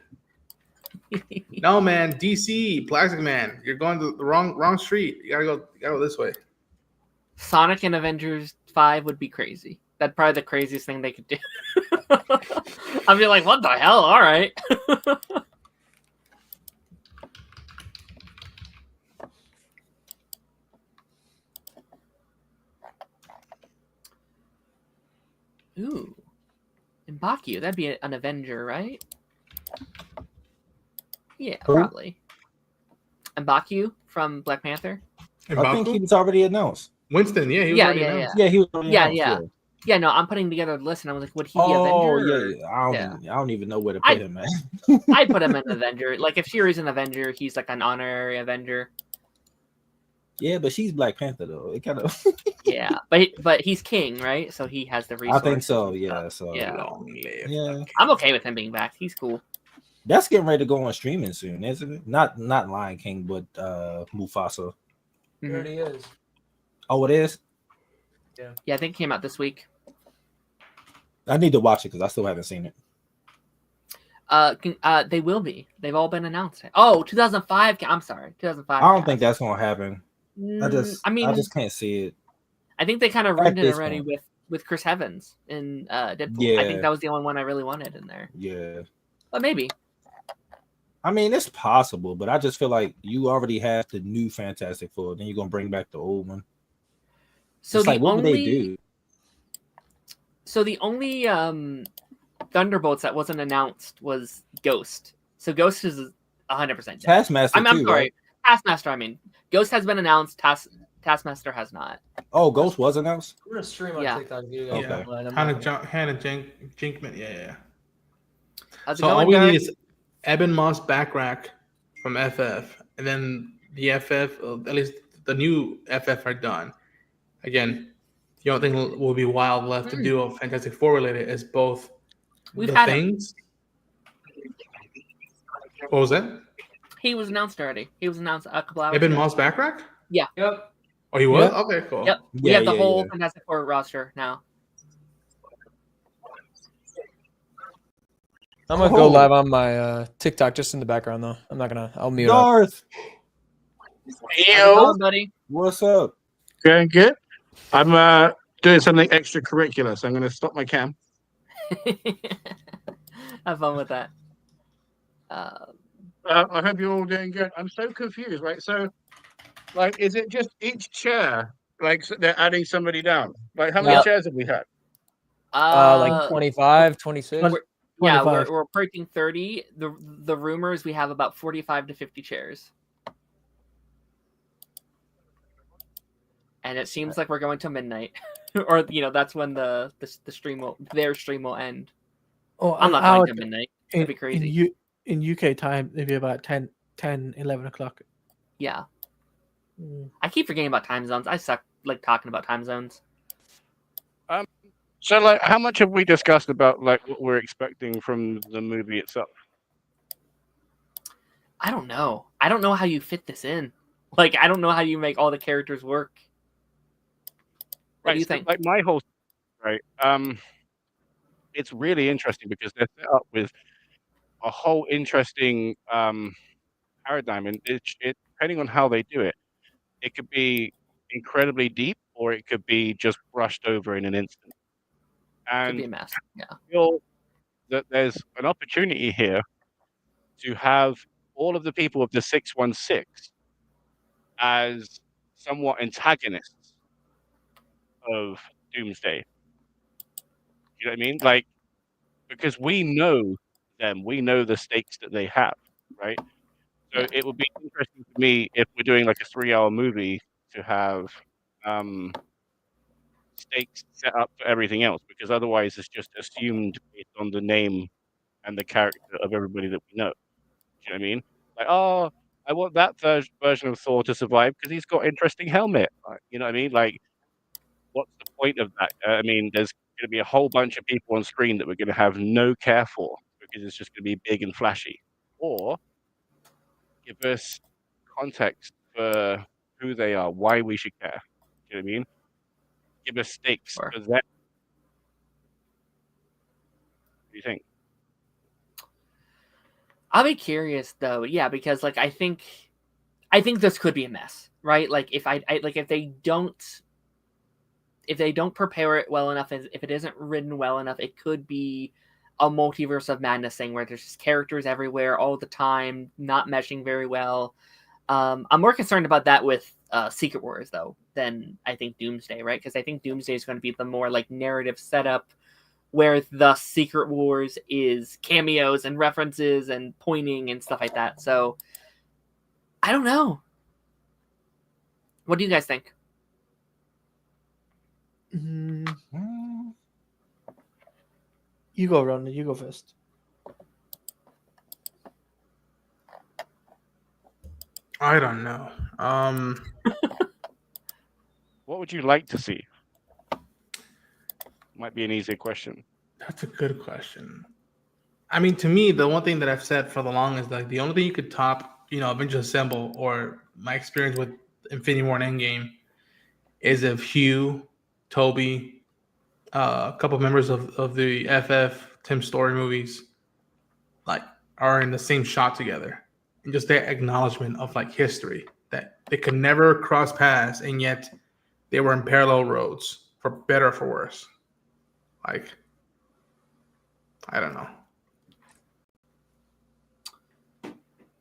No, man. DC, Plastic Man. You're going to the wrong street. You gotta go this way. Sonic and Avengers 5 would be crazy. That's probably the craziest thing they could do. I'd be like, what the hell? All right. Ooh. M'Baku. That'd be an Avenger, right? Yeah, probably. M'Baku from Black Panther. I think he was already announced. Winston, yeah, he was already announced. Yeah, he was already announced. Yeah, no, I'm putting together a list, and I was like, would he be Avenger? Yeah. I don't even know where to put him at. I'd put him an Avenger. Like, if Shuri's an Avenger, he's like an honorary Avenger. Yeah, but she's Black Panther, though. It kind of... Yeah, but he's king, right? So he has the resources. I think so, yeah. So yeah. I'm okay with him being back. He's cool. That's getting ready to go on streaming soon, isn't it? Not Lion King, but Mufasa. It already is. Oh, it is? Yeah, I think it came out this week. I need to watch it because I still haven't seen it. They will be. They've all been announced. Oh, 2005. I'm sorry, 2005. I don't think that's gonna happen. I just can't see it. I think they kind of ruined it already with Chris Evans in Deadpool. Yeah. I think that was the only one I really wanted in there. Yeah. But maybe. I mean, it's possible, but I just feel like you already have the new Fantastic Four, then you're gonna bring back the old one. So what would they do? So the only Thunderbolts that wasn't announced was Ghost. So Ghost is 100% dead. Taskmaster. I'm sorry. Right? Taskmaster, I mean. Ghost has been announced. Taskmaster has not. Oh, Ghost was announced? I'm going to stream on Yeah. TikTok. Video. Okay. Hannah Jinkman. Yeah. How's it So going, all we Derek? need is Eben Moss back rack from FF, and then the FF, at least the new FF are done. Again, the only thing will be wild left to do of Fantastic Four related is both We've the had things. What was that? He was announced already. He was announced a couple hours Eben ago. Moss back rack? Yeah. Yep. Oh, he was? Yeah. Okay, cool. Yep. We have the whole Fantastic Four roster now. I'm gonna go live on my TikTok just in the background though. I'm not gonna. I'll mute up. Darth, How's it going, buddy? what's up? Going good. I'm doing something extracurricular, so I'm going to stop my cam. Have fun with that. I hope you're all doing good. I'm so confused, right? So, like, is it just each chair? Like, so they're adding somebody down? Like, how many chairs have we had? Like 25, 26. Yeah, 25. we're approaching 30. The rumors we have about 45 to 50 chairs. And it seems like we're going to midnight. Or, that's when their stream will end. Oh, I'm not going to midnight. It'd be crazy. In UK time, maybe about 10, 11 o'clock. Yeah. I keep forgetting about time zones. I suck talking about time zones. So, like, how much have we discussed about, like, what we're expecting from the movie itself? I don't know. I don't know how you fit this in. Like, I don't know how you make all the characters work. What do you think? Like, my whole... Right. It's really interesting because they're set up with a whole interesting paradigm. And it depending on how they do it, it could be incredibly deep or it could be just brushed over in an instant. And Could be a mess. Yeah. I feel that there's an opportunity here to have all of the people of the 616 as somewhat antagonists of Doomsday. You know what I mean? Like, because we know them, we know the stakes that they have, right? So it would be interesting to me if we're doing like a 3-hour movie to have stakes set up for everything else, because otherwise it's just assumed based on the name and the character of everybody that we know. Do you know what I mean? Like, oh, I want that version of Thor to survive because he's got interesting helmet. You know what I mean? Like, what's the point of that? I mean, there's going to be a whole bunch of people on screen that we're going to have no care for because it's just going to be big and flashy. Or give us context for who they are, why we should care. Do you know what I mean? Give us stakes for them. What do you think? I'll be curious though, yeah, because like I think this could be a mess, right? Like if if they don't prepare it well enough, if it isn't written well enough, it could be a multiverse of madness thing where there's just characters everywhere all the time, not meshing very well. I'm more concerned about that with Secret Wars though than I think Doomsday, right? Because I think Doomsday is going to be the more like narrative setup, where the Secret Wars is cameos and references and pointing and stuff like that. So I don't know. What do you guys think? You go, Ron. You go first. I don't know. What would you like to see? Might be an easier question. That's a good question. I mean, to me, the one thing that I've said for the longest, like the only thing you could top, Avengers Assemble or my experience with Infinity War and Endgame is if Hugh, Toby, a couple members of the FF Tim Story movies, like are in the same shot together, and just their acknowledgement of like history that they could never cross paths, and yet they were in parallel roads for better or for worse. Like, I don't know.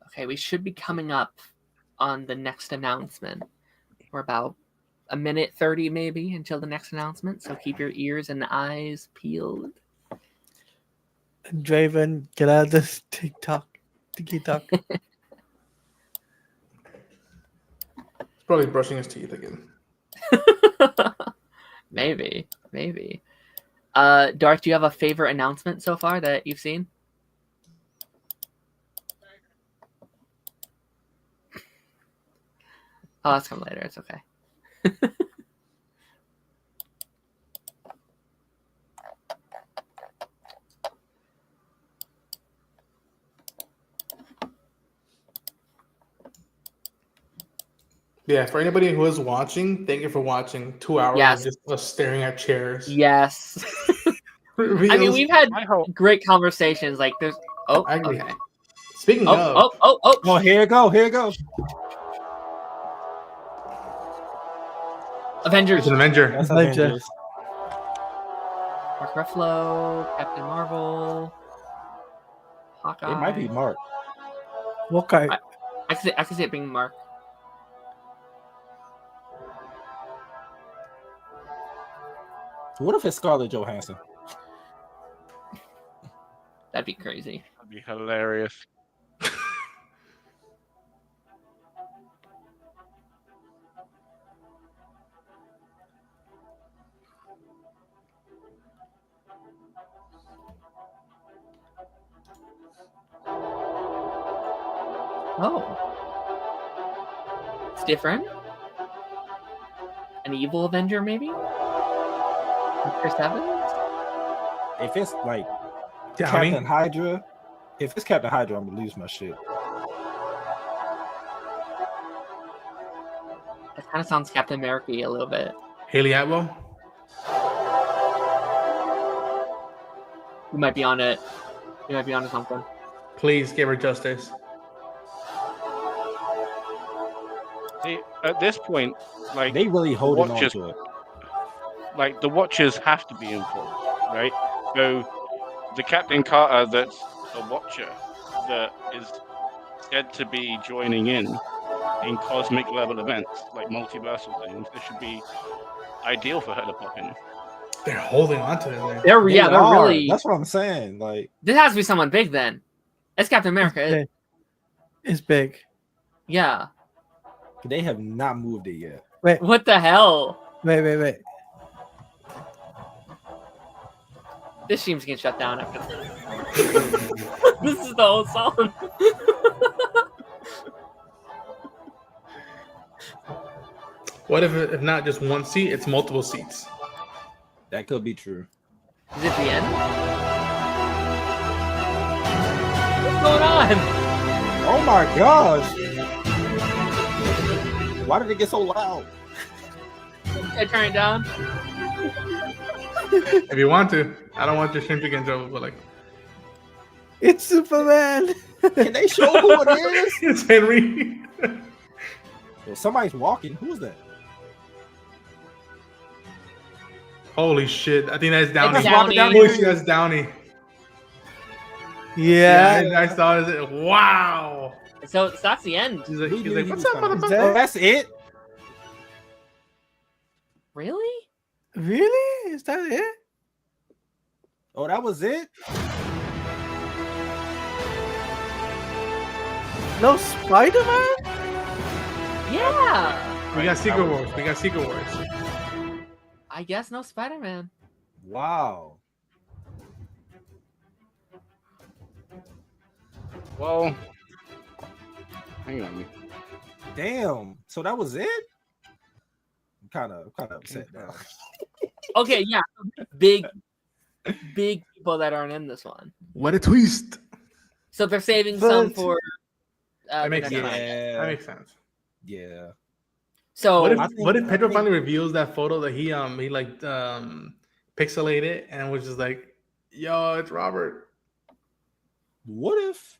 Okay, we should be coming up on the next announcement. We're about a minute 30 maybe until the next announcement, so keep your ears and eyes peeled. Draven, get out of this TikTok. Probably brushing his teeth again. Maybe. Darth, do you have a favorite announcement so far that you've seen? Oh, let's come later. It's okay. Yeah, for anybody who is watching, thank you for watching 2 hours of just us staring at chairs. Yes. I mean, we've had great conversations. Like, there's. Oh, okay. Speaking of. Oh, here it go. Avengers. It's an Avenger. That's Avengers. Mark Ruffalo, Captain Marvel, Hawkeye. It might be Mark. Okay. I can see it being Mark. What if it's Scarlett Johansson? That'd be crazy. That'd be hilarious. Oh. It's different? An evil Avenger, maybe? Chris Evans? If it's like Downey? Captain Hydra, if it's Captain Hydra, I'm gonna lose my shit. That kind of sounds Captain America-y a little bit. Haley Atwell? You might be on it. You might be onto something. Please give her justice. See, at this point, like they really holding Watchers, on to it. Like the Watchers have to be involved, right? So the Captain Carter that's a Watcher that is said to be joining in cosmic level events like multiversal things, this should be ideal for her to pop in. They're holding on to it. Man. They're really. That's what I'm saying. Like, this has to be someone big then. It's Captain America. It's big. Yeah. They have not moved it yet. Wait. What the hell? Wait. This stream's getting shut down after this. This is the whole song. What if not just one seat, it's multiple seats? That could be true. Is it the end? What's going on? Oh my gosh! Why did it get so loud? I turn it down. If you want to, I don't want your stream to get in trouble, but like, it's Superman. Can they show who it is? It's Henry. Somebody's walking. Who is that? Holy shit! I think that's Downey. Downey. Holy shit, that's Downey. Yeah. I saw it. Wow. So that's the end. He's like what's was up, coming. motherfucker? Oh, that's it? Really? Really? Is that it? Oh, that was it? No Spider-Man? Yeah. We got Secret Wars. I guess no Spider-Man. Wow. Well, hang on. Damn. So that was it? I'm kind of upset now. Okay, yeah. Big people that aren't in this one. What a twist! So they're saving some for. That makes sense. Yeah. That makes sense. Yeah. So what if Pedro finally reveals that photo that he like pixelated and was just like, "Yo, it's Robert." What if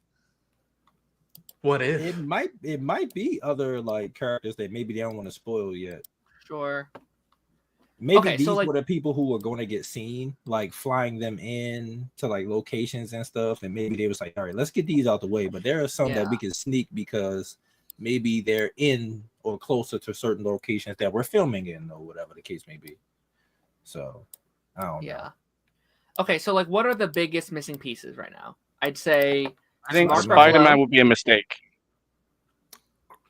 it might be other like characters that maybe they don't want to spoil yet? Sure. Maybe these were the people who were going to get seen, like flying them in to like locations and stuff, and maybe they was like, all right, let's get these out the way. But there are some that we can sneak because maybe they're in or closer to certain locations that we're filming in, or whatever the case may be. So I don't know. Okay, so like, what are the biggest missing pieces right now? I'd say I think Spider-Man would be a mistake.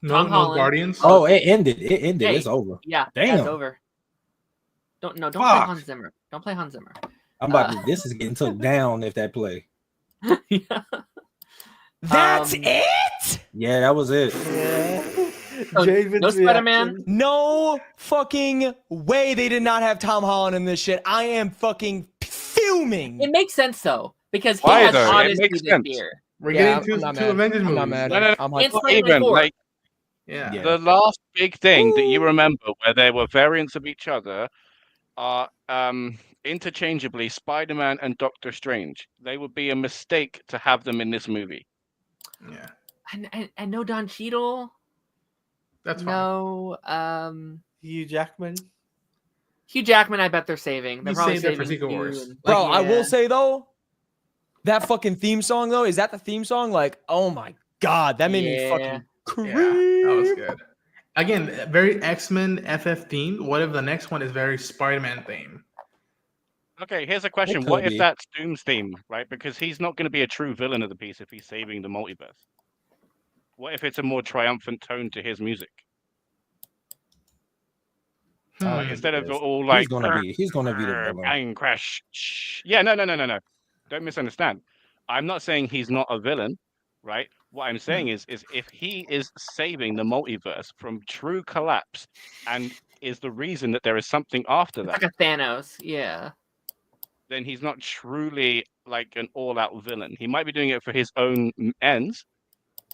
No Guardians. Oh, it ended. It ended. Hey, It's over. Yeah, Damn. it's over. Don't play Fuck. Hans Zimmer. Don't play Hans Zimmer. I'm about to. This is getting took down if that play. Yeah. That's it. Yeah, that was it. So, no Spider-Man. No fucking way they did not have Tom Holland in this shit. I am fucking fuming. It makes sense though because he Why, has though? It Odyssey makes this sense. year. We're Yeah, getting I'm not two mad. Avengers I'm movies. not mad. No, no, I'm no. like, It's Not like even before. like Yeah. the last big thing that you remember where there were variants of each other are interchangeably Spider-Man and Doctor Strange. They would be a mistake to have them in this movie. Yeah. And no Don Cheadle. That's fine. No, Hugh Jackman. Hugh Jackman. I bet they're saving. They're You probably saved it for saving Secret Hugh Wars. and- bro, I yeah. will say though, that fucking theme song though, is that the theme song? Like, oh my god, that made me fucking creep. Yeah, that was good. Again, very X-Men FF themed. What if the next one is very Spider-Man themed? Okay, here's a question. could What if be. that's Doom's theme, right? Because he's not going to be a true villain of the piece if he's saving the multiverse. What if it's a more triumphant tone to his music? Like, instead of all like he's gonna be the villain. bang crash. Shh. Yeah, no. Don't misunderstand. I'm not saying he's not a villain, right? What I'm saying is if he is saving the multiverse from true collapse and is the reason that there is something after that, like a Thanos. Yeah. then he's not truly like an all-out villain. He might be doing it for his own ends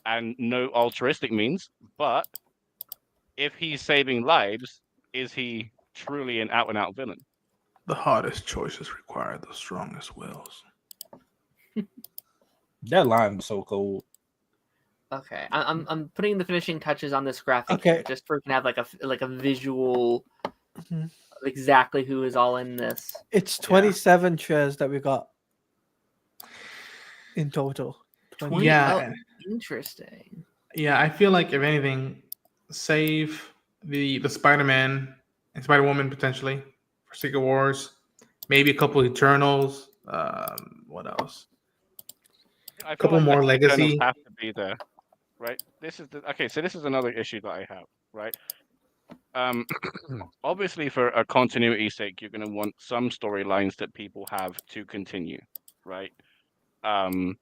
and no altruistic means, but if he's saving lives, is he truly an out-and-out villain? The hardest choices require the strongest wills. That line was so cold. Okay, I'm putting the finishing touches on this graphic Okay. here, just so we can have like a visual of exactly who is all in this. It's 27 shares that we got in total. 20. Yeah. Interesting. Yeah, I feel like if anything, save the Spider-Man and Spider-Woman potentially for Secret Wars. Maybe a couple Eternals. What else? I feel Couple like more the legacy. Eternals have to be there, right? This is another issue that I have, right? Obviously, for a continuity's sake, you're going to want some storylines that people have to continue, right? And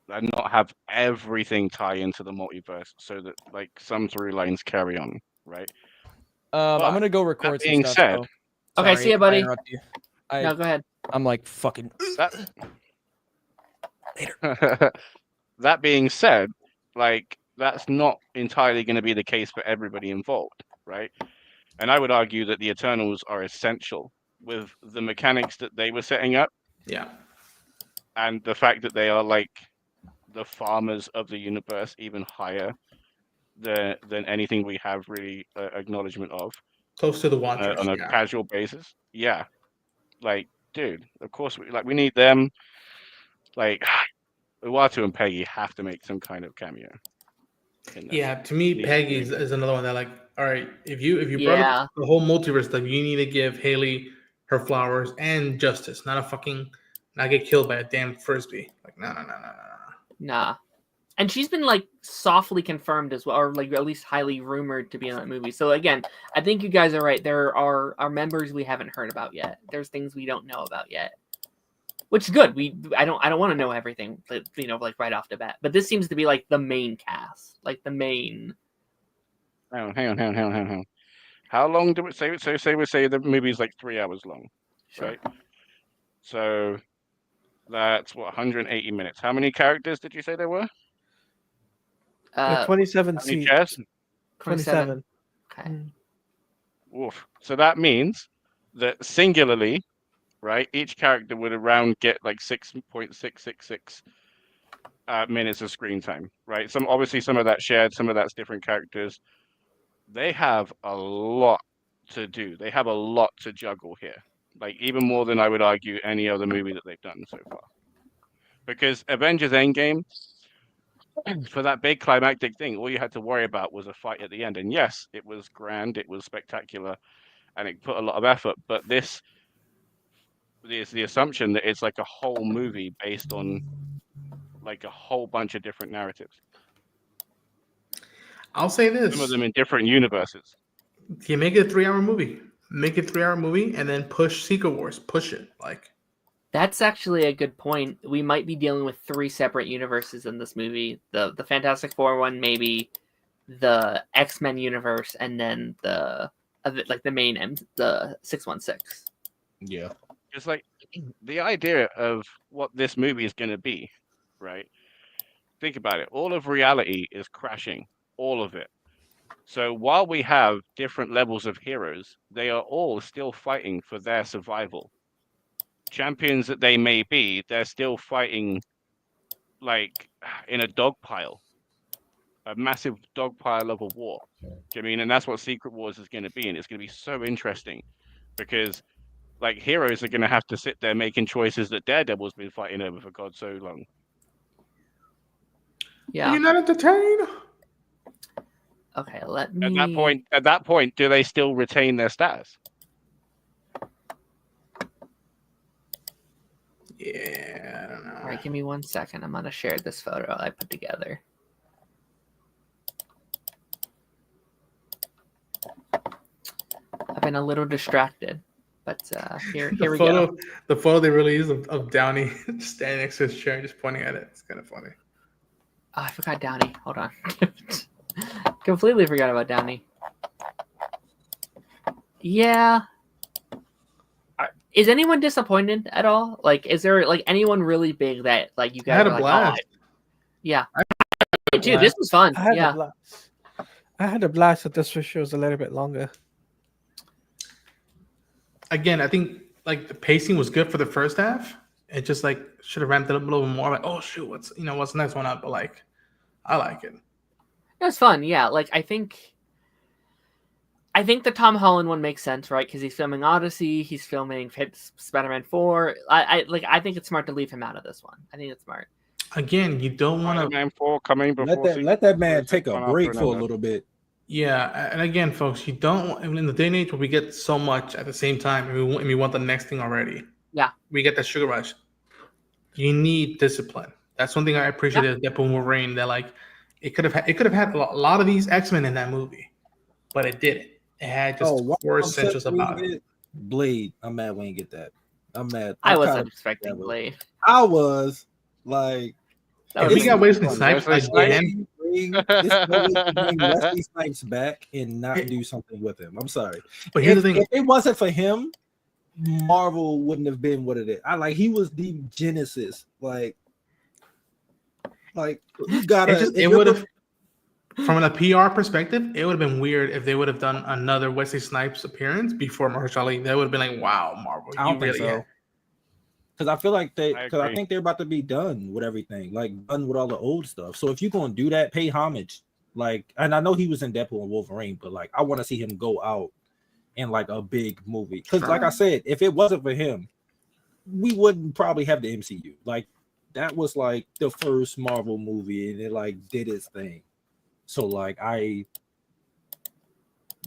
not have everything tie into the multiverse, so that like some storylines carry on, right? I'm gonna go record. That being some stuff, said, so. Okay, Sorry, see ya, buddy. I interrupt you. No, go ahead. I'm like fucking. That being said, like that's not entirely going to be the case for everybody involved, right? And I would argue that the Eternals are essential with the mechanics that they were setting up. Yeah. And the fact that they are like the farmers of the universe, even higher than anything we have really acknowledgement of. Close to the Watchers. On a casual basis. Yeah. Like, dude, of course we need them. Like, Uatu and Peggy have to make some kind of cameo. Yeah, to me, Peggy is another one that like, all right, if you brought up the whole multiverse stuff, you need to give Haley her flowers and justice, not get killed by a damn frisbee. Like, Nah. And she's been like softly confirmed as well, or like at least highly rumored to be in that movie. So again, I think you guys are right. There are members we haven't heard about yet. There's things we don't know about yet, which is good. I don't want to know everything, like right off the bat. But this seems to be like the main cast, like the main. Hang on. How long do we say? So we say the movie's like 3 hours long, right? So that's what 180 minutes. How many characters did you say there were? 27 How many seats. chairs? 27. Okay. Oof. So that means that singularly, right, each character would around get like 6.666 minutes of screen time, right? Some of that shared, some of that's different characters. They have a lot to do. They have a lot to juggle here, like even more than I would argue any other movie that they've done so far. Because Avengers Endgame, for that big climactic thing, all you had to worry about was a fight at the end. And yes, it was grand, it was spectacular, and it put a lot of effort. But this is the assumption that it's like a whole movie based on like a whole bunch of different narratives. I'll say this: some of them in different universes. You make it a 3-hour movie. Make it a 3-hour movie, and then push Secret Wars. Push it like. That's actually a good point. We might be dealing with 3 separate universes in this movie: the Fantastic Four one, maybe the X-Men universe, and then the main the 616. Yeah, it's like the idea of what this movie is going to be, right? Think about it. All of reality is crashing, all of it. So while we have different levels of heroes, they are all still fighting for their survival. Champions that they may be, they're still fighting like in a dog pile, a massive dog pile of a war. Do you know what I mean? And that's what Secret Wars is going to be, and it's going to be so interesting because like heroes are going to have to sit there making choices that Daredevil's been fighting over for God so long. Yeah. You're not entertained. Okay, let me. At that point, do they still retain their status? Yeah, I don't know. All right, give me 1 second. I'm gonna share this photo I put together. I've been a little distracted, but here we go. The photo they released of Downey standing next to his chair, just pointing at it. It's kind of funny. Oh, I forgot Downey. Hold on. Completely forgot about Downey. Yeah. Is anyone disappointed at all? Like, is there like anyone really big that like you guys had a are blast? like, oh, yeah. Dude, this was fun. I had a blast that this show was a little bit longer. Again, I think like the pacing was good for the first half. It just like should have ramped it up a little bit more. Like, oh shoot, what's the next one up? But like, I like it. It was fun, yeah. Like I think the Tom Holland one makes sense, right? Because he's filming Odyssey, he's filming Spider-Man 4. I think it's smart to leave him out of this one. I think it's smart. Again, you don't want to. Spider-Man 4 coming before. let that man take a break for a little bit. Yeah, and again, folks, you don't. In the day and age where we get so much at the same time, and we want the next thing already. Yeah, we get that sugar rush. You need discipline. That's one thing I appreciated Deadpool and Wolverine. That like it could have had a lot of these X-Men in that movie, but it didn't. It had just core essentials about it. Blade. I'm mad we didn't get that. I'm mad. I wasn't expecting Blade. I was like, if we got Wesley Snipes again. Bring Wesley Snipes back and not do something with him. I'm sorry, but here's the thing: if it wasn't for him, Marvel wouldn't have been what it is. He was the genesis. Like you gotta. It would have, from a PR perspective, it would have been weird if they would have done another Wesley Snipes appearance before Mahershala Ali. That would have been like, wow, Marvel. I don't think so. Because I feel like I think they're about to be done with everything, like done with all the old stuff. So if you're gonna do that, pay homage. Like, and I know he was in Deadpool and Wolverine, but like I want to see him go out in like a big movie. Because like I said, if it wasn't for him, we wouldn't probably have the MCU. Like that was like the first Marvel movie, and it like did its thing. So like I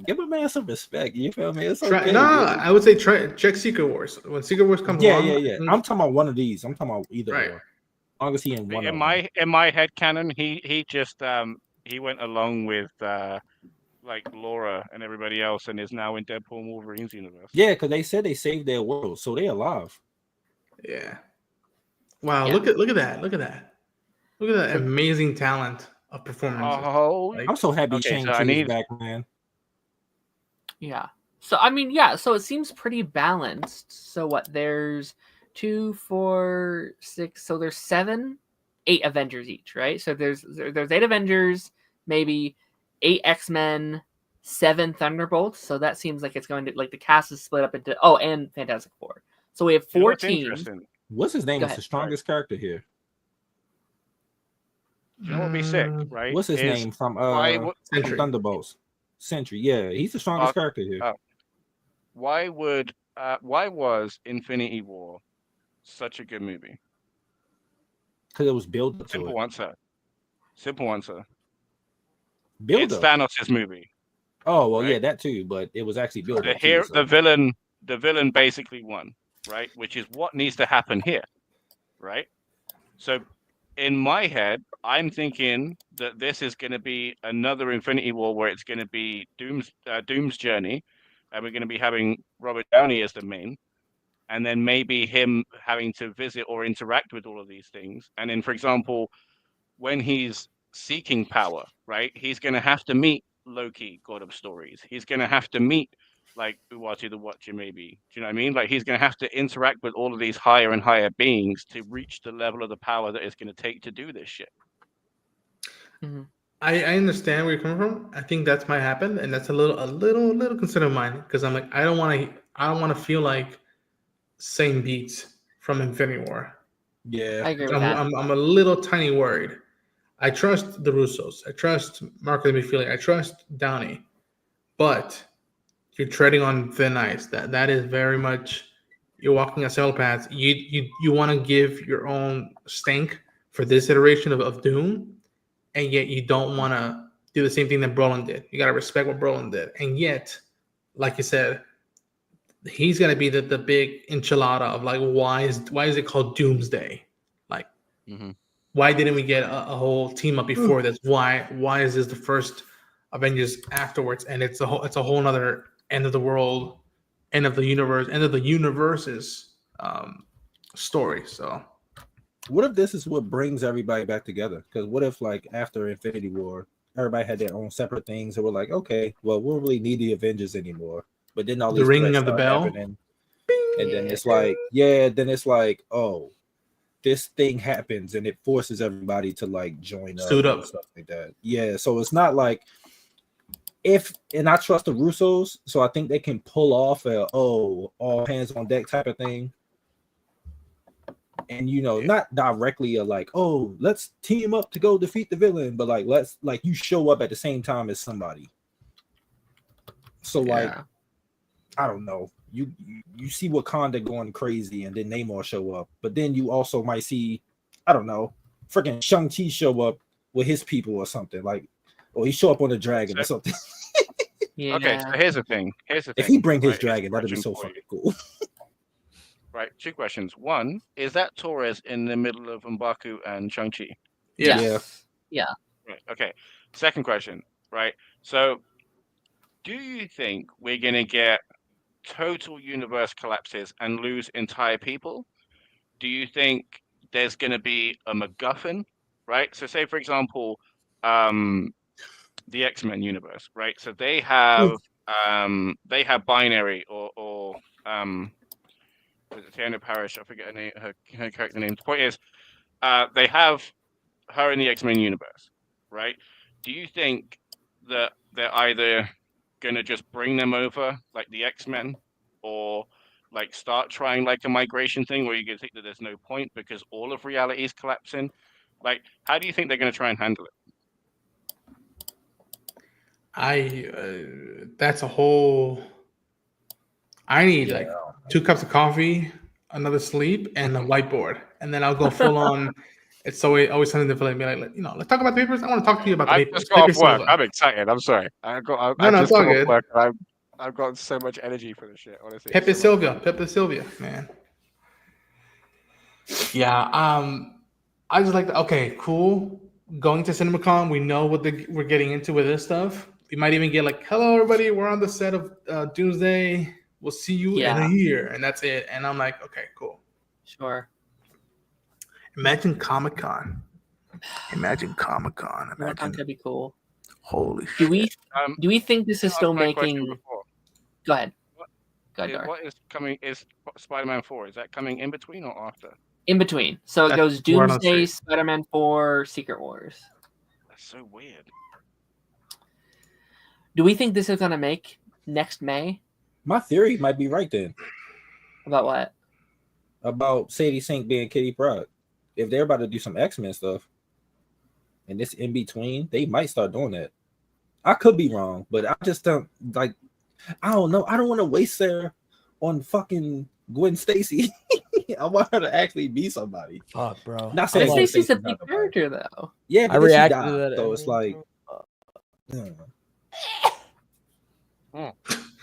give a man some respect. You feel me? It's okay. I would say check Secret Wars. When Secret Wars comes along. Yeah. I'm talking about one of these. I'm talking about either or. As long as he in one. In my head canon, he just he went along with like Laura and everybody else, and is now in Deadpool and Wolverine's universe. Yeah, because they said they saved their world, so they're alive. Yeah. Wow! Yeah. Look at that! Look at that amazing talent of performance. Oh, I'm so happy Shang-Chi's back, man. Yeah. So I mean, yeah. So it seems pretty balanced. So what? There's 2, 4, 6. So there's 7, 8 Avengers each, right? So there's 8 Avengers, maybe 8 X-Men, 7 Thunderbolts. So that seems like it's going to like the cast is split up into and Fantastic Four. So we have 4 teams. What's his name? Is the strongest character here? You know what would be sick, right? What's his name from Thunderbolts? Sentry. Yeah, he's the strongest character here. Why was Infinity War such a good movie? Because it was built up to Simple answer. Build it's Thanos' movie. Oh well, right? Yeah, that too. But it was actually built up. The villain basically won, right? Which is what needs to happen here, right? So in my head, I'm thinking that this is going to be another Infinity War where it's going to be Doom's journey, and we're going to be having Robert Downey as the main, and then maybe him having to visit or interact with all of these things. And then, for example, when he's seeking power, right, he's going to have to meet Loki, God of Stories. He's going to have to meet like Uatu the Watcher, maybe. Do you know what I mean? Like he's going to have to interact with all of these higher and higher beings to reach the level of the power that it's going to take to do this shit. Mm-hmm. I understand where you're coming from. I think that's might happen, and that's a little concern of mine because I'm like I don't want to feel like same beats from Infinity War. Yeah, I agree with that. I'm a little tiny worried. I trust the Russos. I trust Mark McFeely. I trust Downey, but you're treading on thin ice. That is very much you're walking a sail path. You want to give your own stink for this iteration of Doom, and yet you don't want to do the same thing that Brolin did. You got to respect what Brolin did, and yet, like you said, he's gonna be the big enchilada of like why is it called Doomsday? Like, why didn't we get a whole team up before this? Why is this the first Avengers afterwards? And it's a whole nother end of the world, end of the universe, end of the universe's story. So, what if this is what brings everybody back together? Because what if like after Infinity War, everybody had their own separate things and we're like, okay, well, we don't really need the Avengers anymore. But then all the these ringing of the bell, and then it's like, then it's like, oh, this thing happens and it forces everybody to like join up and stuff like that. Yeah, so it's not like and I trust the Russos, so I think they can pull off all hands on deck type of thing. And not directly like, oh, let's team up to go defeat the villain, but like let's like you show up at the same time as somebody. So like I don't know. You see Wakanda going crazy, and then Namor show up, but then you also might see, I don't know, freaking Shang-Chi show up with his people or something like, or he show up on a dragon or something. Okay, so here's the thing. If he bring his dragon, that'd be so fucking cool. Right, 2 questions. One, is that Torres in the middle of M'Baku and Shang-Chi? Yeah. Right. Okay. Second question. Right. So, do you think we're gonna get total universe collapses and lose entire people? Do you think there's going to be a MacGuffin, right? So say, for example, the X-Men universe, right? So they have Binary or Tiana Parrish, I forget her character name. The point is, they have her in the X-Men universe, right? Do you think that they're either gonna just bring them over like the X-Men, or like start trying like a migration thing where you can think that there's no point because all of reality is collapsing? Like, how do you think they're gonna try and handle it? That's a whole. I need like 2 cups of coffee, another sleep, and a whiteboard, and then I'll go full on. It's always something to feel like, let's talk about the papers. I want to talk to you about the papers. I just got off work. I'm excited. I'm sorry. I just got off work. I've got so much energy for this shit, honestly. Pepe Sylvia, man. Yeah. I just like, okay, cool. Going to CinemaCon, we know what we're getting into with this stuff. We might even get like, hello, everybody. We're on the set of Doomsday. We'll see you in a year. And that's it. And I'm like, okay, cool. Sure. Imagine Comic-Con. That'd be cool. Holy shit. Do we think this is still making? Go ahead. What is coming? Is Spider-Man 4? Is that coming in between or after? In between. So it goes Doomsday, Spider-Man 4, Secret Wars. That's so weird. Do we think this is gonna make next May? My theory might be right then. About what? About Sadie Sink being Kitty Pryde. If they're about to do some X-Men stuff, and this in between, they might start doing that. I could be wrong, but I just don't like. I don't know. I don't want to waste her on fucking Gwen Stacy. I want her to actually be somebody. Fuck, bro. Not saying Stacy's a big character though. Yeah, I reacted to that. So it's like,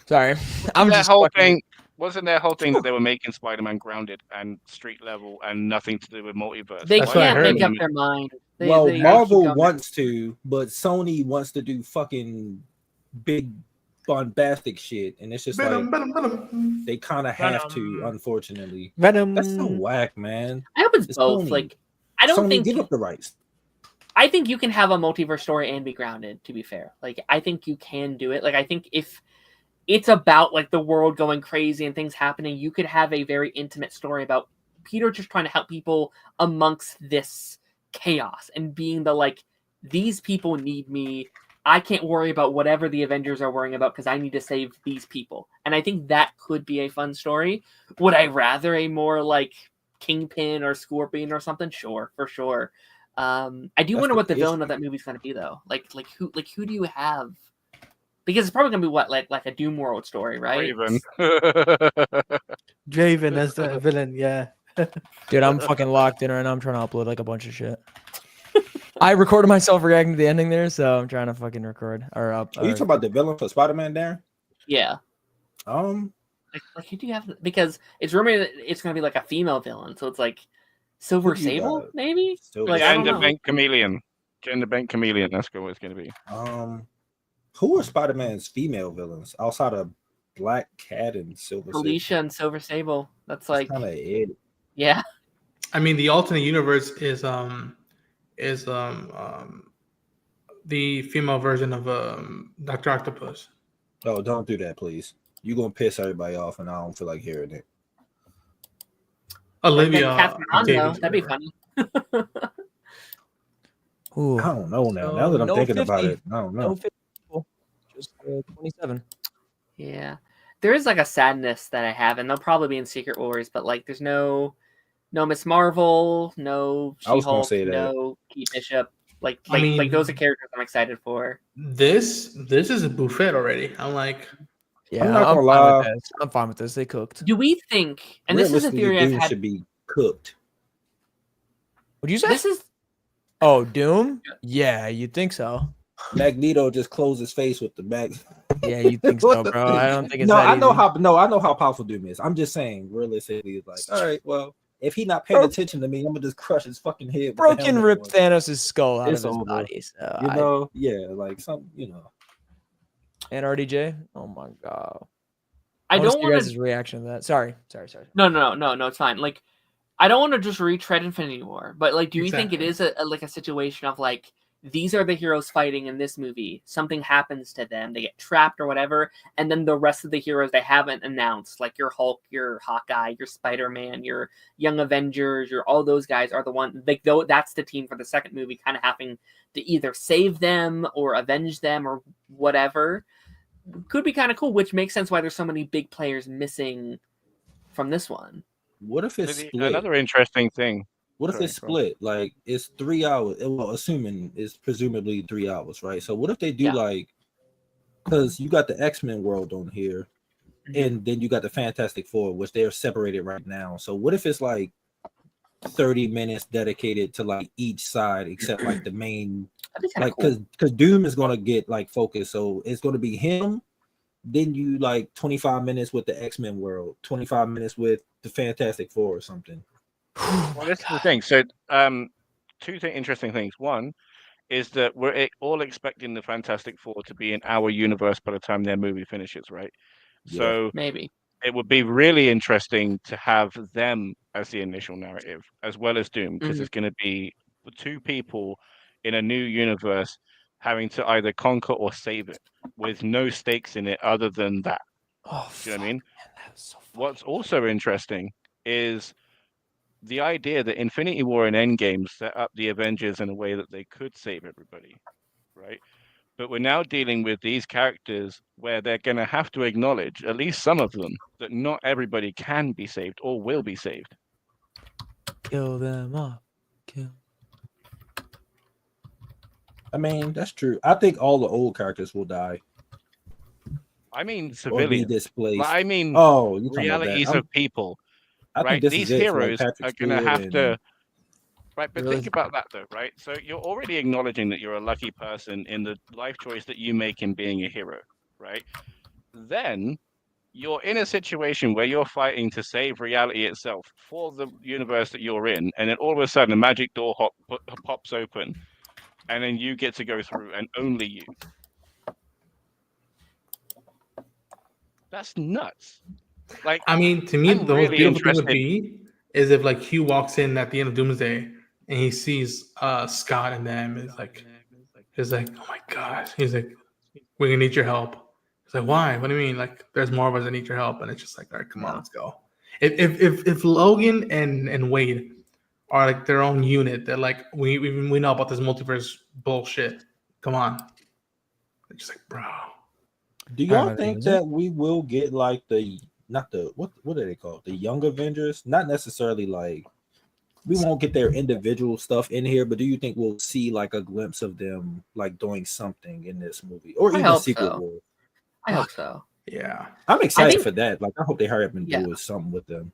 sorry, I'm that just whole thing. Wasn't their whole thing that they were making Spider-Man grounded and street level and nothing to do with multiverse? They That's what I can't heard. make up their mind. They keep Marvel going. wants to, but Sony wants to do fucking big bombastic shit, and it's just they kind of have to, unfortunately. Venom. That's so whack, man. I hope it's both. Sony. Like, I don't Sony, think give up the rights. I think you can have a multiverse story and be grounded, to be fair. Like, I think you can do it. Like, I think if it's about, like, the world going crazy and things happening, you could have a very intimate story about Peter just trying to help people amongst this chaos and being the, like, these people need me. I can't worry about whatever the Avengers are worrying about because I need to save these people. And I think that could be a fun story. Would I rather a more, like, Kingpin or Scorpion or something? Sure, for sure. I do wonder what the villain of that movie's going to be, though. Like who do you have? Because it's probably going to be what, like a Doom World story, right? Raven. Draven as the villain, yeah. Dude, I'm fucking locked in right now. I'm trying to upload like a bunch of shit. I recorded myself reacting to the ending there, so I'm trying to fucking record. Or up. Are you talking about the villain for Spider-Man, Darren? Yeah. Like who do you have? Because it's rumored that it's going to be like a female villain, so it's like Silver Sable, maybe? Like, Gender Bent Chameleon. Gender Bent Chameleon, that's what it's going to be. Who are Spider-Man's female villains outside of Black Cat and Silver Sable? Felicia and Silver Sable. That's like kind of it. Yeah. I mean, the alternate universe is the female version of Dr. Octopus. Oh, don't do that, please. You're gonna piss everybody off, and I don't feel like hearing it. Olivia, that'd be funny. Ooh. I don't know now. Now that I'm thinking about it, I don't know. Just 27. Yeah, there is like a sadness that I have, and they'll probably be in Secret Wars, but like, there's no Miss Marvel, no She-Hulk, no Kate Bishop. Like those are characters I'm excited for. This is a buffet already. I'm like, yeah, I'm not gonna lie. I'm fine with this. They cooked. Do we think? And this is a theory I've had. Should be cooked. What do you say? This is. Oh, Doom? Yeah, you'd think so. Magneto just closed his face with the back. Yeah, you think so, bro? I don't think it's no. that I know easy. I know how powerful Doom is. I'm just saying, realistically, it's like, all right, well, if he's not paying attention to me, I'm gonna just crush his fucking head. Broken ripped Thanos' skull out It's of his over. body. So You know, yeah, like some, you know. And RDJ? Oh my god. I don't want want his reaction to that. Sorry. No, it's fine. Like, I don't want to just retread Infinity War, but like, do we think it is a situation of like, these are the heroes fighting in this movie, something happens to them, they get trapped or whatever, and then the rest of the heroes they haven't announced, like your Hulk, your Hawkeye, your Spider-Man, your Young Avengers, your all those guys are the one, like, though that's the team for the second movie, kind of having to either save them or avenge them or whatever. Could be kind of cool, which makes sense why there's so many big players missing from this one. What if it's split? Another interesting thing. What if it's split? Like, it's 3 hours. Well, assuming it's presumably 3 hours, right? So what if they do like, because you got the X-Men world on here, and then you got the Fantastic Four, which they're separated right now. So what if it's like 30 minutes dedicated to like each side, except like the main, like, because Doom is gonna get like focused, so it's gonna be him. Then you like 25 minutes with the X-Men world, 25 minutes with the Fantastic Four or something. Well, this is the thing. So, two interesting things. One is that we're all expecting the Fantastic Four to be in our universe by the time their movie finishes, right? Yeah. So maybe it would be really interesting to have them as the initial narrative, as well as Doom, because it's going to be two people in a new universe having to either conquer or save it, with no stakes in it other than that. Oh, do you know what I mean? Man, so what's also interesting is the idea that Infinity War and Endgame set up the Avengers in a way that they could save everybody, right? But we're now dealing with these characters where they're going to have to acknowledge, at least some of them, that not everybody can be saved or will be saved. Kill them all. Kill. I mean, that's true. I think all the old characters will die. I mean, civilians. Displaced. I mean, realities of people. Right, these heroes are going to have to. Right, but think about that though, right? So you're already acknowledging that you're a lucky person in the life choice that you make in being a hero, right? Then you're in a situation where you're fighting to save reality itself for the universe that you're in, and then all of a sudden a magic door pops open, and then you get to go through, and only you. That's nuts. Like, I mean, to me, I'm the most really beautiful thing interested. would be is if like Hugh walks in at the end of Doomsday and he sees Scott and them. He's like, oh my god. He's like, we're gonna need your help. He's like, why? What do you mean? Like, there's more of us that need your help, and it's just like, all right, come on, let's go. If Logan and Wade are like their own unit, they're like, we know about this multiverse bullshit. Come on. It's just like, bro. Do y'all think that we will get like what are they called? The Young Avengers? Not necessarily like we won't get their individual stuff in here, but do you think we'll see like a glimpse of them like doing something in this movie or even Secret War? I hope so. Yeah, I'm excited for that. Like, I hope they hurry up and do something with them.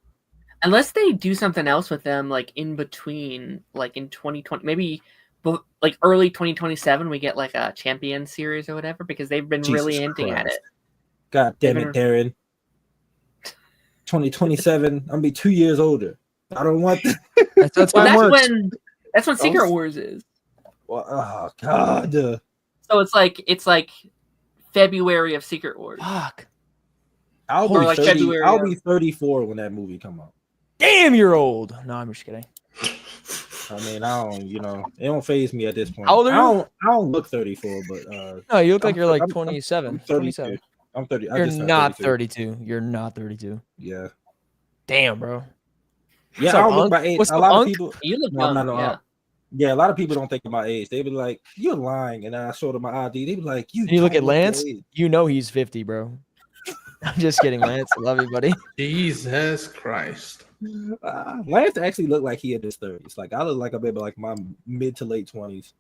Unless they do something else with them, like in between, like in 2020, maybe like early 2027, we get like a champion series or whatever, because they've been really hinting at it. God damn it, Darren. 2027, I'm gonna be 2 years older. I don't want that. That's when Secret Wars is. Well, oh God. So it's like February of Secret Wars. Fuck. I'll be 34 when that movie come out. Damn, you're old. No, I'm just kidding. I mean, I don't, it don't faze me at this point. How old are you? I don't look 34, but no, you look like you're like 27. I'm 27. I'm 30. You're not 32. You're not 32. Yeah. Damn, bro. Yeah, I don't look my age. A lot of people. You look young. Yeah, a lot of people don't think of my age. They be like, "You're lying," and then I showed them my ID. They be like, "You." And you look at Lance. You know he's 50, bro. I'm just kidding, Lance. I love you, buddy. Jesus Christ. Lance actually looked like he in his 30s. Like, I look like I'm maybe like my mid to late 20s.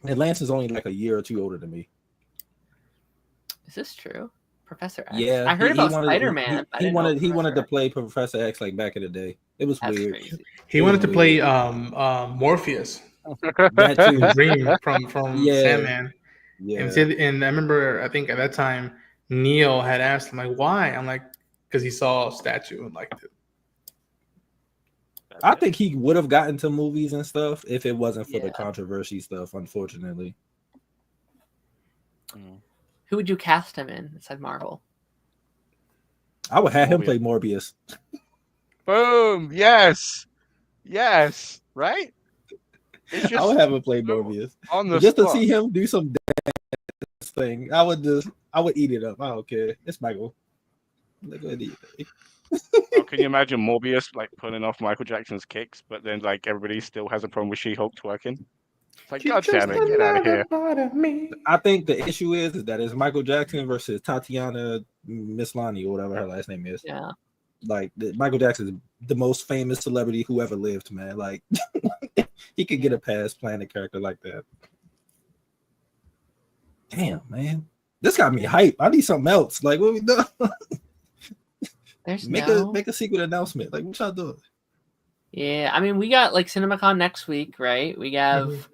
And Lance is only like a year or two older than me. Is this true? Professor X? Yeah. I heard about Spider-Man. He wanted to play Professor X like back in the day. It was weird. Crazy. He wanted to play Morpheus. That too. Dream from Sandman. Yeah. And I remember, I think at that time, Neo had asked him, like, why? I'm like, because he saw a statue and liked it. I think he would have gotten to movies and stuff if it wasn't for the controversy stuff, unfortunately. Who would you cast him in inside Marvel? I would have him play Morbius. Boom! Yes, right. I would have him play Morbius on the just spot. To see him do some dance thing. I would eat it up. I don't care. It's Michael. Oh, can you imagine Morbius like pulling off Michael Jackson's kicks, but then like everybody still has a problem with She-Hulk twerking? It's like, God damn it, get out of here. I think the issue is that it's Michael Jackson versus Tatiana Maslany or whatever her last name is. Yeah. Like Michael Jackson is the most famous celebrity who ever lived, man. Like he could get a pass playing a character like that. Damn, man. This got me hype. I need something else. Like, what we doing? Make a secret announcement. Like, what y'all doing? Yeah, I mean, we got like CinemaCon next week, right? We have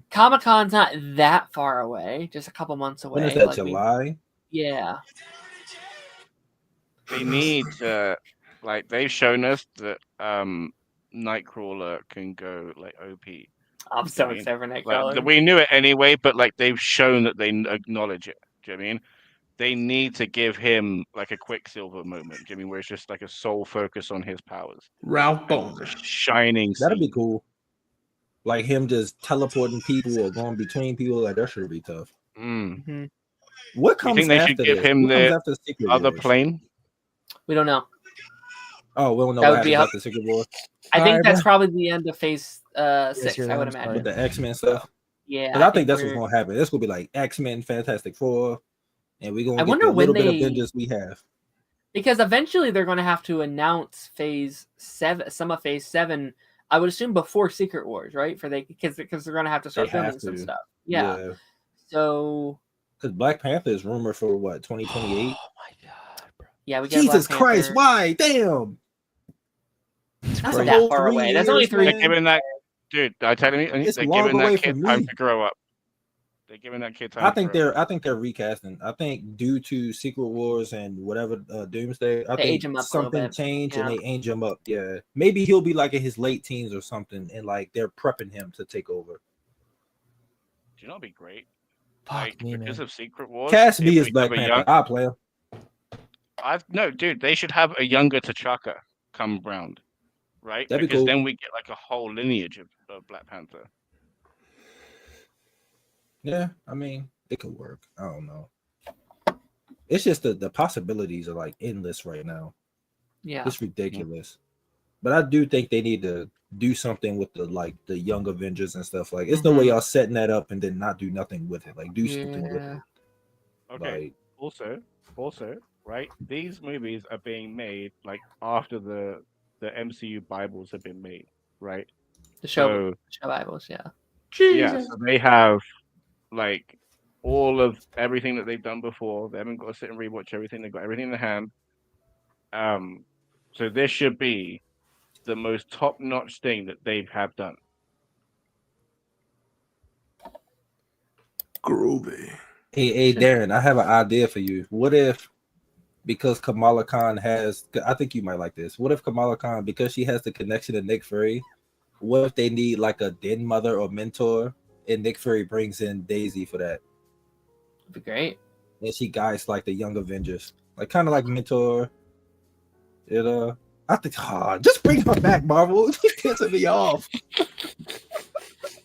Comic-Con's not that far away, just a couple months away. When is that, July? Yeah. They need like they've shown us that Nightcrawler can go like OP. I'm so excited for Nightcrawler. Like, we knew it anyway, but like they've shown that they acknowledge it. Do you know what I mean? They need to give him like a Quicksilver moment. Do you know what I mean? Where it's just like a sole focus on his powers. Ralph Boner. Shining. That'd be cool. Like him just teleporting people or going between people. Like that should be tough. Mm-hmm. What comes you think after they should give him the other plane? We don't know. Oh, we don't know what happens after Secret War. I think that's probably the end of Phase 6. I would imagine with the X-Men stuff. Yeah, but I think that's what's gonna happen. This will be like X-Men, Fantastic Four, and we're gonna get the little bit of Avengers we have. Because eventually they're gonna have to announce Phase 7, some of Phase 7. I would assume before Secret Wars, right? Because they're gonna have to start filming some stuff. Yeah. So. Because Black Panther is rumored for what 2028. Oh my god, bro. Yeah, we got Jesus Christ! Why? Damn. That's not that far away. That's only 3. They're giving that dude. I tell you, they're giving that kid time to grow up. They're giving that kid time. I think they're recasting. I think due to Secret Wars and whatever Doomsday, I think something changed and they age him up. Yeah, maybe he'll be like in his late teens or something, and like they're prepping him to take over. Do you know, it'd be great. Fuck me, because man. of Secret Wars. Cast me as Black Panther. I'll play him. No, dude, they should have a younger T'Chaka come round, right? That'd be because cool. then we get like a whole lineage of Black Panther. Yeah, I mean, it could work. I don't know. It's just the possibilities are like endless right now. Yeah, it's ridiculous. But I do think they need to do something with the young Avengers and stuff. Like, it's no way y'all setting that up and then not do nothing with it. Like, do something with it. Okay. Like, also, right? These movies are being made like after the MCU Bibles have been made, right? The show Bibles, yeah. Yeah, so they have like all of everything that they've done before. They haven't got to sit and rewatch everything. They've got everything in the hand. So this should be the most top-notch thing that they have done. Groovy. Hey, Darren, I have an idea for you. What if, because Kamala Khan has, I think you might like this. What if Kamala Khan, because she has the connection to Nick Fury, what if they need like a den mother or mentor, and Nick Fury brings in Daisy for that? That'd be great. And she guides like the young Avengers, like kind of like mentor. I think, just bring her back, Marvel. She's pissing me off.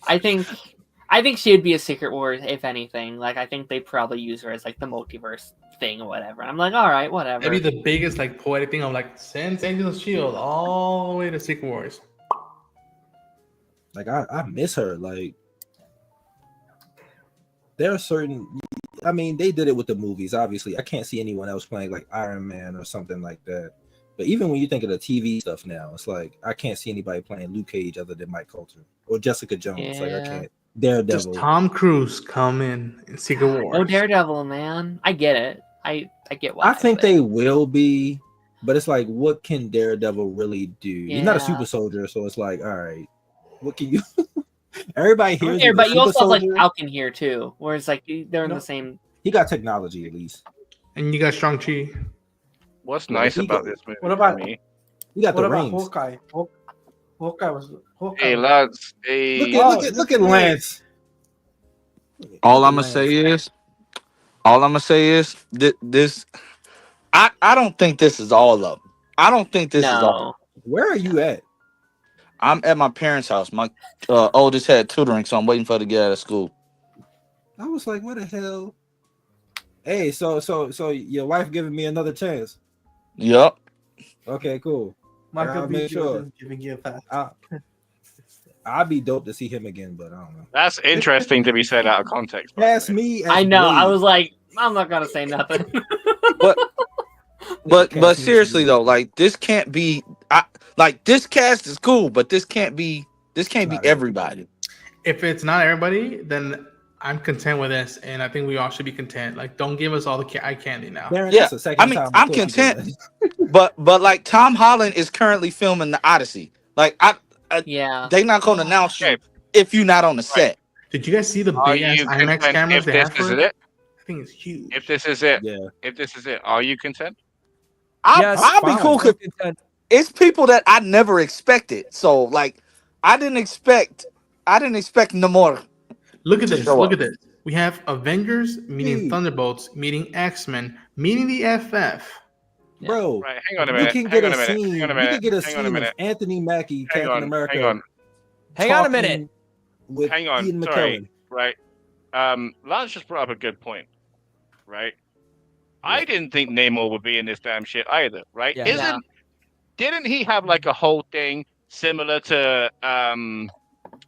I think she would be a Secret Wars, if anything. Like, I think they probably use her as like the multiverse thing or whatever. And I'm like, all right, whatever. Maybe the biggest like poetic thing of like since Agents of S.H.I.E.L.D. all the way to Secret Wars. Like I miss her. Like, there are certain. I mean, they did it with the movies. Obviously, I can't see anyone else playing like Iron Man or something like that. But even when you think of the TV stuff now, it's like I can't see anybody playing Luke Cage other than Mike Coulter or Jessica Jones. Yeah. Like, I can't. Daredevil. Just Tom Cruise come in Secret Wars. Oh, Daredevil, man. I get it. I get why. I think they will be, but it's like, what can Daredevil really do? He's not a super soldier, so it's like, all right, what can you? Everybody here, but you also have like Falcon here too, where it's like they're in the same. He got technology at least, and you got Shang-Chi. What's nice about this movie? What about me? You got what the about rings. Hawkeye? Hawkeye was. Hey, lads. Hey. Look at Lance. All I'm gonna say is this. I don't think this is all of them. I don't think this is all. Where are you at? I'm at my parents' house. My oldest had tutoring, so I'm waiting for her to get out of school. I was like, what the hell? Hey, so your wife giving me another chance? Yup. Okay, cool. Michael I'll B. make sure. Jordan giving you a pass. I'd be dope to see him again, but I don't know. That's interesting to be said out of context. Pass me. I know. I was like, I'm not gonna say nothing. But seriously though, like this can't be. Like this cast is cool, but this can't be everybody. If it's not everybody, then I'm content with this, and I think we all should be content. Like, don't give us all the eye candy now. Yeah, I mean, I'm content, but like Tom Holland is currently filming the Odyssey. Like, they're not going to announce you if you're not on the set. Did you guys see the big ass IMAX cameras they have for it? I think it's huge. If this is it, if this is it, are you content? I'll be cool because it's people that I never expected. So like, I didn't expect Namor. Look at this. Look at this. We have Avengers meeting Thunderbolts, meeting X-Men, meeting the FF. Bro, right, hang on a minute. We can get a scene of Anthony Mackie, Captain America. Hang on a minute. Hang on. Ian Sorry. Right. Lance just brought up a good point. Right. I didn't think Namor would be in this damn shit either. Right. Yeah. Didn't he have like a whole thing similar to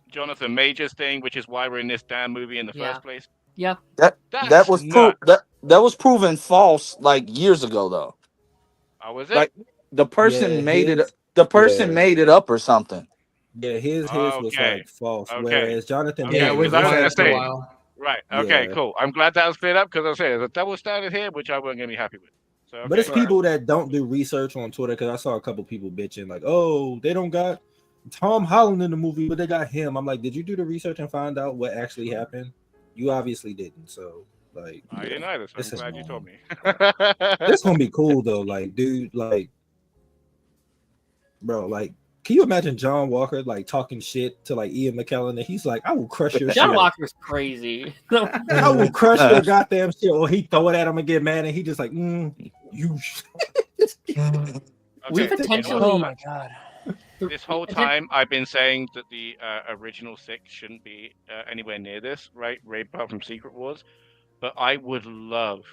Jonathan Major's thing, which is why we're in this damn movie in the first place? Yeah. That was proven false like years ago though. Oh, was it? Like the person made it. The person made it up or something. Yeah, his was like false. Whereas Jonathan, was a while. Right. Okay. Cool. I'm glad that was cleared up because I say there's a double standard here, which I wasn't gonna be happy with. So, but it's people that don't do research on Twitter because I saw a couple people bitching like, "Oh, they don't got Tom Holland in the movie, but they got him." I'm like, did you do the research and find out what actually happened? You obviously didn't. So like, I didn't either. So I'm glad you told me. This gonna be cool though. Like, dude, like, bro, like, can you imagine John Walker like talking shit to like Ian McKellen? And he's like, "I will crush your John shit. Walker's crazy. I will crush your goddamn shit." Or he throw it at him and get mad, and he just like, you. We potentially. Oh my god. This whole time, I've been saying that the original 6 shouldn't be anywhere near this, right? Right apart from Secret Wars. But I would love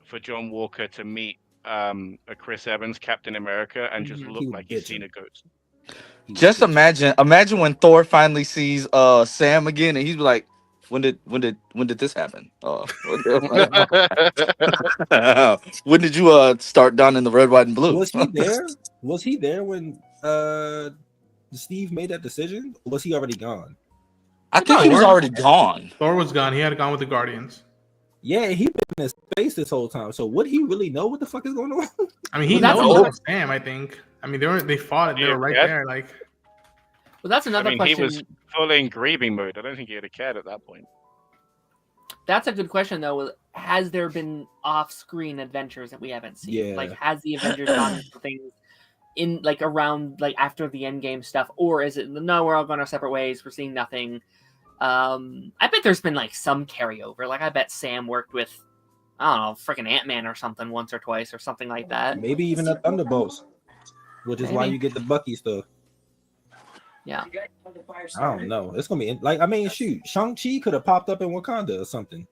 for John Walker to meet a Chris Evans Captain America and just look like he's seen a ghost. Just imagine when Thor finally sees Sam again, and he's like, when did this happen? When did you start donning the red, white, and blue? Was he there? Was he there when Steve made that decision? Or was he already gone? I think he was already gone. Thor was gone. He had gone with the Guardians. Yeah, he been in space this whole time. So would he really know what the fuck is going on? I mean, he knows Sam. I think. I mean, they fought it. They were right there. Like, well, that's another question. He was fully in grieving mode. I don't think he had a cat at that point. That's a good question, though. Has there been off-screen adventures that we haven't seen? Yeah. Like, has the Avengers gone into things in like around like after the Endgame stuff, or is it no? We're all going our separate ways. We're seeing nothing. I bet there's been like some carryover. Like, I bet Sam worked with, I don't know, freaking Ant-Man or something once or twice or something like that. Maybe even the Thunderbolts, which is why you get the Bucky stuff. Yeah. I don't know. It's gonna be like, I mean, shoot, Shang-Chi could have popped up in Wakanda or something.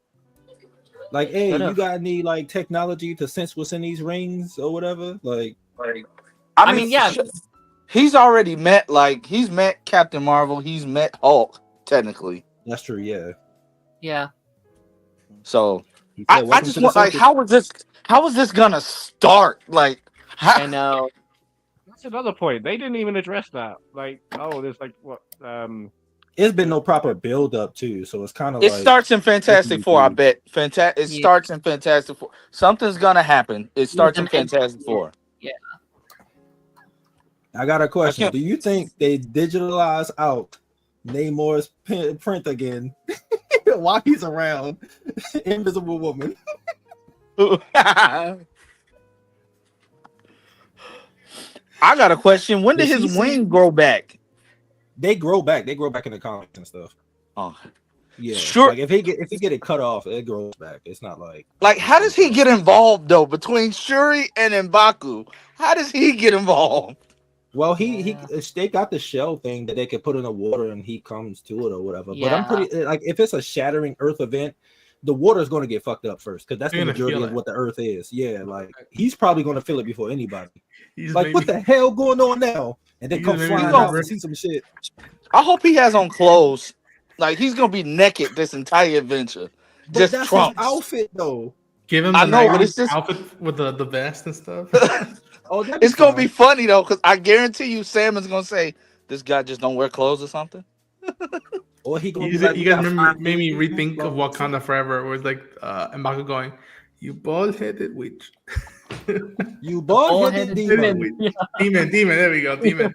Like, hey, you got any like technology to sense what's in these rings or whatever? Like I mean, yeah, he's already met he's met Captain Marvel, he's met Hulk. Technically, that's true. Yeah. Yeah. So I just want, like, how is this gonna start? Like, I know. That's another point. They didn't even address that. Like, oh, there's like what? It's been no proper build up too, so it's kind of it starts in Fantastic Four. I bet starts in Fantastic Four. Something's gonna happen. It starts in Fantastic Four. Yeah. I got a question. Do you think they digitalize out Namor's print again while he's around Invisible Woman? I got a question. When did his wing grow back? They grow back. They grow back in the comics and stuff. Oh, yeah. Sure. Like if he get it cut off, it grows back. It's not like how does he get involved though? Between Shuri and M'Baku, how does he get involved? Well, they got the shell thing that they could put in the water and he comes to it or whatever. But I'm pretty like, if it's a shattering Earth event, the water is going to get fucked up first because that's the majority of what the Earth is. Yeah, like he's probably going to feel it before anybody. He's like, what the hell going on now? And they come flying out and see some shit. I hope he has on clothes. Like, he's going to be naked this entire adventure. But just that's Trump his outfit though. Give him the outfit with the vest and stuff. It's gonna be funny though, because I guarantee you, Sam is gonna say, "This guy just don't wear clothes or something." Or he gonna you guys made me rethink of Wakanda Forever. It was like M'Baku going, "You bald-headed witch, you bald-headed demon, yeah. demon." There we go, demon.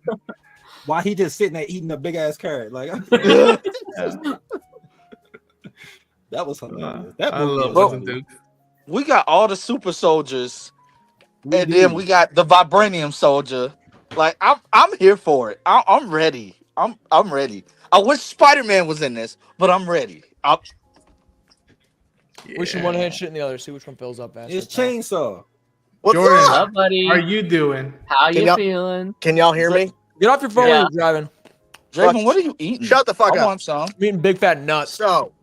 Why he just sitting there eating a big ass carrot? Like that was hilarious. That movie. We got all the super soldiers. Then we got the vibranium soldier. Like, I'm here for it. I'm ready. I'm ready. I wish Spider-Man was in this, but I'm ready. We should one hand shit in the other. See which one fills up faster. It's Chainsaw. What's Jordan, up, buddy? How are you doing? How you feeling? Can y'all hear me? Get off your phone when you're driving. Draven, what are you eating? Shut the fuck up. Want some. I'm eating big fat nuts. So,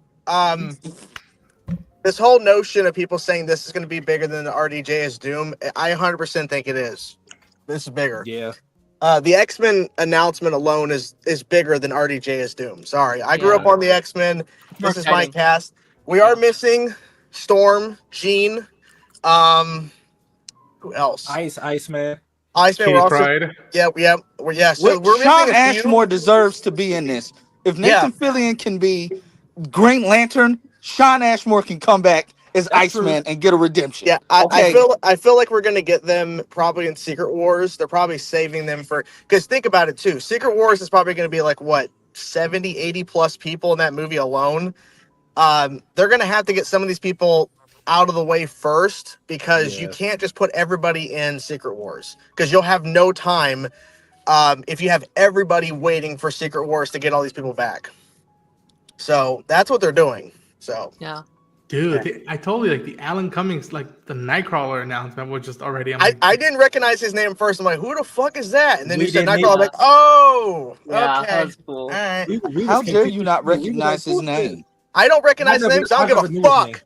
this whole notion of people saying this is going to be bigger than the RDJ is Doom, I 100% think it is. This is bigger. Yeah. The X-Men announcement alone is bigger than RDJ is Doom. Sorry. I grew up on the X-Men. This is my cast. We are missing Storm, Jean, who else? Iceman. Iceman. We're also, yeah. So we're Sean Ashmore deserves to be in this. If Nathan Fillion can be Green Lantern, Sean Ashmore can come back as Iceman and get a redemption. Yeah, I feel like we're gonna get them probably in Secret Wars. They're probably saving them for, because think about it too. Secret Wars is probably gonna be like what 70, 80 plus people in that movie alone. they're gonna have to get some of these people out of the way first because you can't just put everybody in Secret Wars because you'll have no time if you have everybody waiting for Secret Wars to get all these people back. So that's what they're doing. So yeah. Dude, I told you, like, the Alan Cummings, like, the Nightcrawler announcement was just already... I didn't recognize his name first. I'm like, who the fuck is that? And then We you said didn't Nightcrawler. I'm like, oh, Yeah, okay. that was cool. All right. How dare you not recognize his name? I don't recognize his name, so I don't give a fuck.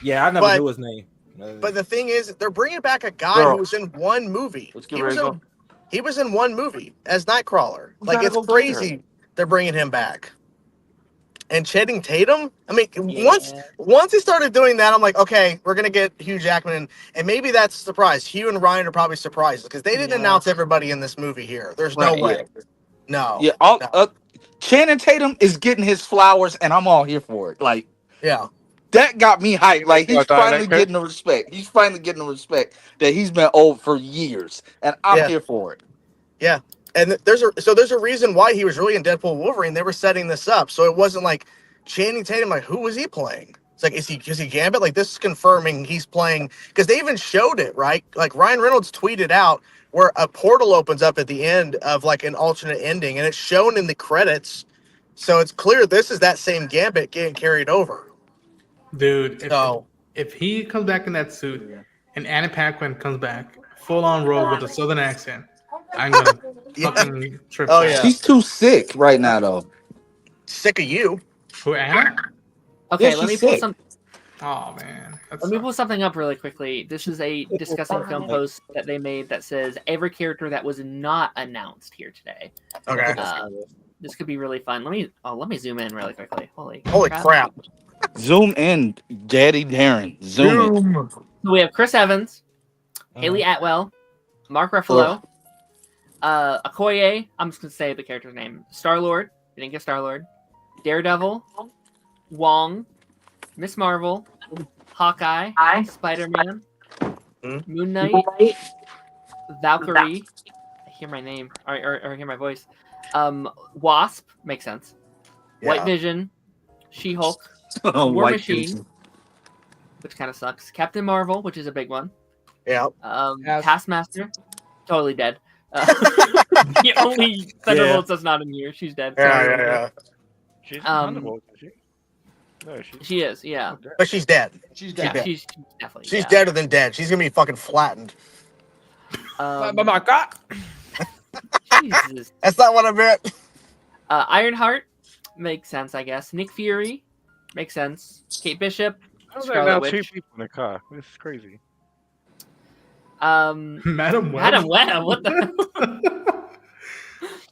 Yeah, I never knew his name. But the thing is, they're bringing back a guy who was in one movie. He was in one movie as Nightcrawler. Like, it's crazy they're bringing him back. And Channing Tatum, I mean, once he started doing that, I'm like, okay, we're gonna get Hugh Jackman, and maybe that's a surprise. Hugh and Ryan are probably surprised because they didn't announce everybody in this movie here. There's no way. No. Yeah, Channing Tatum is getting his flowers, and I'm all here for it. Like, yeah, that got me hyped. Like, he's finally getting the respect. He's finally getting the respect that he's been owed for years, and I'm here for it. Yeah. And there's a reason why he was really in Deadpool Wolverine. They were setting this up, so it wasn't like Channing Tatum. Like, who was he playing? It's like, is he Gambit? Like, this is confirming he's playing because they even showed it, right? Like, Ryan Reynolds tweeted out where a portal opens up at the end of like an alternate ending, and it's shown in the credits, so it's clear this is that same Gambit getting carried over. Dude, if he comes back in that suit and Anna Paquin comes back full on rogue with a southern accent, I'm gonna fucking trip. Oh yeah, she's too sick right now, though. Sick of you. Who, Anna? Okay, let me pull some. Oh man, let me pull something up really quickly. This is a discussing film post that they made that says every character that was not announced here today. Okay. This could be really fun. Let me zoom in really quickly. Holy crap! Zoom in, Daddy Darren. Zoom in. So we have Chris Evans, Haley Atwell, Mark Ruffalo. Okoye, I'm just gonna say the character's name. Star-Lord, you didn't get Star-Lord. Daredevil, Wong, Miss Marvel, Hawkeye, Spider-Man, Moon Knight, Valkyrie. I hear my name or hear my voice. Wasp makes sense. White Vision, She-Hulk, War Machine, which kind of sucks. Captain Marvel, which is a big one. Yeah. Taskmaster, totally dead. The only Thunderbolts that's not in here. She's dead. Yeah. She's in Thunderbolts, is she? No, she is, yeah. But she's dead. She's dead. Yeah, she's definitely. She's deader than dead. She's gonna be fucking flattened. Oh my God. Jesus. That's not what I meant. Ironheart makes sense, I guess. Nick Fury makes sense. Kate Bishop. How's there now two people in the car? This is crazy. Madam Web. What the hell?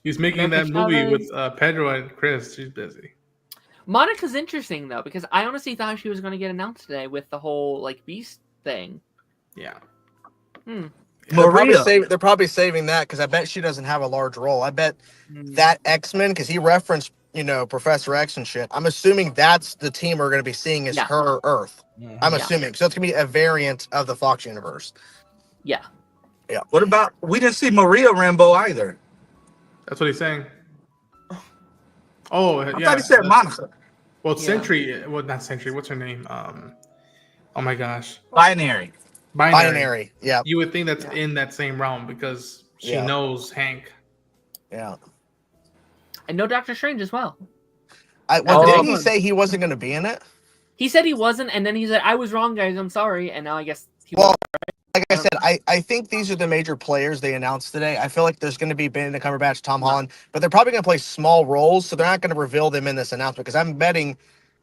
He's making that movie with Pedro and Chris. She's busy. Monica's interesting though, because I honestly thought she was going to get announced today with the whole like Beast thing. Yeah. They're probably saving that because I bet she doesn't have a large role. I bet that X-Men, because he referenced, Professor X and shit. I'm assuming that's the team we're going to be seeing is her Earth. I'm assuming. So it's going to be a variant of the Fox universe. Yeah. Yeah. What about, we didn't see Maria Rambeau either. That's what he's saying. Oh, I thought he said Monica. Well, Sentry. Well, not Sentry. What's her name? Oh my gosh. Binary. Yeah. You would think that's in that same realm because she knows Hank. Yeah. And no Doctor Strange as well. Didn't he say he wasn't going to be in it? He said he wasn't, and then he said, "I was wrong, guys. I'm sorry." And now I guess he was. Like I said, I think these are the major players they announced today. I feel like there's going to be Benedict Cumberbatch, Tom Holland, but they're probably going to play small roles, so they're not going to reveal them in this announcement because I'm betting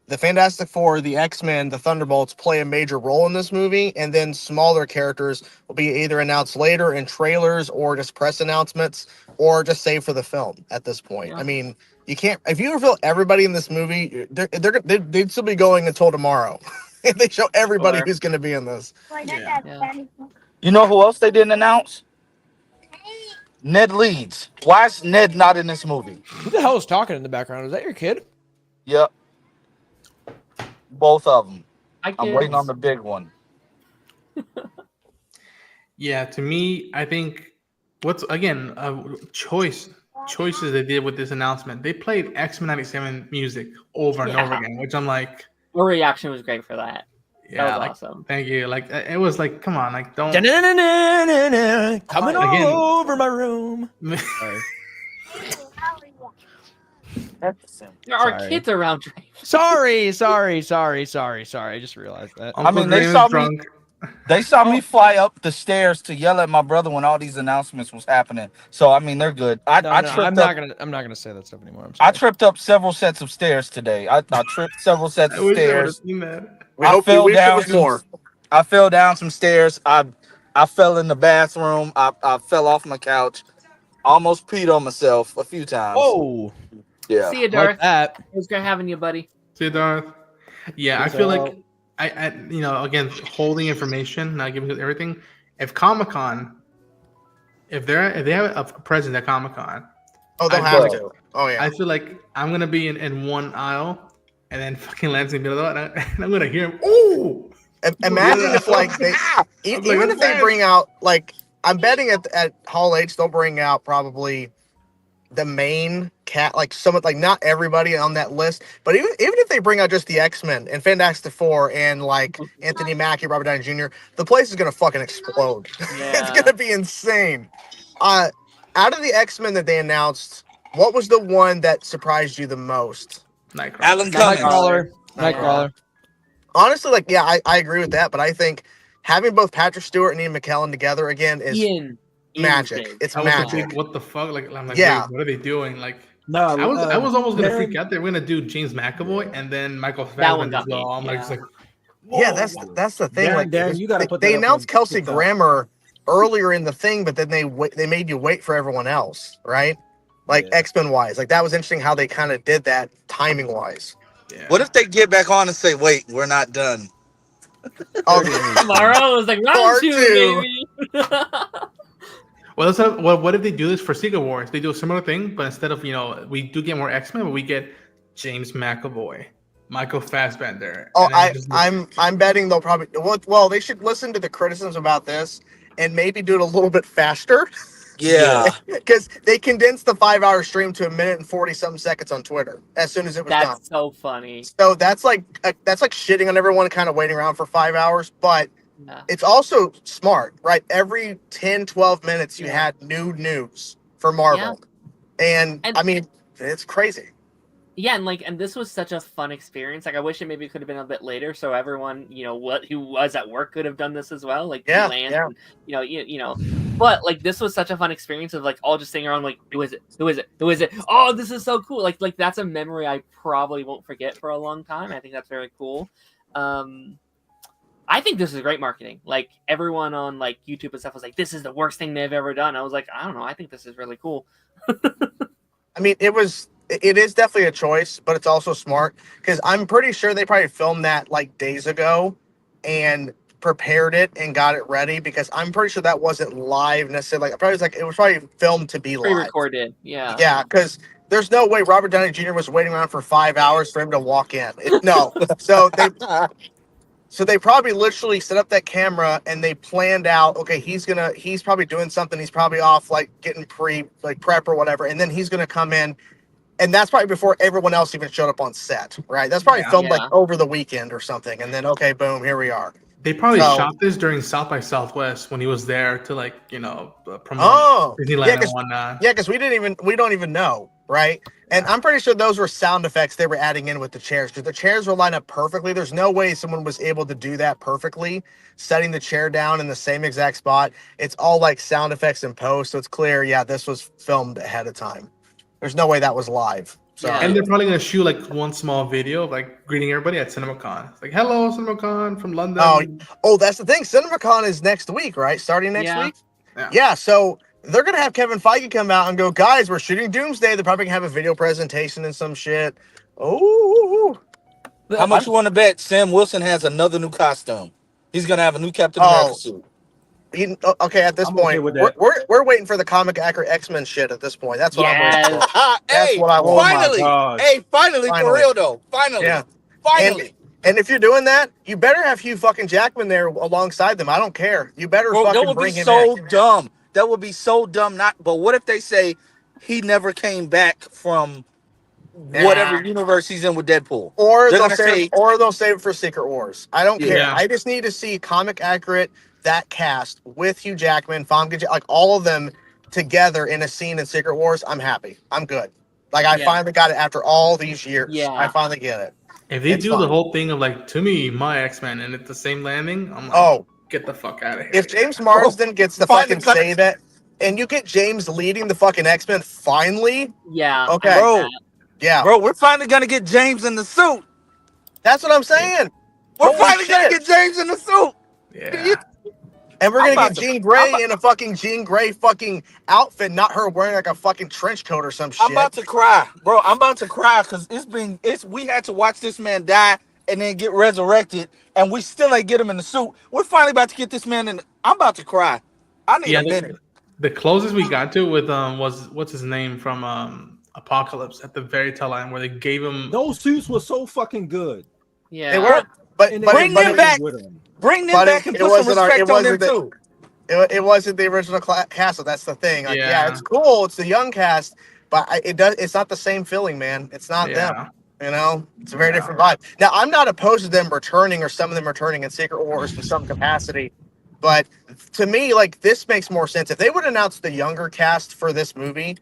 the Fantastic Four, the X-Men, the Thunderbolts play a major role in this movie, and then smaller characters will be either announced later in trailers or just press announcements or just saved for the film at this point. I mean, you can't, if you reveal everybody in this movie, they'd still be going until tomorrow. If they show everybody who's going to be in this. You know who else they didn't announce? Ned Leeds. Why is Ned not in this movie? Who the hell is talking in the background? Is that your kid? Yep. Both of them. I'm waiting on kids. the big one. Yeah, to me, I think what's again a choice choices they did with this announcement. They played X-Men 97 music over and over again, which I'm like, your reaction was great for that. Yeah, that was like, awesome. Thank you. Like it was like, come on, like don't coming all over my room. There are kids around. Sorry. I just realized that. I mean, they saw me fly up the stairs to yell at my brother when all these announcements was happening. So I mean, they're good. I'm not gonna say that stuff anymore. I tripped up several sets of stairs today. I tripped several sets of stairs. I fell down more. I fell down some stairs. I fell in the bathroom. I fell off my couch. Almost peed on myself a few times. Oh, yeah. See you, Darth. Like it was great having you, buddy. See you, Darth. Yeah, I feel like I again, holding information, not giving everything. If Comic-Con, if they have a presence at Comic-Con, they'll have to. Oh yeah. I feel like I'm gonna be in one aisle, and then fucking Lance in the middle, and I'm gonna hear him. Ooh! Imagine if like they, even if they bring out like, I'm betting at Hall H they'll bring out probably the main cat, like someone, like not everybody on that list, but even if they bring out just the X-Men and Fantastic Four and like Anthony Mackie, Robert Downey Jr., the place is gonna fucking explode. It's gonna be insane. Out of the X-Men that they announced, what was the one that surprised you the most? Nightcrawler. Honestly, like, yeah, I agree with that, but I think having both Patrick Stewart and Ian McKellen together again is magic. It's magic. What the fuck? Like, I'm like, yeah. wait, what are they doing? Like, no, I was almost gonna freak out. They were gonna do James McAvoy and then Michael Fassbender as well. I'm like, whoa. Yeah, that's the thing. Darren, you gotta put they that announced Kelsey Grammer earlier in the thing, but then they made you wait for everyone else, right? Like X-Men wise, like that was interesting how they kind of did that timing wise. Yeah. What if they get back on and say, "Wait, we're not done"? Tomorrow was like round two, baby. Well, what if they do this for Secret Wars? They do a similar thing, but instead of we do get more X-Men, but we get James McAvoy, Michael Fassbender. Oh, I'm betting they'll probably they should listen to the criticisms about this and maybe do it a little bit faster. Yeah, because they condensed the 5-hour stream to 1 minute and 40-something seconds on Twitter as soon as it was done. That's so funny. So that's like shitting on everyone kind of waiting around for 5 hours, but it's also smart, right? Every 10, 12 minutes you had new news for Marvel. And I mean, it's crazy. Yeah, and this was such a fun experience. Like, I wish it maybe could have been a bit later, so everyone, who was at work could have done this as well. Like, Lance, and, but like this was such a fun experience of like all just sitting around like, who is it? Oh, this is so cool. Like that's a memory I probably won't forget for a long time. I think that's very cool. I think this is great marketing. Like everyone on like YouTube and stuff was like, this is the worst thing they've ever done. I was like, I don't know. I think this is really cool. I mean, it is definitely a choice, but it's also smart because I'm pretty sure they probably filmed that like days ago and prepared it and got it ready because I'm pretty sure that wasn't live necessarily. Like, it was probably filmed to be live. Pre-recorded, yeah. Yeah, because there's no way Robert Downey Jr. was waiting around for 5 hours for him to walk in. No. So they probably literally set up that camera and they planned out, okay, he's probably doing something. He's probably off like getting prep or whatever. And then he's going to come in. And that's probably before everyone else even showed up on set, right? That's probably filmed like over the weekend or something. And then, okay, boom, here we are. They probably shot this during South by Southwest when he was there to promote Disneyland and whatnot. Yeah, because we don't even know, right? And I'm pretty sure those were sound effects they were adding in with the chairs because the chairs were lined up perfectly. There's no way someone was able to do that perfectly, setting the chair down in the same exact spot. It's all like sound effects in post, so it's clear. Yeah, this was filmed ahead of time. There's no way that was live. So. And they're probably going to shoot like one small video of like greeting everybody at CinemaCon. It's like, hello, CinemaCon from London. Oh, that's the thing. CinemaCon is next week, right? Starting next week? Yeah, so they're going to have Kevin Feige come out and go, guys, we're shooting Doomsday. They're probably going to have a video presentation and some shit. Oh. How much you want to bet Sam Wilson has another new costume? He's going to have a new Captain America suit. Okay, at this point, we're waiting for the comic accurate X-Men shit at this point. That's what I'm waiting for. That's what I want. Finally, for real though. Finally. And if you're doing that, you better have Hugh fucking Jackman there alongside them. I don't care. You better fucking bring him in. Dumb. That would be so dumb. But what if they say, he never came back from whatever universe he's in with Deadpool. Or They're they'll gonna save, say, or they'll save it for Secret Wars. I don't care. Yeah. I just need to see comic accurate that cast with Hugh Jackman, Famke, like all of them together in a scene in Secret Wars. I'm happy. I'm good. Like I finally got it after all these years. Yeah. I finally get it. If they It's do fine. the whole thing of like, to me, my X-Men, and it's the same landing, I'm like, Oh, get the fuck out of here. if James Marsden gets to Finally fucking got- say that, and you get James leading the fucking X-Men finally, Yeah. Okay. I like Bro. that. yeah, bro, we're finally gonna get James in the suit. that's what I'm saying. We're Holy finally gonna shit. get James in the suit. Yeah. And we're I'm gonna about get to- Jean Grey I'm in a fucking Jean Grey fucking outfit, not her wearing like a fucking trench coat or some shit. I'm about to cry, bro. I'm about to cry because we had to watch this man die and then get resurrected, and we still ain't get him in the suit. We're finally about to get this man in. I'm about to cry. I need Yeah, a minute. the closest we got to with was what's his name from Apocalypse at the very tail end where they gave him Those suits were so fucking good. Yeah. They were, but And but, bring but them it, back. with them. Bring them but back and put some respect on them too. it wasn't the original cast. So that's the thing. Like, yeah, Yeah. it's cool. It's the young cast, but it's not the same feeling, man. It's not them. Yeah. You know, it's a very Yeah. different vibe. Now, I'm not opposed to them returning or some of them returning in Secret Wars to some capacity, but to me, like this makes more sense. If they would announce the younger cast for this movie,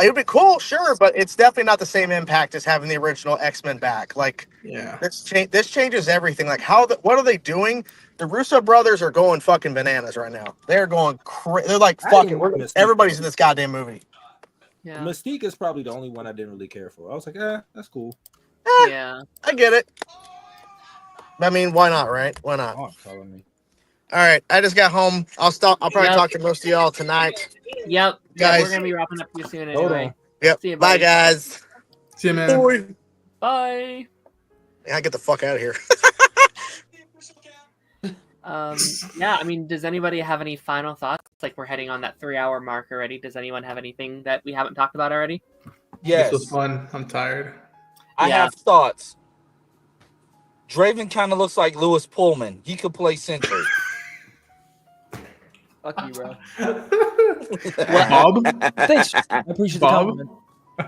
it would be cool, sure, but it's definitely not the same impact as having the original X-Men back. Like, Yeah. this changes everything. Like, what are they doing? The Russo brothers are going fucking bananas right now. They're going crazy. They're like, I fuck didn't it. miss Everybody's in this goddamn movie. Yeah. Mystique is probably the only one I didn't really care for. I was like, that's cool. Yeah. I get it. I mean, why not, right? Why not? Oh, telling me. All right, I just got home. I'll probably Yep. talk to most of y'all tonight. Yep. Guys. We're gonna be wrapping up here soon Hold anyway. on. Yep. See you, Bye, buddy. guys. See you, man. Boy. Bye. Yeah, get the fuck out of here. Yeah, I mean, does anybody have any final thoughts? Like, we're heading on that 3-hour mark already. Does anyone have anything that we haven't talked about already? This was Yes, fun. I'm tired. I Yeah. have thoughts. Draven kind of looks like Lewis Pullman. He could play Sentry. Fuck you, bro. Bob? Thanks. I appreciate the Bob? compliment.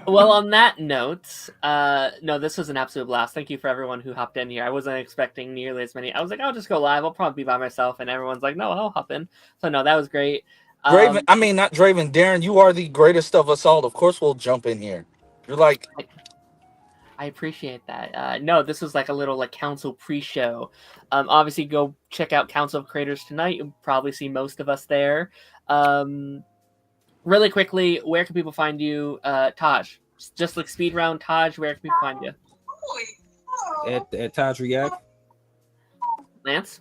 Well, on that note, no, this was an absolute blast. Thank you for everyone who hopped in here. I wasn't expecting nearly as many. I was like, I'll just go live. I'll probably be by myself. And everyone's like, no, I'll hop in. So, no, that was great. Draven, I mean, not Draven. Darren, you are the greatest of us all. Of course, we'll jump in here. You're like, I appreciate that. No, this was like a little like council pre-show. Obviously, go check out Council of Creators tonight. You'll probably see most of us there. Really quickly, where can people find you, Taj? Just like speed round, Taj. Where can people find you? At Taj React. Lance,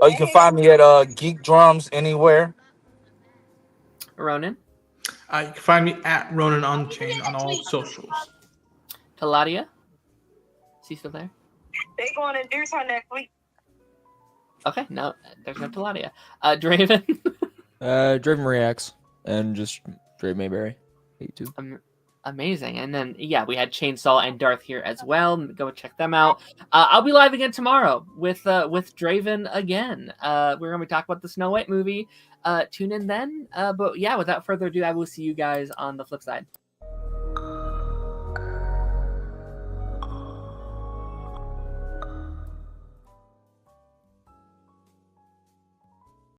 oh, you can find me at Geek Drums anywhere. Ronan, You can find me at Ronan Unchained on all socials. Taladia. Is he still there? They going to do something next week. Okay, no, there's no Taladia. Draven. Draven Reacts and just Dave Mayberry. YouTube. Amazing. And then, yeah, we had Chainsaw and Darth here as well. Go check them out. I'll be live again tomorrow with Draven again. We're going to be talking about the Snow White movie. Tune in then. But yeah, without further ado, I will see you guys on the flip side.